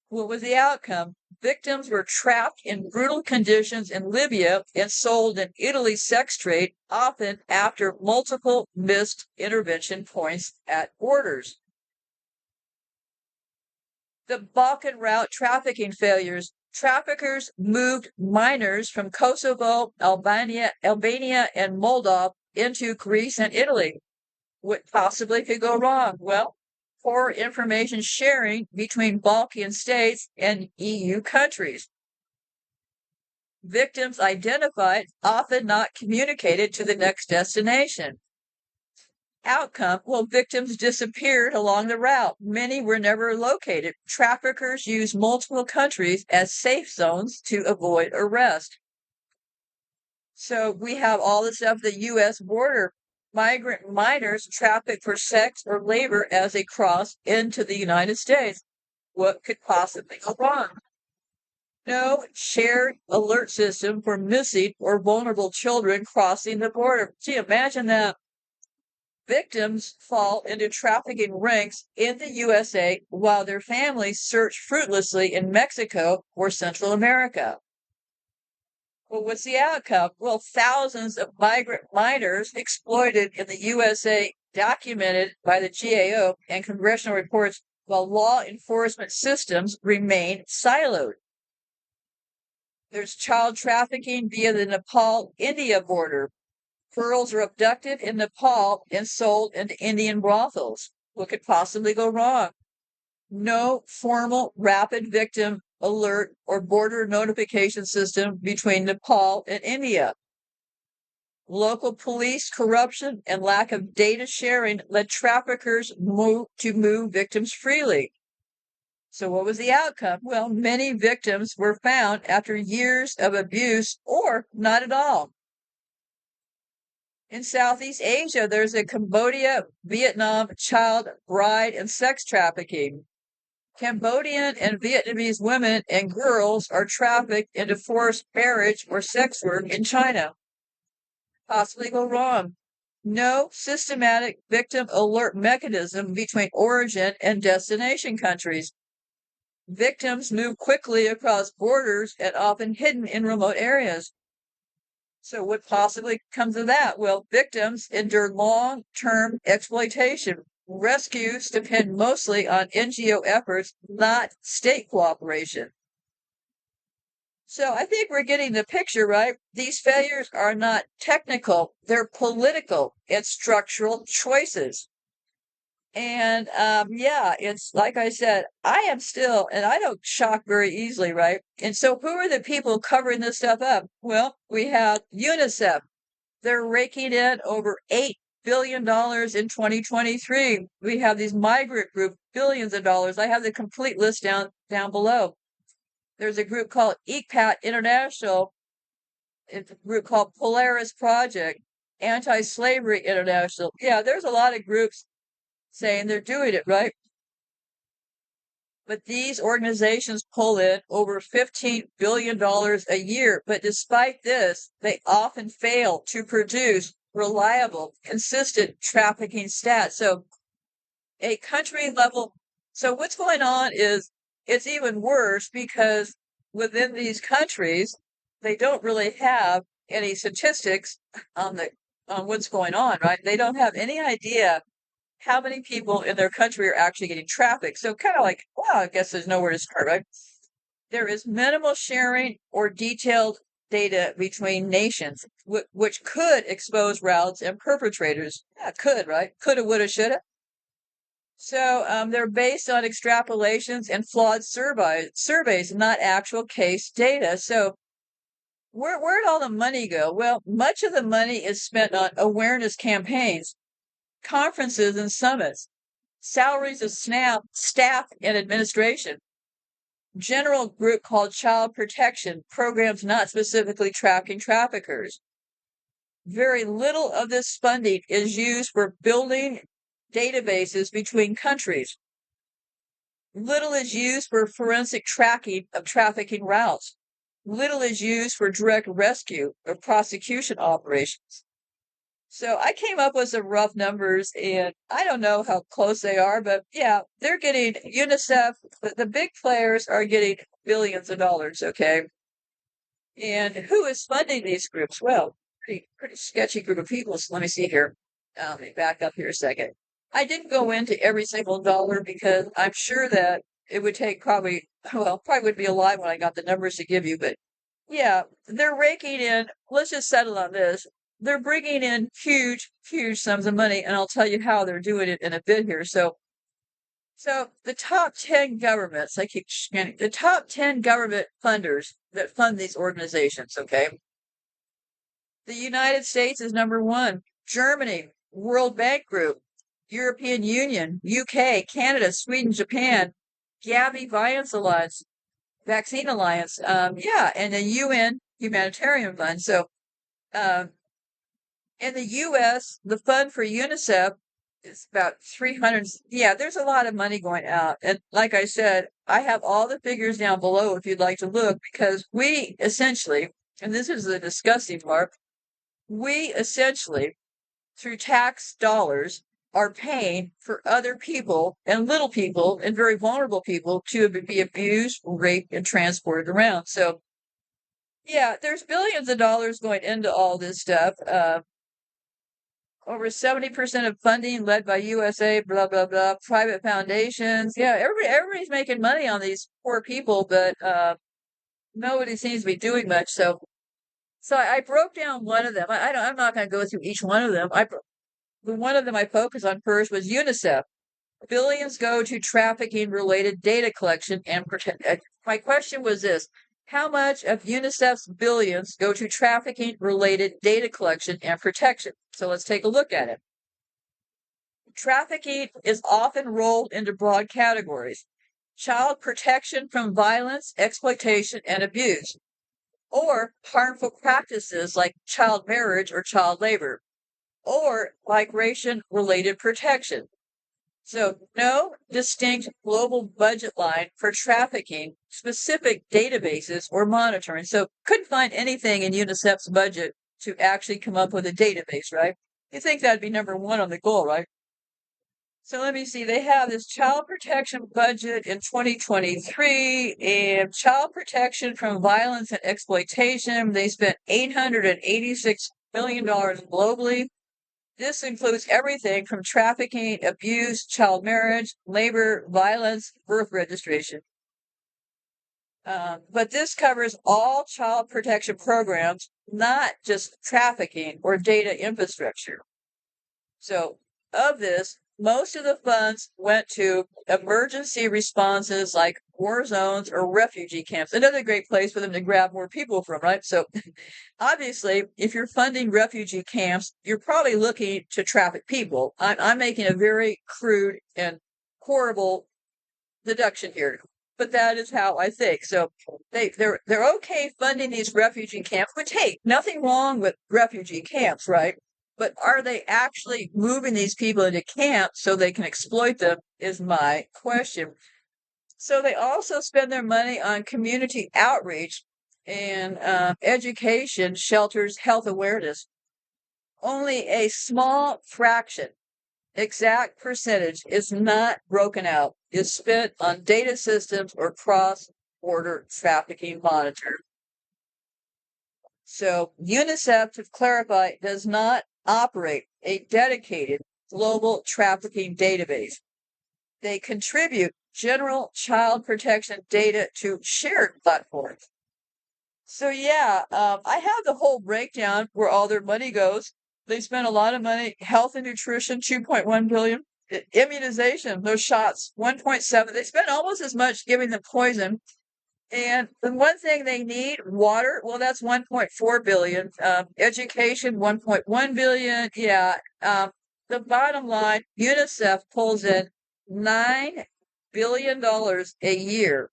What was the outcome? Victims were trapped in brutal conditions in Libya and sold in Italy's sex trade, often after multiple missed intervention points at borders. The Balkan route trafficking failures. Traffickers moved minors from Kosovo, Albania, and Moldova into Greece and Italy. What possibly could go wrong? Well, poor information sharing between Balkan states and EU countries. Victims identified, often not communicated to the next destination. Outcome: well, victims disappeared along the route. Many were never located. Traffickers used multiple countries as safe zones to avoid arrest. So we have all this stuff, the U.S. border. Migrant minors trafficked for sex or labor as they cross into the United States. What could possibly go wrong? No shared alert system for missing or vulnerable children crossing the border. Gee, imagine that. victims fall into trafficking ranks in the USA while their families search fruitlessly in Mexico or Central America. Well, what's the outcome? Well, thousands of migrant minors exploited in the USA, documented by the GAO and congressional reports, while law enforcement systems remain siloed. There's child trafficking via the Nepal-India border. Girls are abducted in Nepal and sold into Indian brothels. What could possibly go wrong? No formal rapid victim alert or border notification system between Nepal and India. Local police corruption and lack of data sharing led traffickers move victims freely. So what was the outcome? Well, many victims were found after years of abuse or not at all. In Southeast Asia, there's a Cambodia, Vietnam child, bride, and sex trafficking. Cambodian and Vietnamese women and girls are trafficked into forced marriage or sex work in China. Possibly go wrong. No systematic victim alert mechanism between origin and destination countries. Victims move quickly across borders and often hidden in remote areas. So what possibly comes of that? Well, victims endure long-term exploitation. Rescues depend mostly on NGO efforts, not state cooperation. So I think we're getting the picture, right? These failures are not technical, they're political and structural choices. And yeah, it's like I said, I am still, and I don't shock very easily, right? And so who are the people covering this stuff up? Well, we have UNICEF. They're raking in over $8 billion in 2023. We have these migrant groups, billions of dollars. I have the complete list down below. There's a group called ECPAT International, a group called Polaris Project, Anti-Slavery International. Yeah, there's a lot of groups saying they're doing it, right? But these organizations pull in over $15 billion a year. But despite this, they often fail to produce reliable, consistent trafficking stats. So a country level. So what's going on is it's even worse because within these countries, they don't really have any statistics on what's going on, right? They don't have any idea how many people in their country are actually getting trafficked. So kind of like, wow, I guess there's nowhere to start, right? There is minimal sharing or detailed data between nations, which could expose routes and perpetrators. Yeah, could, right? Coulda, woulda, shoulda. So they're based on extrapolations and flawed surveys, not actual case data. So where'd all the money go? Well, much of the money is spent on awareness campaigns, conferences and summits, salaries of staff and administration, general group called child protection, programs not specifically tracking traffickers. Very little of this funding is used for building databases between countries. Little is used for forensic tracking of trafficking routes. Little is used for direct rescue or prosecution operations. So I came up with some rough numbers, and I don't know how close they are, but yeah, they're getting UNICEF, the big players are getting billions of dollars, okay? And who is funding these groups? Well, pretty sketchy group of people. So let me see here. Let me back up here a second. I didn't go into every single dollar because I'm sure that it would take probably would be a lie when I got the numbers to give you, but yeah, they're raking in, let's just settle on this. They're bringing in huge, huge sums of money, and I'll tell you how they're doing it in a bit here. So the top 10 governments, I keep scanning, the top 10 government funders that fund these organizations, okay? The United States is number one. Germany, World Bank Group, European Union, UK, Canada, Sweden, Japan, Gavi Vaccine Alliance, yeah, and the UN Humanitarian Fund. So, in the U.S., the fund for UNICEF is about 300. Yeah, there's a lot of money going out. And like I said, I have all the figures down below if you'd like to look, because we essentially, and this is the disgusting part, we essentially through tax dollars are paying for other people and little people and very vulnerable people to be abused, raped, and transported around. So, yeah, there's billions of dollars going into all this stuff. Over 70% of funding led by USA, blah, blah, blah, private foundations. Yeah, everybody's making money on these poor people, but nobody seems to be doing much. So I broke down one of them. I'm not going to go through each one of them. The one of them I focused on first was UNICEF. Billions go to trafficking related data collection and protection. My question was this: how much of UNICEF's billions go to trafficking related data collection and protection? So let's take a look at it. Trafficking is often rolled into broad categories: child protection from violence, exploitation, and abuse, or harmful practices like child marriage or child labor, or migration-related protection. So no distinct global budget line for trafficking, specific databases, or monitoring. So couldn't find anything in UNICEF's budget to actually come up with a database, right? You think that'd be number one on the goal, right? So let me see. They have this child protection budget in 2023 and child protection from violence and exploitation. They spent $886 million globally. This includes everything from trafficking, abuse, child marriage, labor, violence, birth registration. But this covers all child protection programs, not just trafficking or data infrastructure. So, of this, most of the funds went to emergency responses like war zones or refugee camps. Another great place for them to grab more people from, right? So, obviously, if you're funding refugee camps, you're probably looking to traffic people. I'm making a very crude and horrible deduction here, but that is how I think. So they're okay funding these refugee camps, which hey, nothing wrong with refugee camps, right? But are they actually moving these people into camps so they can exploit them is my question. So they also spend their money on community outreach and education, shelters, health awareness. Only a small fraction, exact percentage, is not broken out, is spent on data systems or cross-border trafficking monitoring. So UNICEF, to clarify, does not operate a dedicated global trafficking database. They contribute general child protection data to shared platforms. So yeah, I have the whole breakdown where all their money goes. They spend a lot of money, health and nutrition, 2.1 billion, immunization, those shots, 1.7. They spend almost as much giving them poison. And the one thing they need, water, well, that's 1.4 billion. Education, 1.1 billion. Yeah. The bottom line, UNICEF pulls in $9 billion a year.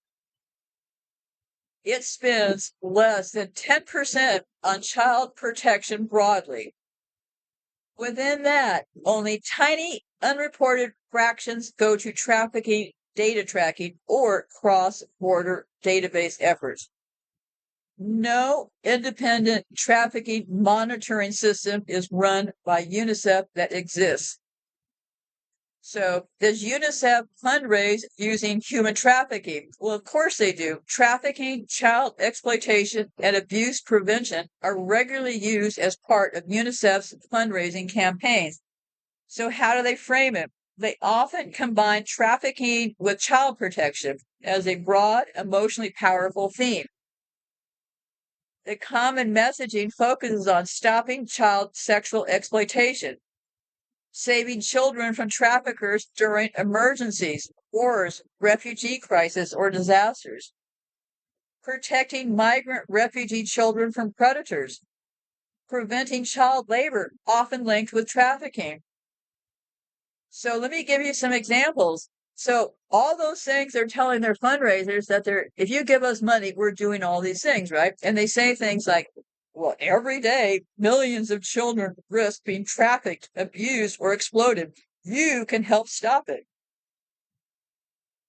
It spends less than 10% on child protection broadly. Within that, only tiny unreported fractions go to trafficking, data tracking, or cross-border database efforts. No independent trafficking monitoring system is run by UNICEF that exists. So, does UNICEF fundraise using human trafficking? Well, of course they do. Trafficking, child exploitation, and abuse prevention are regularly used as part of UNICEF's fundraising campaigns. So, how do they frame it? They often combine trafficking with child protection as a broad, emotionally powerful theme. The common messaging focuses on stopping child sexual exploitation, saving children from traffickers during emergencies, wars, refugee crises, or disasters, protecting migrant refugee children from predators, preventing child labor, often linked with trafficking. So let me give you some examples. So all those things they're telling their fundraisers that if you give us money, we're doing all these things, right? And they say things like, well, every day, millions of children risk being trafficked, abused, or exploited. You can help stop it.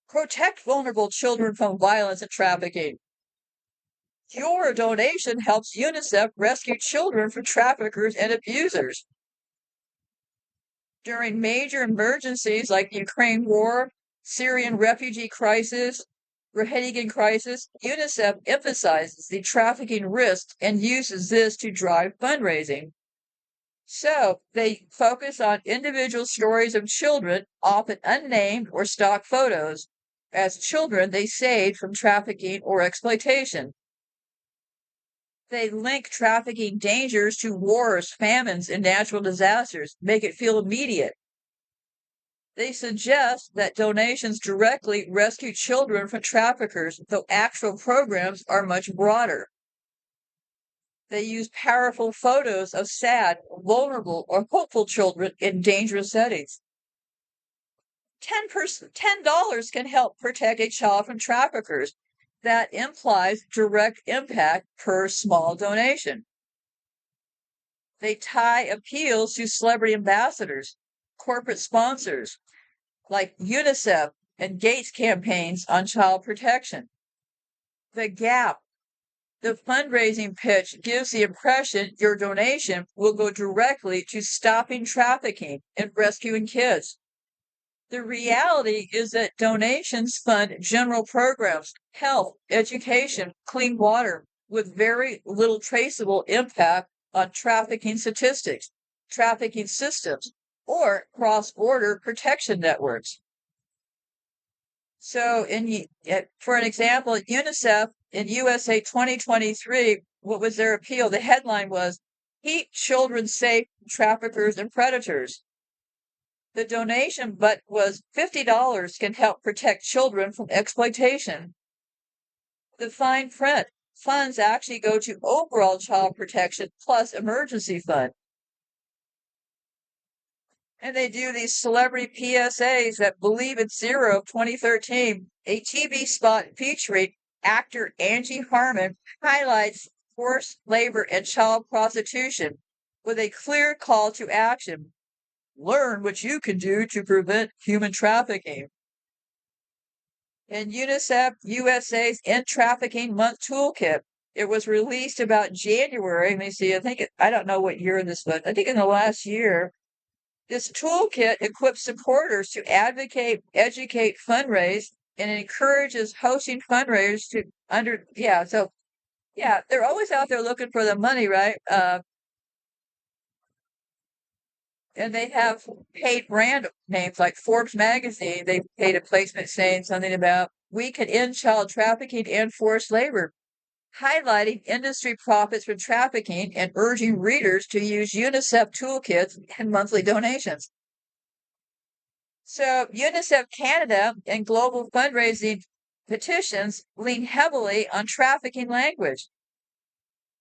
Protect vulnerable children from violence and trafficking. Your donation helps UNICEF rescue children from traffickers and abusers. During major emergencies like the Ukraine war, Syrian refugee crisis, Rohingya crisis, UNICEF emphasizes the trafficking risk and uses this to drive fundraising. So they focus on individual stories of children, often unnamed or stock photos, as children they saved from trafficking or exploitation. They link trafficking dangers to wars, famines, and natural disasters, make it feel immediate. They suggest that donations directly rescue children from traffickers, though actual programs are much broader. They use powerful photos of sad, vulnerable, or hopeful children in dangerous settings. $10 can help protect a child from traffickers. That implies direct impact per small donation. They tie appeals to celebrity ambassadors, corporate sponsors, like UNICEF and Gates campaigns on child protection. The gap. The fundraising pitch gives the impression your donation will go directly to stopping trafficking and rescuing kids. The reality is that donations fund general programs, health, education, clean water, with very little traceable impact on trafficking statistics, trafficking systems, or cross-border protection networks. So, for an example, UNICEF in USA 2023, what was their appeal? The headline was, "Keep Children Safe from Traffickers and Predators." The donation but was $50 can help protect children from exploitation. The fine print. Funds actually go to overall child protection plus emergency fund. And they do these celebrity PSAs that Believe It's Zero of 2013, a TV spot featuring actor Angie Harmon highlights forced labor and child prostitution with a clear call to action. Learn what you can do to prevent human trafficking. In UNICEF USA's End Trafficking Month Toolkit, it was released about January. Let me see, I don't know what year this was. I think in the last year. This toolkit equips supporters to advocate, educate, fundraise, and encourages hosting fundraisers they're always out there looking for the money, right? And they have paid brand names like Forbes magazine. They paid a placement saying something about, "We can end child trafficking and forced labor," highlighting industry profits from trafficking and urging readers to use UNICEF toolkits and monthly donations. So UNICEF Canada and global fundraising petitions lean heavily on trafficking language.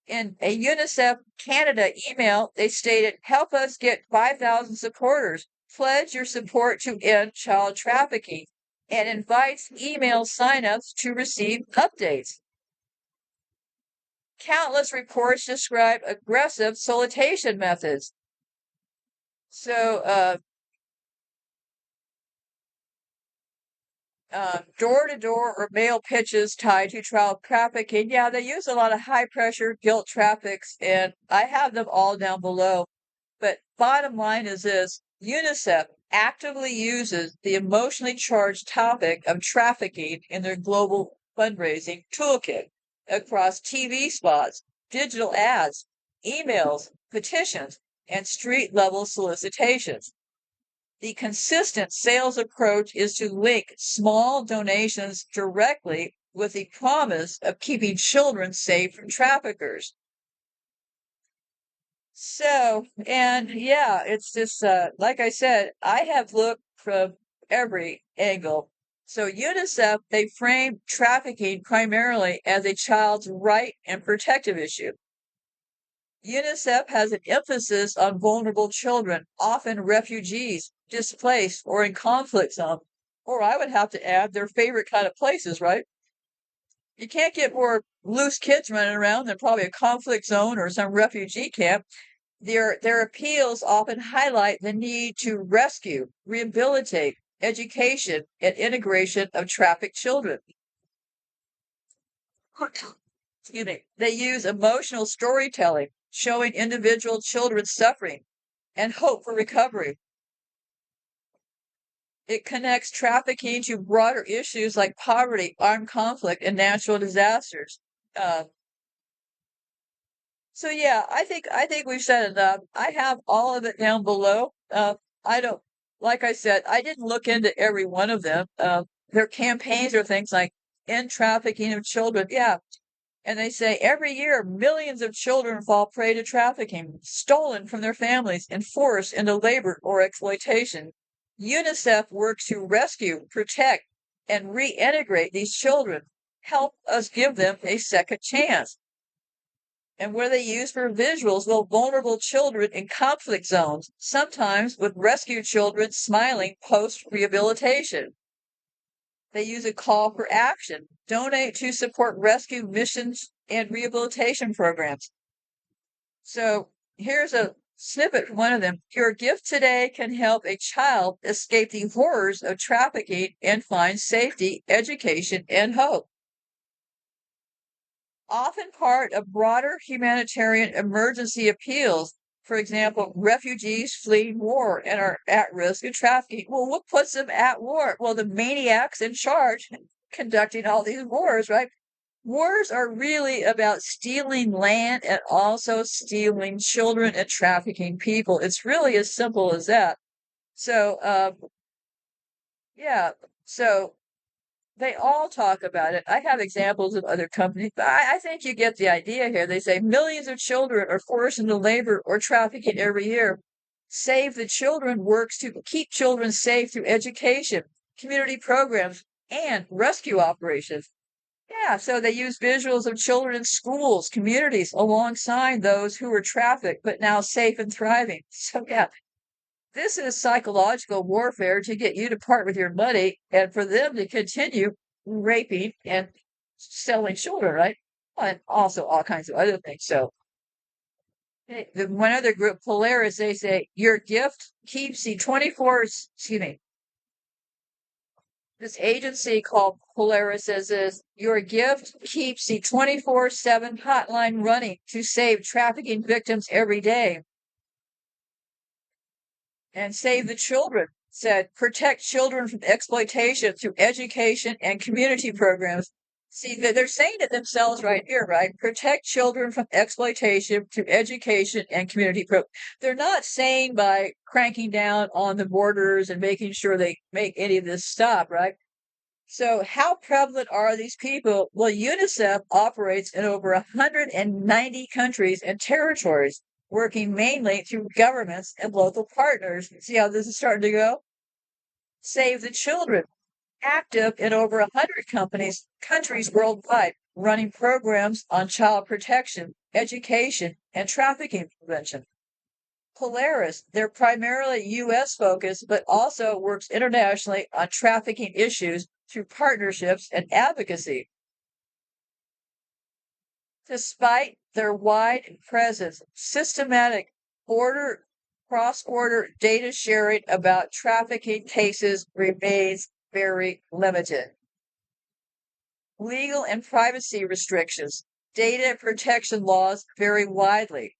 In a UNICEF Canada email, they stated, "Help us get 5,000 supporters. Pledge your support to end child trafficking," and invites email signups to receive updates. Countless reports describe aggressive solicitation methods. So, door-to-door or mail pitches tied to child trafficking. Yeah, they use a lot of high-pressure guilt traffics, and I have them all down below. But bottom line is this: UNICEF actively uses the emotionally charged topic of trafficking in their global fundraising toolkit across TV spots, digital ads, emails, petitions, and street-level solicitations. The consistent sales approach is to link small donations directly with the promise of keeping children safe from traffickers. So, and yeah, it's just, like I said, I have looked from every angle. So UNICEF, they frame trafficking primarily as a child's right and protective issue. UNICEF has an emphasis on vulnerable children, often refugees, displaced, or in conflict zones. Or I would have to add their favorite kind of places, right? You can't get more loose kids running around than probably a conflict zone or some refugee camp. Their appeals often highlight the need to rescue, rehabilitate, education, and integration of trafficked children. Excuse me. They use emotional storytelling, showing individual children's suffering and hope for recovery. It connects trafficking to broader issues like poverty, armed conflict, and natural disasters. Uh, so yeah, I think we've said enough. I have all of it down below. I don't, like I said, I didn't look into every one of them. Their campaigns are things like end trafficking of children. Yeah, and they say every year millions of children fall prey to trafficking, stolen from their families, and forced into labor or exploitation. UNICEF works to rescue, protect, and reintegrate these children. Help us give them a second chance. And where they use for visuals, well, vulnerable children in conflict zones, sometimes with rescued children smiling post rehabilitation. They use a call for action. Donate to support rescue missions and rehabilitation programs. So here's a snippet from one of them. Your gift today can help a child escape the horrors of trafficking and find safety, education, and hope. Often part of broader humanitarian emergency appeals. For example, refugees fleeing war and are at risk of trafficking. Well, what puts them at war? Well, the maniacs in charge conducting all these wars, right? Wars are really about stealing land and also stealing children and trafficking people. It's really as simple as that. So, yeah, so they all talk about it. I have examples of other companies, but I think you get the idea here. They say millions of children are forced into labor or trafficking every year. Save the Children works to keep children safe through education, community programs, and rescue operations. Yeah, so they use visuals of children in schools, communities, alongside those who were trafficked but now safe and thriving. So, yeah, this is psychological warfare to get you to part with your money and for them to continue raping and selling children, right? And also all kinds of other things. So, the one other group, Polaris, they say your gift keeps the 24, excuse me, this agency called Polaris says is your gift keeps the 24/7 hotline running to save trafficking victims every day. And Save the Children said protect children from exploitation through education and community programs. See, they're saying it themselves right here, right? Protect children from exploitation through education and community programs. They're not saying by cranking down on the borders and making sure they make any of this stop, right? So, how prevalent are these people? Well, UNICEF operates in over 190 countries and territories, working mainly through governments and local partners. See how this is starting to go? Save the Children, active in over 100 countries worldwide, running programs on child protection, education, and trafficking prevention. Polaris, they're primarily US focused, but also works internationally on trafficking issues through partnerships and advocacy. Despite their wide presence, systematic cross-border data sharing about trafficking cases remains very limited. Legal and privacy restrictions, data protection laws vary widely.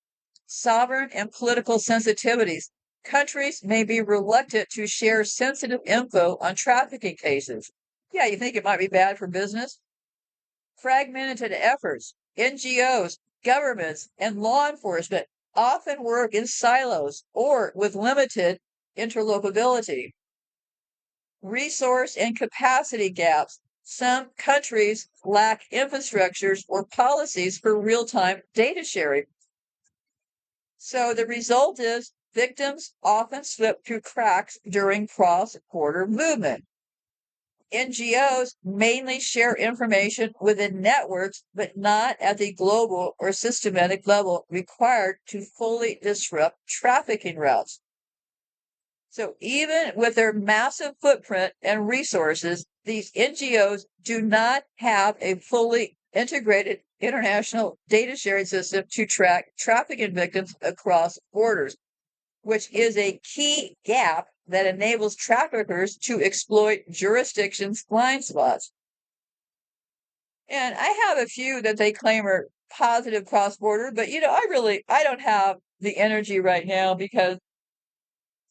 Sovereign and political sensitivities. Countries may be reluctant to share sensitive info on trafficking cases. Yeah, you think it might be bad for business? Fragmented efforts. NGOs, governments, and law enforcement often work in silos or with limited interlopability. Resource and capacity gaps. Some countries lack infrastructures or policies for real-time data sharing. So the result is victims often slip through cracks during cross-border movement. NGOs mainly share information within networks, but not at the global or systematic level required to fully disrupt trafficking routes. So even with their massive footprint and resources, these NGOs do not have a fully integrated international data sharing system to track trafficking victims across borders, which is a key gap that enables traffickers to exploit jurisdictions' blind spots. And I have a few that they claim are positive cross-border, but I don't have the energy right now because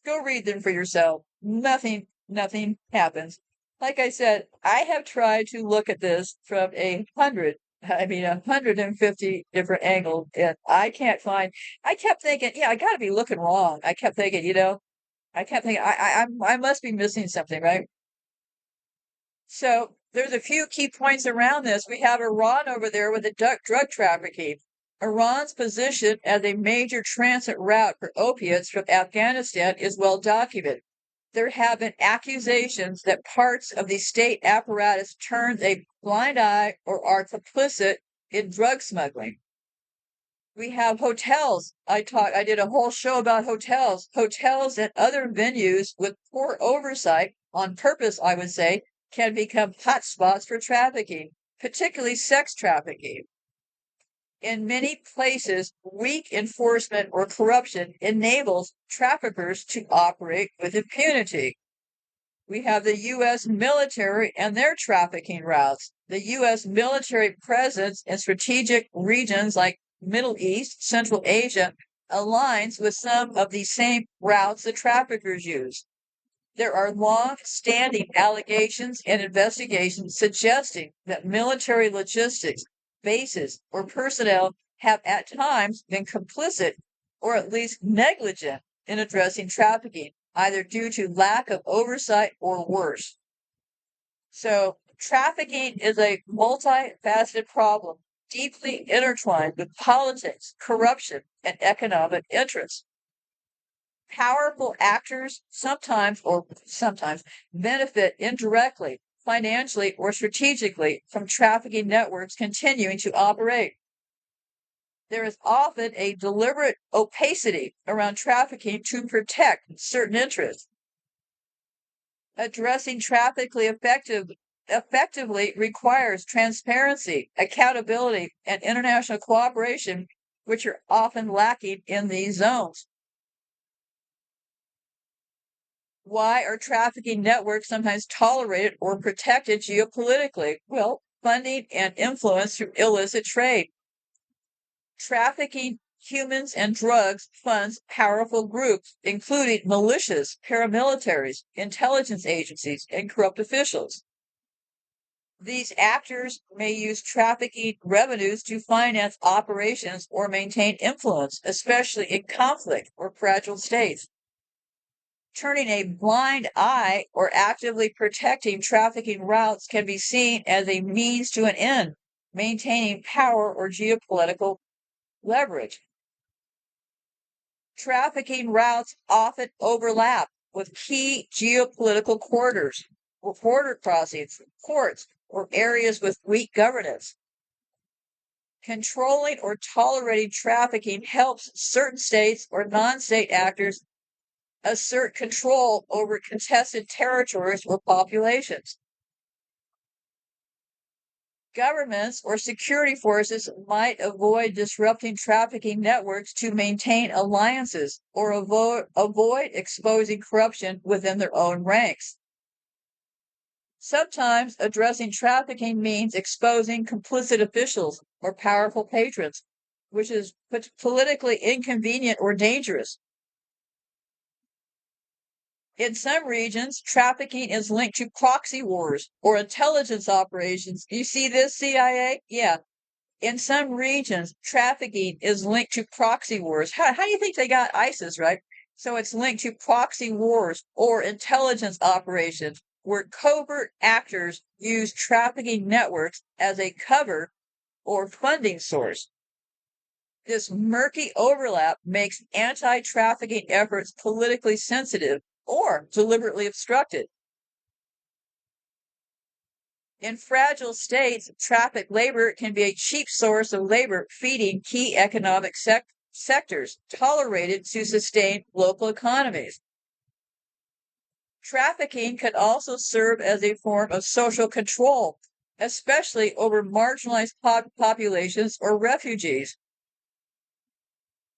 go read them for yourself. Nothing nothing happens. Like I said, I have tried to look at this from 150 different angles, and I can't find. I kept thinking, yeah, I got to be looking wrong. I kept thinking, I kept thinking, I must be missing something, right? So there's a few key points around this. We have Iran over there with the drug trafficking. Iran's position as a major transit route for opiates from Afghanistan is well documented. There have been accusations that parts of the state apparatus turns a blind eye or are complicit in drug smuggling. We have hotels. I did a whole show about hotels. Hotels and other venues with poor oversight, on purpose, I would say, can become hotspots for trafficking, particularly sex trafficking. In many places, weak enforcement or corruption enables traffickers to operate with impunity. We have the U.S. military and their trafficking routes. The U.S. military presence in strategic regions like Middle East, Central Asia aligns with some of the same routes the traffickers use. There are long-standing allegations and investigations suggesting that military logistics, bases, or personnel have at times been complicit or at least negligent in addressing trafficking, either due to lack of oversight or worse. So, trafficking is a multifaceted problem, deeply intertwined with politics, corruption, and economic interests. Powerful actors sometimes benefit indirectly, financially, or strategically from trafficking networks continuing to operate. There is often a deliberate opacity around trafficking to protect certain interests. Addressing trafficking effectively requires transparency, accountability, and international cooperation, which are often lacking in these zones. Why are trafficking networks sometimes tolerated or protected geopolitically? Well, funding and influence through illicit trade. Trafficking humans and drugs funds powerful groups, including militias, paramilitaries, intelligence agencies, and corrupt officials. These actors may use trafficking revenues to finance operations or maintain influence, especially in conflict or fragile states. Turning a blind eye or actively protecting trafficking routes can be seen as a means to an end, maintaining power or geopolitical leverage. Trafficking routes often overlap with key geopolitical corridors, or border crossings, ports, or areas with weak governance. Controlling or tolerating trafficking helps certain states or non-state actors assert control over contested territories or populations. Governments or security forces might avoid disrupting trafficking networks to maintain alliances or avoid exposing corruption within their own ranks. Sometimes addressing trafficking means exposing complicit officials or powerful patrons, which is politically inconvenient or dangerous. In some regions, trafficking is linked to proxy wars or intelligence operations. You see this, CIA? Yeah. In some regions, trafficking is linked to proxy wars. How do you think they got ISIS, right? So it's linked to proxy wars or intelligence operations where covert actors use trafficking networks as a cover or funding source. This murky overlap makes anti-trafficking efforts politically sensitive or deliberately obstructed. In fragile states, trafficked labor can be a cheap source of labor feeding key economic sectors tolerated to sustain local economies. Trafficking can also serve as a form of social control, especially over marginalized populations or refugees.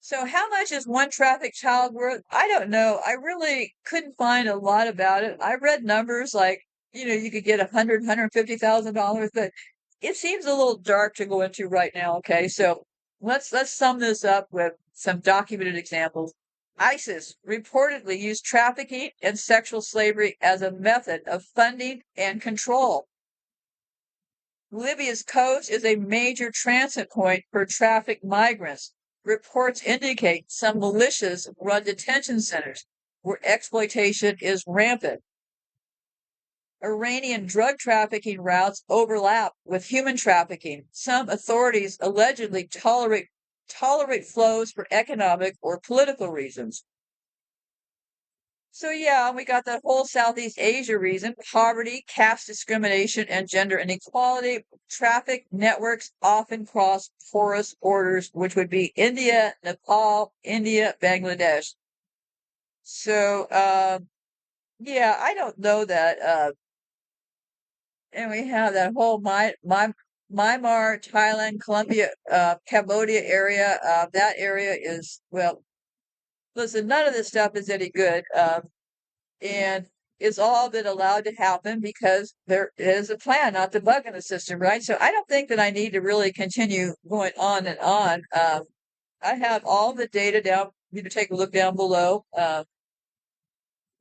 So how much is one trafficked child worth? I don't know. I really couldn't find a lot about it. I read numbers like, you could get $150,000, but it seems a little dark to go into right now. Okay, so let's sum this up with some documented examples. ISIS reportedly used trafficking and sexual slavery as a method of funding and control. Libya's coast is a major transit point for trafficked migrants. Reports indicate some militias run detention centers where exploitation is rampant. Iranian drug trafficking routes overlap with human trafficking. Some authorities allegedly tolerate flows for economic or political reasons. So yeah, we got the whole Southeast Asia reason: poverty, caste discrimination, and gender inequality. Traffic networks often cross porous borders, which would be India, Nepal, India, Bangladesh. So yeah, I don't know that. And we have that whole Myanmar, Thailand, Colombia, Cambodia area. That area is, well, listen, none of this stuff is any good. And it's all been allowed to happen because there is a plan, not to bug in the system, right? So I don't think that I need to really continue going on and on. I have all the data down. You can take a look down below.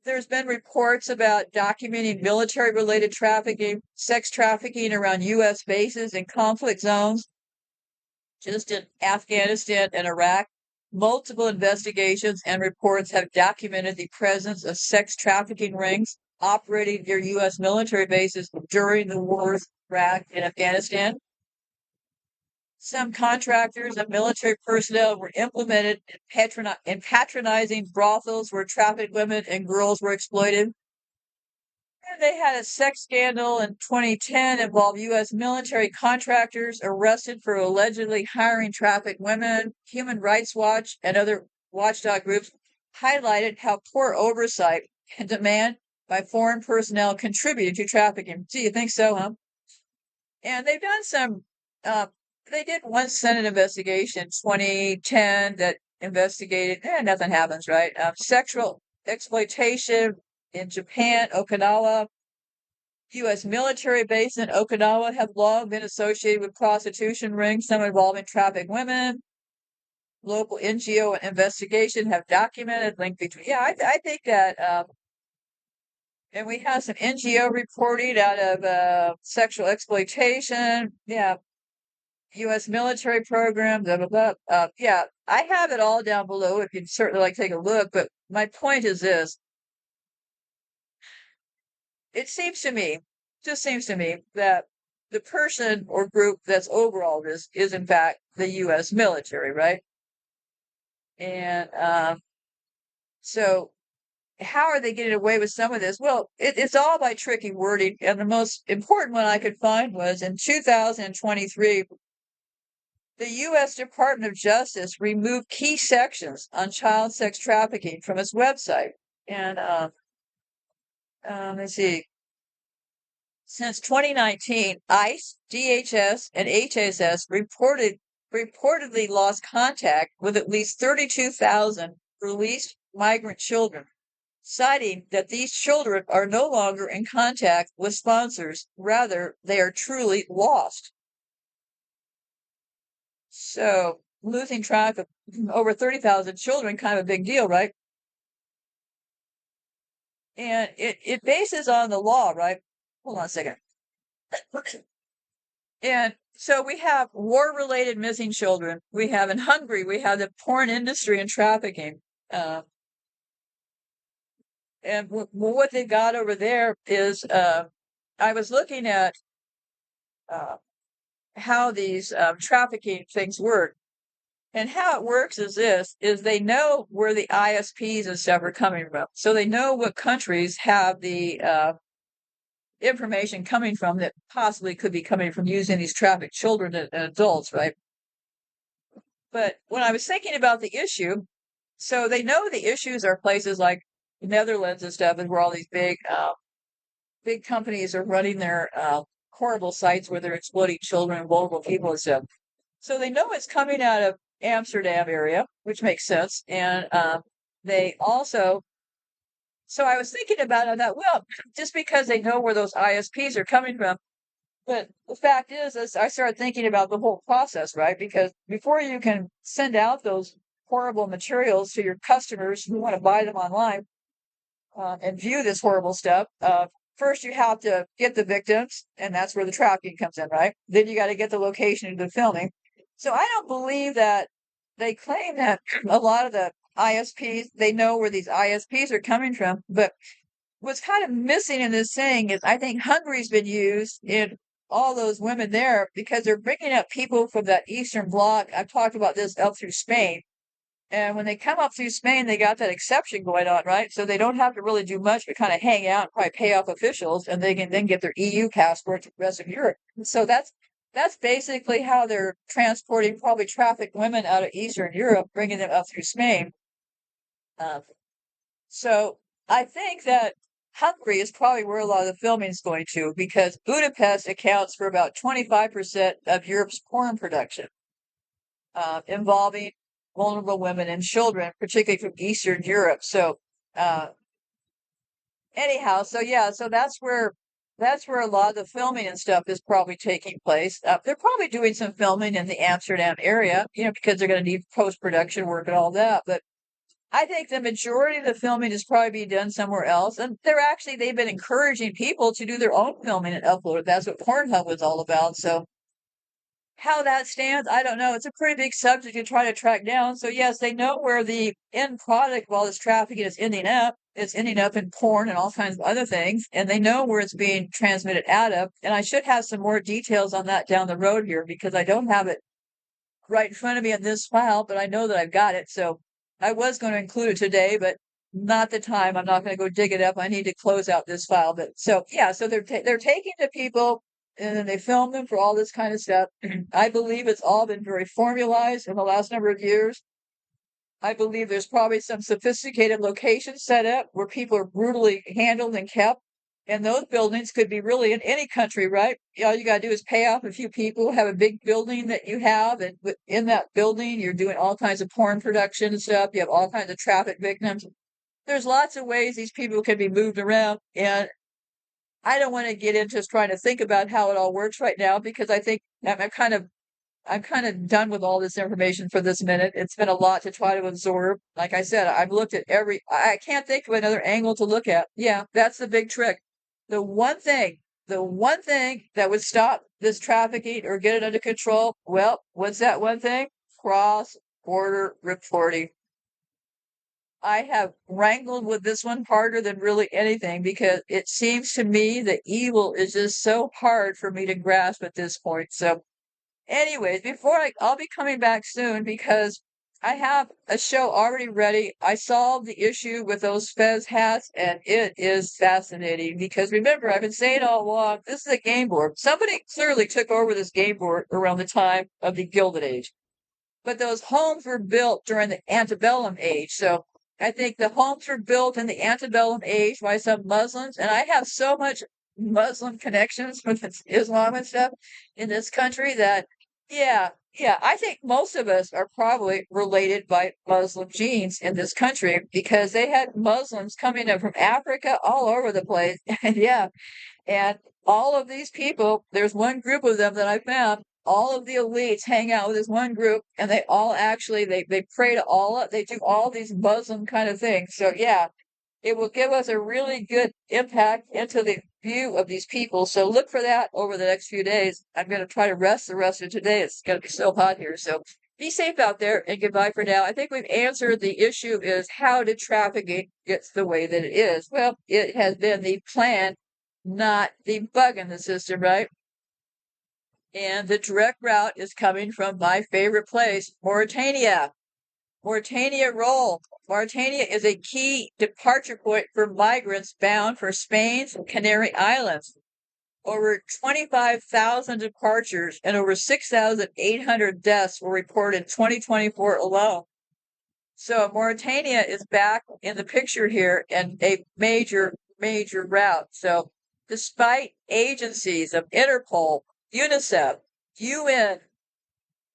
There's been reports about documenting military-related trafficking, sex trafficking around U.S. bases and conflict zones, just in Afghanistan and Iraq. Multiple investigations and reports have documented the presence of sex trafficking rings operating near U.S. military bases during the wars in Iraq and Afghanistan. Some contractors and military personnel were implemented in patronizing brothels where trafficked women and girls were exploited. And they had a sex scandal in 2010 involved U.S. military contractors arrested for allegedly hiring trafficked women. Human Rights Watch and other watchdog groups highlighted how poor oversight and demand by foreign personnel contributed to trafficking. Do you think so, huh? And they've done some, they did one Senate investigation, 2010, that investigated, nothing happens, right? Sexual exploitation in Japan, Okinawa. U.S. military base in Okinawa have long been associated with prostitution rings, some involving trafficked women. Local NGO investigation have documented link between. Yeah, I think that. And we have some NGO reporting out of sexual exploitation. Yeah, U.S. military program. Blah blah blah. Yeah, I have it all down below if you'd certainly like to take a look. But my point is this: it seems to me, just seems to me, that the person or group that's over all this is in fact the U.S. military, right? And so how are they getting away with some of this? Well, it's all by tricky wording. And the most important one I could find was in 2023, the U.S. Department of Justice removed key sections on child sex trafficking from its website. And let's see. Since 2019, ICE, DHS, and HSS reportedly lost contact with at least 32,000 released migrant children, citing that these children are no longer in contact with sponsors. Rather, they are truly lost. So, losing track of over 30,000 children, kind of a big deal, right? And it bases on the law, right? Hold on a second. And so we have war-related missing children. We have in Hungary, we have the porn industry and trafficking. And what they've got over there is, I was looking at how these trafficking things work. And how it works is this, is they know where the ISPs and stuff are coming from. So they know what countries have the information coming from that possibly could be coming from using these trafficked children and adults, right? But when I was thinking about the issue, so they know the issues are places like the Netherlands and stuff, and where all these big companies are running their horrible sites where they're exploiting children and vulnerable people and stuff. So they know it's coming out of Amsterdam area, which makes sense. And they also, so I was thinking about it, I thought, well, just because they know where those ISPs are coming from, but the fact is I started thinking about the whole process, right? Because before you can send out those horrible materials to your customers who want to buy them online and view this horrible stuff. First, you have to get the victims, and that's where the trafficking comes in, right? Then you got to get the location of the filming. So I don't believe that they claim that a lot of the ISPs, they know where these ISPs are coming from. But what's kind of missing in this thing is I think Hungary's been used in all those women there because they're bringing up people from that Eastern Bloc. I've talked about this up through Spain. And when they come up through Spain, they got that exception going on, right? So they don't have to really do much but kind of hang out and probably pay off officials, and they can then get their EU passport to the rest of Europe. So that's basically how they're transporting probably trafficked women out of Eastern Europe, bringing them up through Spain. Um, so I think that Hungary is probably where a lot of the filming is going to, because Budapest accounts for about 25% of Europe's porn production, involving vulnerable women and children, particularly from Eastern Europe. So, anyhow, so yeah, so that's where a lot of the filming and stuff is probably taking place. They're probably doing some filming in the Amsterdam area, because they're going to need post-production work and all that. But I think the majority of the filming is probably being done somewhere else. And they've been encouraging people to do their own filming and upload it. That's what Pornhub was all about. So how that stands, I don't know. It's a pretty big subject to try to track down. So yes, they know where the end product of all this trafficking is ending up. It's ending up in porn and all kinds of other things, and they know where it's being transmitted out of. And I should have some more details on that down the road here because I don't have it right in front of me in this file, but I know that I've got it. So I was going to include it today, but not the time. I'm not going to go dig it up. I need to close out this file. But so yeah, so they're taking the people and then they film them for all this kind of stuff. I believe it's all been very formalized in the last number of years. I believe there's probably some sophisticated locations set up where people are brutally handled and kept. And those buildings could be really in any country, right? All you got to do is pay off a few people, have a big building that you have, and in that building, you're doing all kinds of porn production and stuff. You have all kinds of traffic victims. There's lots of ways these people can be moved around, and I don't want to get into just trying to think about how it all works right now because I think I'm kind of done with all this information for this minute. It's been a lot to try to absorb. Like I said, I've looked at I can't think of another angle to look at. Yeah, that's the big trick. The one thing, the one thing that would stop this trafficking or get it under control, well, what's that one thing? Cross-border reporting. I have wrangled with this one harder than really anything because it seems to me that evil is just so hard for me to grasp at this point. So, anyways, I'll be coming back soon because I have a show already ready. I solved the issue with those Fez hats, and it is fascinating because remember, I've been saying all along, this is a game board. Somebody clearly took over this game board around the time of the Gilded Age. But those homes were built during the antebellum age. So I think the homes were built in the antebellum age by some Muslims. And I have so much Muslim connections with Islam and stuff in this country that, yeah, yeah, I think most of us are probably related by Muslim genes in this country because they had Muslims coming in from Africa all over the place. And yeah, and all of these people, there's one group of them that I found. All of the elites hang out with this one group, and they all actually they pray to Allah. They do all these Muslim kind of things. So yeah, it will give us a really good impact into the view of these people. So look for that over the next few days. I'm going to try to rest the rest of today. It's going to be so hot here. So be safe out there and goodbye for now. I think we've answered the issue is how did trafficking get the way that it is? Well, it has been the plan, not the bug in the system, right? And the direct route is coming from my favorite place, Mauritania. Mauritania roll. Mauritania is a key departure point for migrants bound for Spain's Canary Islands. Over 25,000 departures and over 6,800 deaths were reported in 2024 alone. So Mauritania is back in the picture here and a major, major route. So despite agencies of Interpol, UNICEF, UN,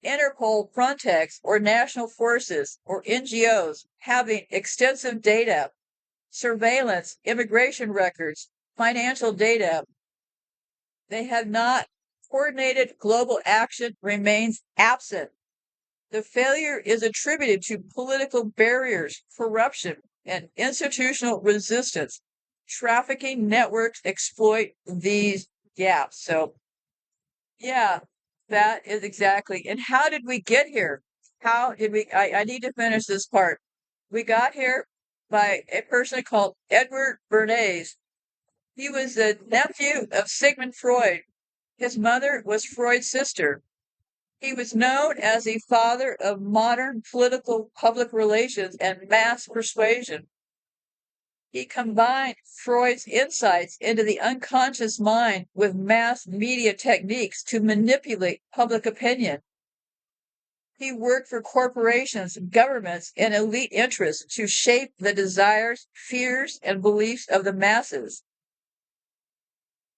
Interpol, Frontex, or national forces or NGOs having extensive data, surveillance, immigration records, financial data, they have not coordinated global action remains absent. The failure is attributed to political barriers, corruption, and institutional resistance. Trafficking networks exploit these gaps. So, yeah, that is exactly. And how did we get here? How did we? I need to finish this part. We got here by a person called Edward Bernays. He was the nephew of Sigmund Freud. His mother was Freud's sister. He was known as the father of modern political public relations and mass persuasion. He combined Freud's insights into the unconscious mind with mass media techniques to manipulate public opinion. He worked for corporations, governments, and elite interests to shape the desires, fears, and beliefs of the masses.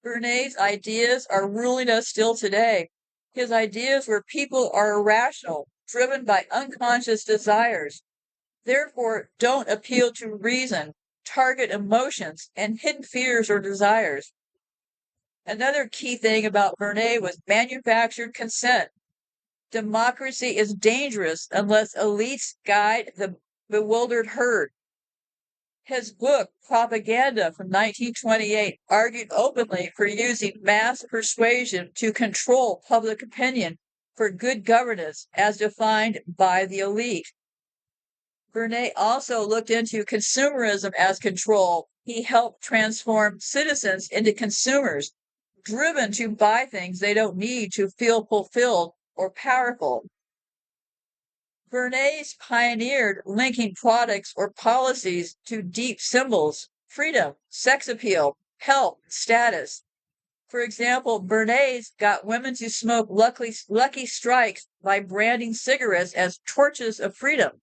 Bernays' ideas are ruling us still today. His ideas were people are irrational, driven by unconscious desires, therefore don't appeal to reason, target emotions, and hidden fears or desires. Another key thing about Bernays was manufactured consent. Democracy is dangerous unless elites guide the bewildered herd. His book, Propaganda from 1928, argued openly for using mass persuasion to control public opinion for good governance as defined by the elite. Bernays also looked into consumerism as control. He helped transform citizens into consumers, driven to buy things they don't need to feel fulfilled or powerful. Bernays pioneered linking products or policies to deep symbols, freedom, sex appeal, health, status. For example, Bernays got women to smoke Lucky Strikes by branding cigarettes as torches of freedom.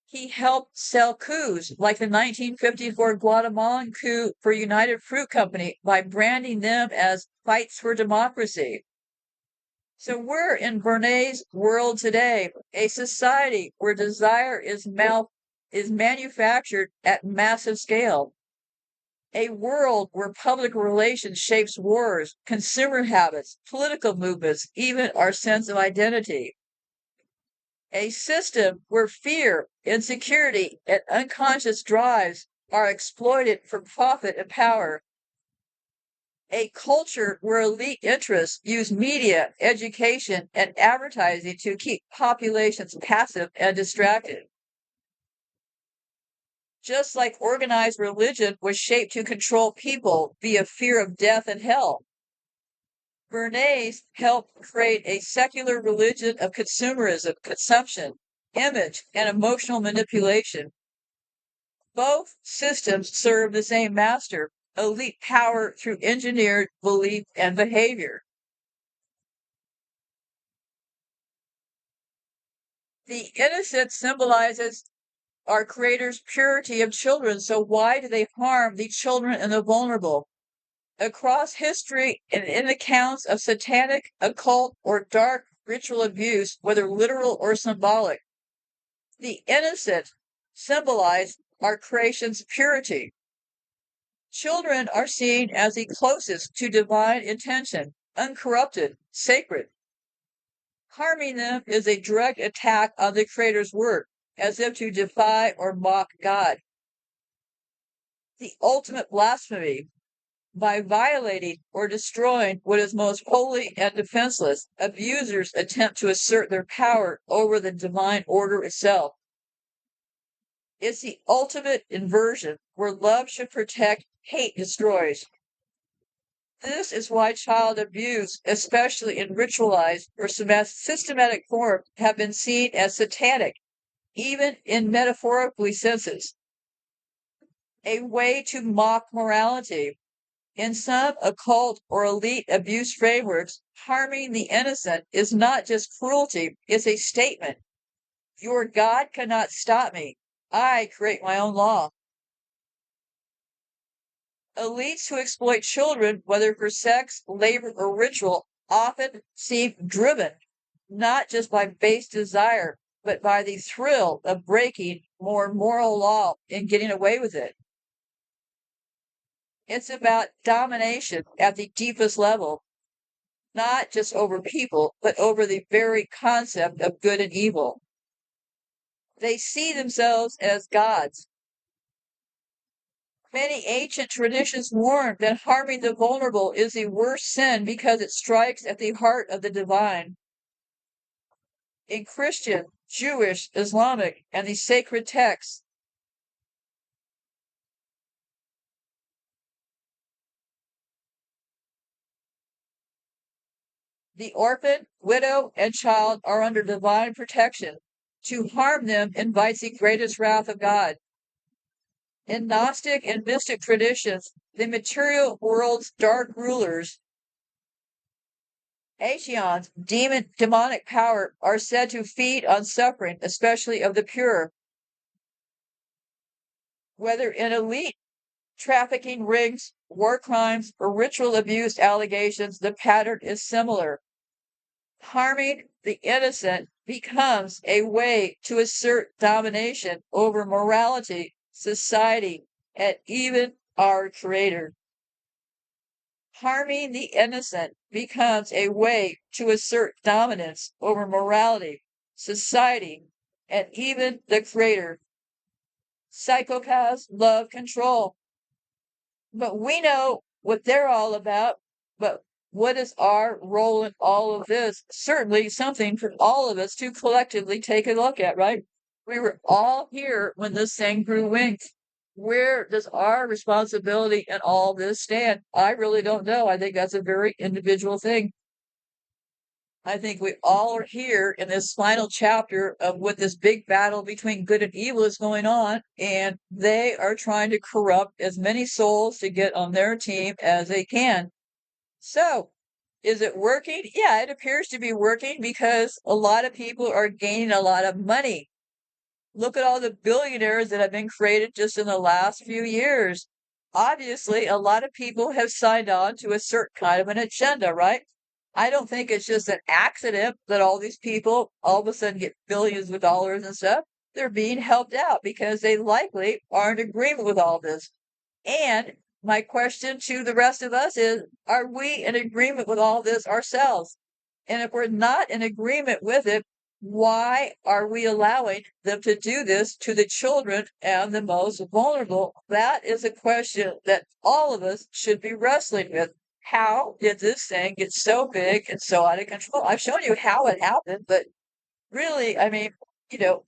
He helped sell coups like the 1954 Guatemalan coup for United Fruit Company by branding them as fights for democracy. So we're in Bernays' world today, a society where desire is manufactured at massive scale. A world where public relations shapes wars, consumer habits, political movements, even our sense of identity. A system where fear, insecurity, and unconscious drives are exploited for profit and power. A culture where elite interests use media, education, and advertising to keep populations passive and distracted. Just like organized religion was shaped to control people via fear of death and hell, Bernays helped create a secular religion of consumerism, consumption, image, and emotional manipulation. Both systems serve the same master, elite power through engineered belief and behavior. The innocent symbolizes our Creator's purity of children, so why do they harm the children and the vulnerable? Across history and in accounts of satanic, occult, or dark ritual abuse, whether literal or symbolic, the innocent symbolize our creation's purity. Children are seen as the closest to divine intention, uncorrupted, sacred. Harming them is a direct attack on the Creator's work, as if to defy or mock God. The ultimate blasphemy, by violating or destroying what is most holy and defenseless, abusers attempt to assert their power over the divine order itself. It's the ultimate inversion, where love should protect, hate destroys. This is why child abuse, especially in ritualized or systematic form, have been seen as satanic, even in metaphorically senses. A way to mock morality. In some occult or elite abuse frameworks, harming the innocent is not just cruelty, it's a statement. Your God cannot stop me. I create my own law. Elites who exploit children, whether for sex, labor, or ritual, often seem driven not just by base desire, but by the thrill of breaking more moral law and getting away with it. It's about domination at the deepest level. not just over people, but over the very concept of good and evil. They see themselves as gods. Many ancient traditions warn that harming the vulnerable is the worst sin because it strikes at the heart of the divine. In Christian, Jewish, Islamic, and the sacred texts, the orphan, widow, and child are under divine protection. To harm them invites the greatest wrath of God. In Gnostic and mystic traditions, the material world's dark rulers, Aeons, demonic power, are said to feed on suffering, especially of the pure. Whether in elite trafficking rings, war crimes, or ritual abuse allegations, the pattern is similar. Harming the innocent becomes a way to assert domination over morality, society, and even our Creator. Harming the innocent becomes a way to assert dominance over morality, society, and even the Creator. Psychopaths love control. But we know what they're all about. But what is our role in all of this? Certainly something for all of us to collectively take a look at, right? We were all here when this thing grew wings. Where does our responsibility in all this stand? I really don't know. I think that's a very individual thing. I think we all are here in this final chapter of what this big battle between good and evil is going on, and they are trying to corrupt as many souls to get on their team as they can. So, is it working? Yeah, it appears to be working because a lot of people are gaining a lot of money. Look at all the billionaires that have been created just in the last few years. Obviously, a lot of people have signed on to a certain kind of an agenda, right? I don't think it's just an accident that all these people all of a sudden get billions of dollars and stuff. They're being helped out because they likely are in agreement with all this. And my question to the rest of us is, are we in agreement with all this ourselves? And if we're not in agreement with it, why are we allowing them to do this to the children and the most vulnerable? That is a question that all of us should be wrestling with. How did this thing get so big and so out of control? I've shown you how it happened, but really, I mean, you know,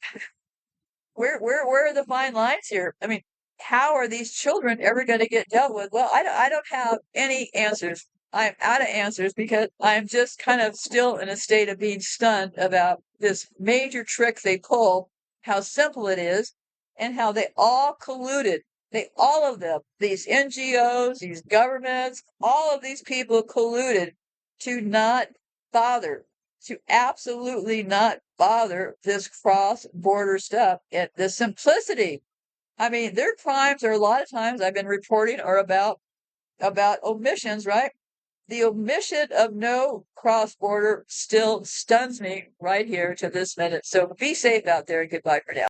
where are the fine lines here? I mean, how are these children ever going to get dealt with? Well, I don't have any answers. I'm out of answers because I'm just kind of still in a state of being stunned about this major trick they pull, how simple it is, and how they all colluded. All of them, these NGOs, these governments, all of these people colluded to not bother, to absolutely not bother this cross-border stuff. And the simplicity. I mean, their crimes are a lot of times I've been reporting are about omissions, right? The omission of no cross-border still stuns me right here to this minute. So be safe out there and goodbye for now.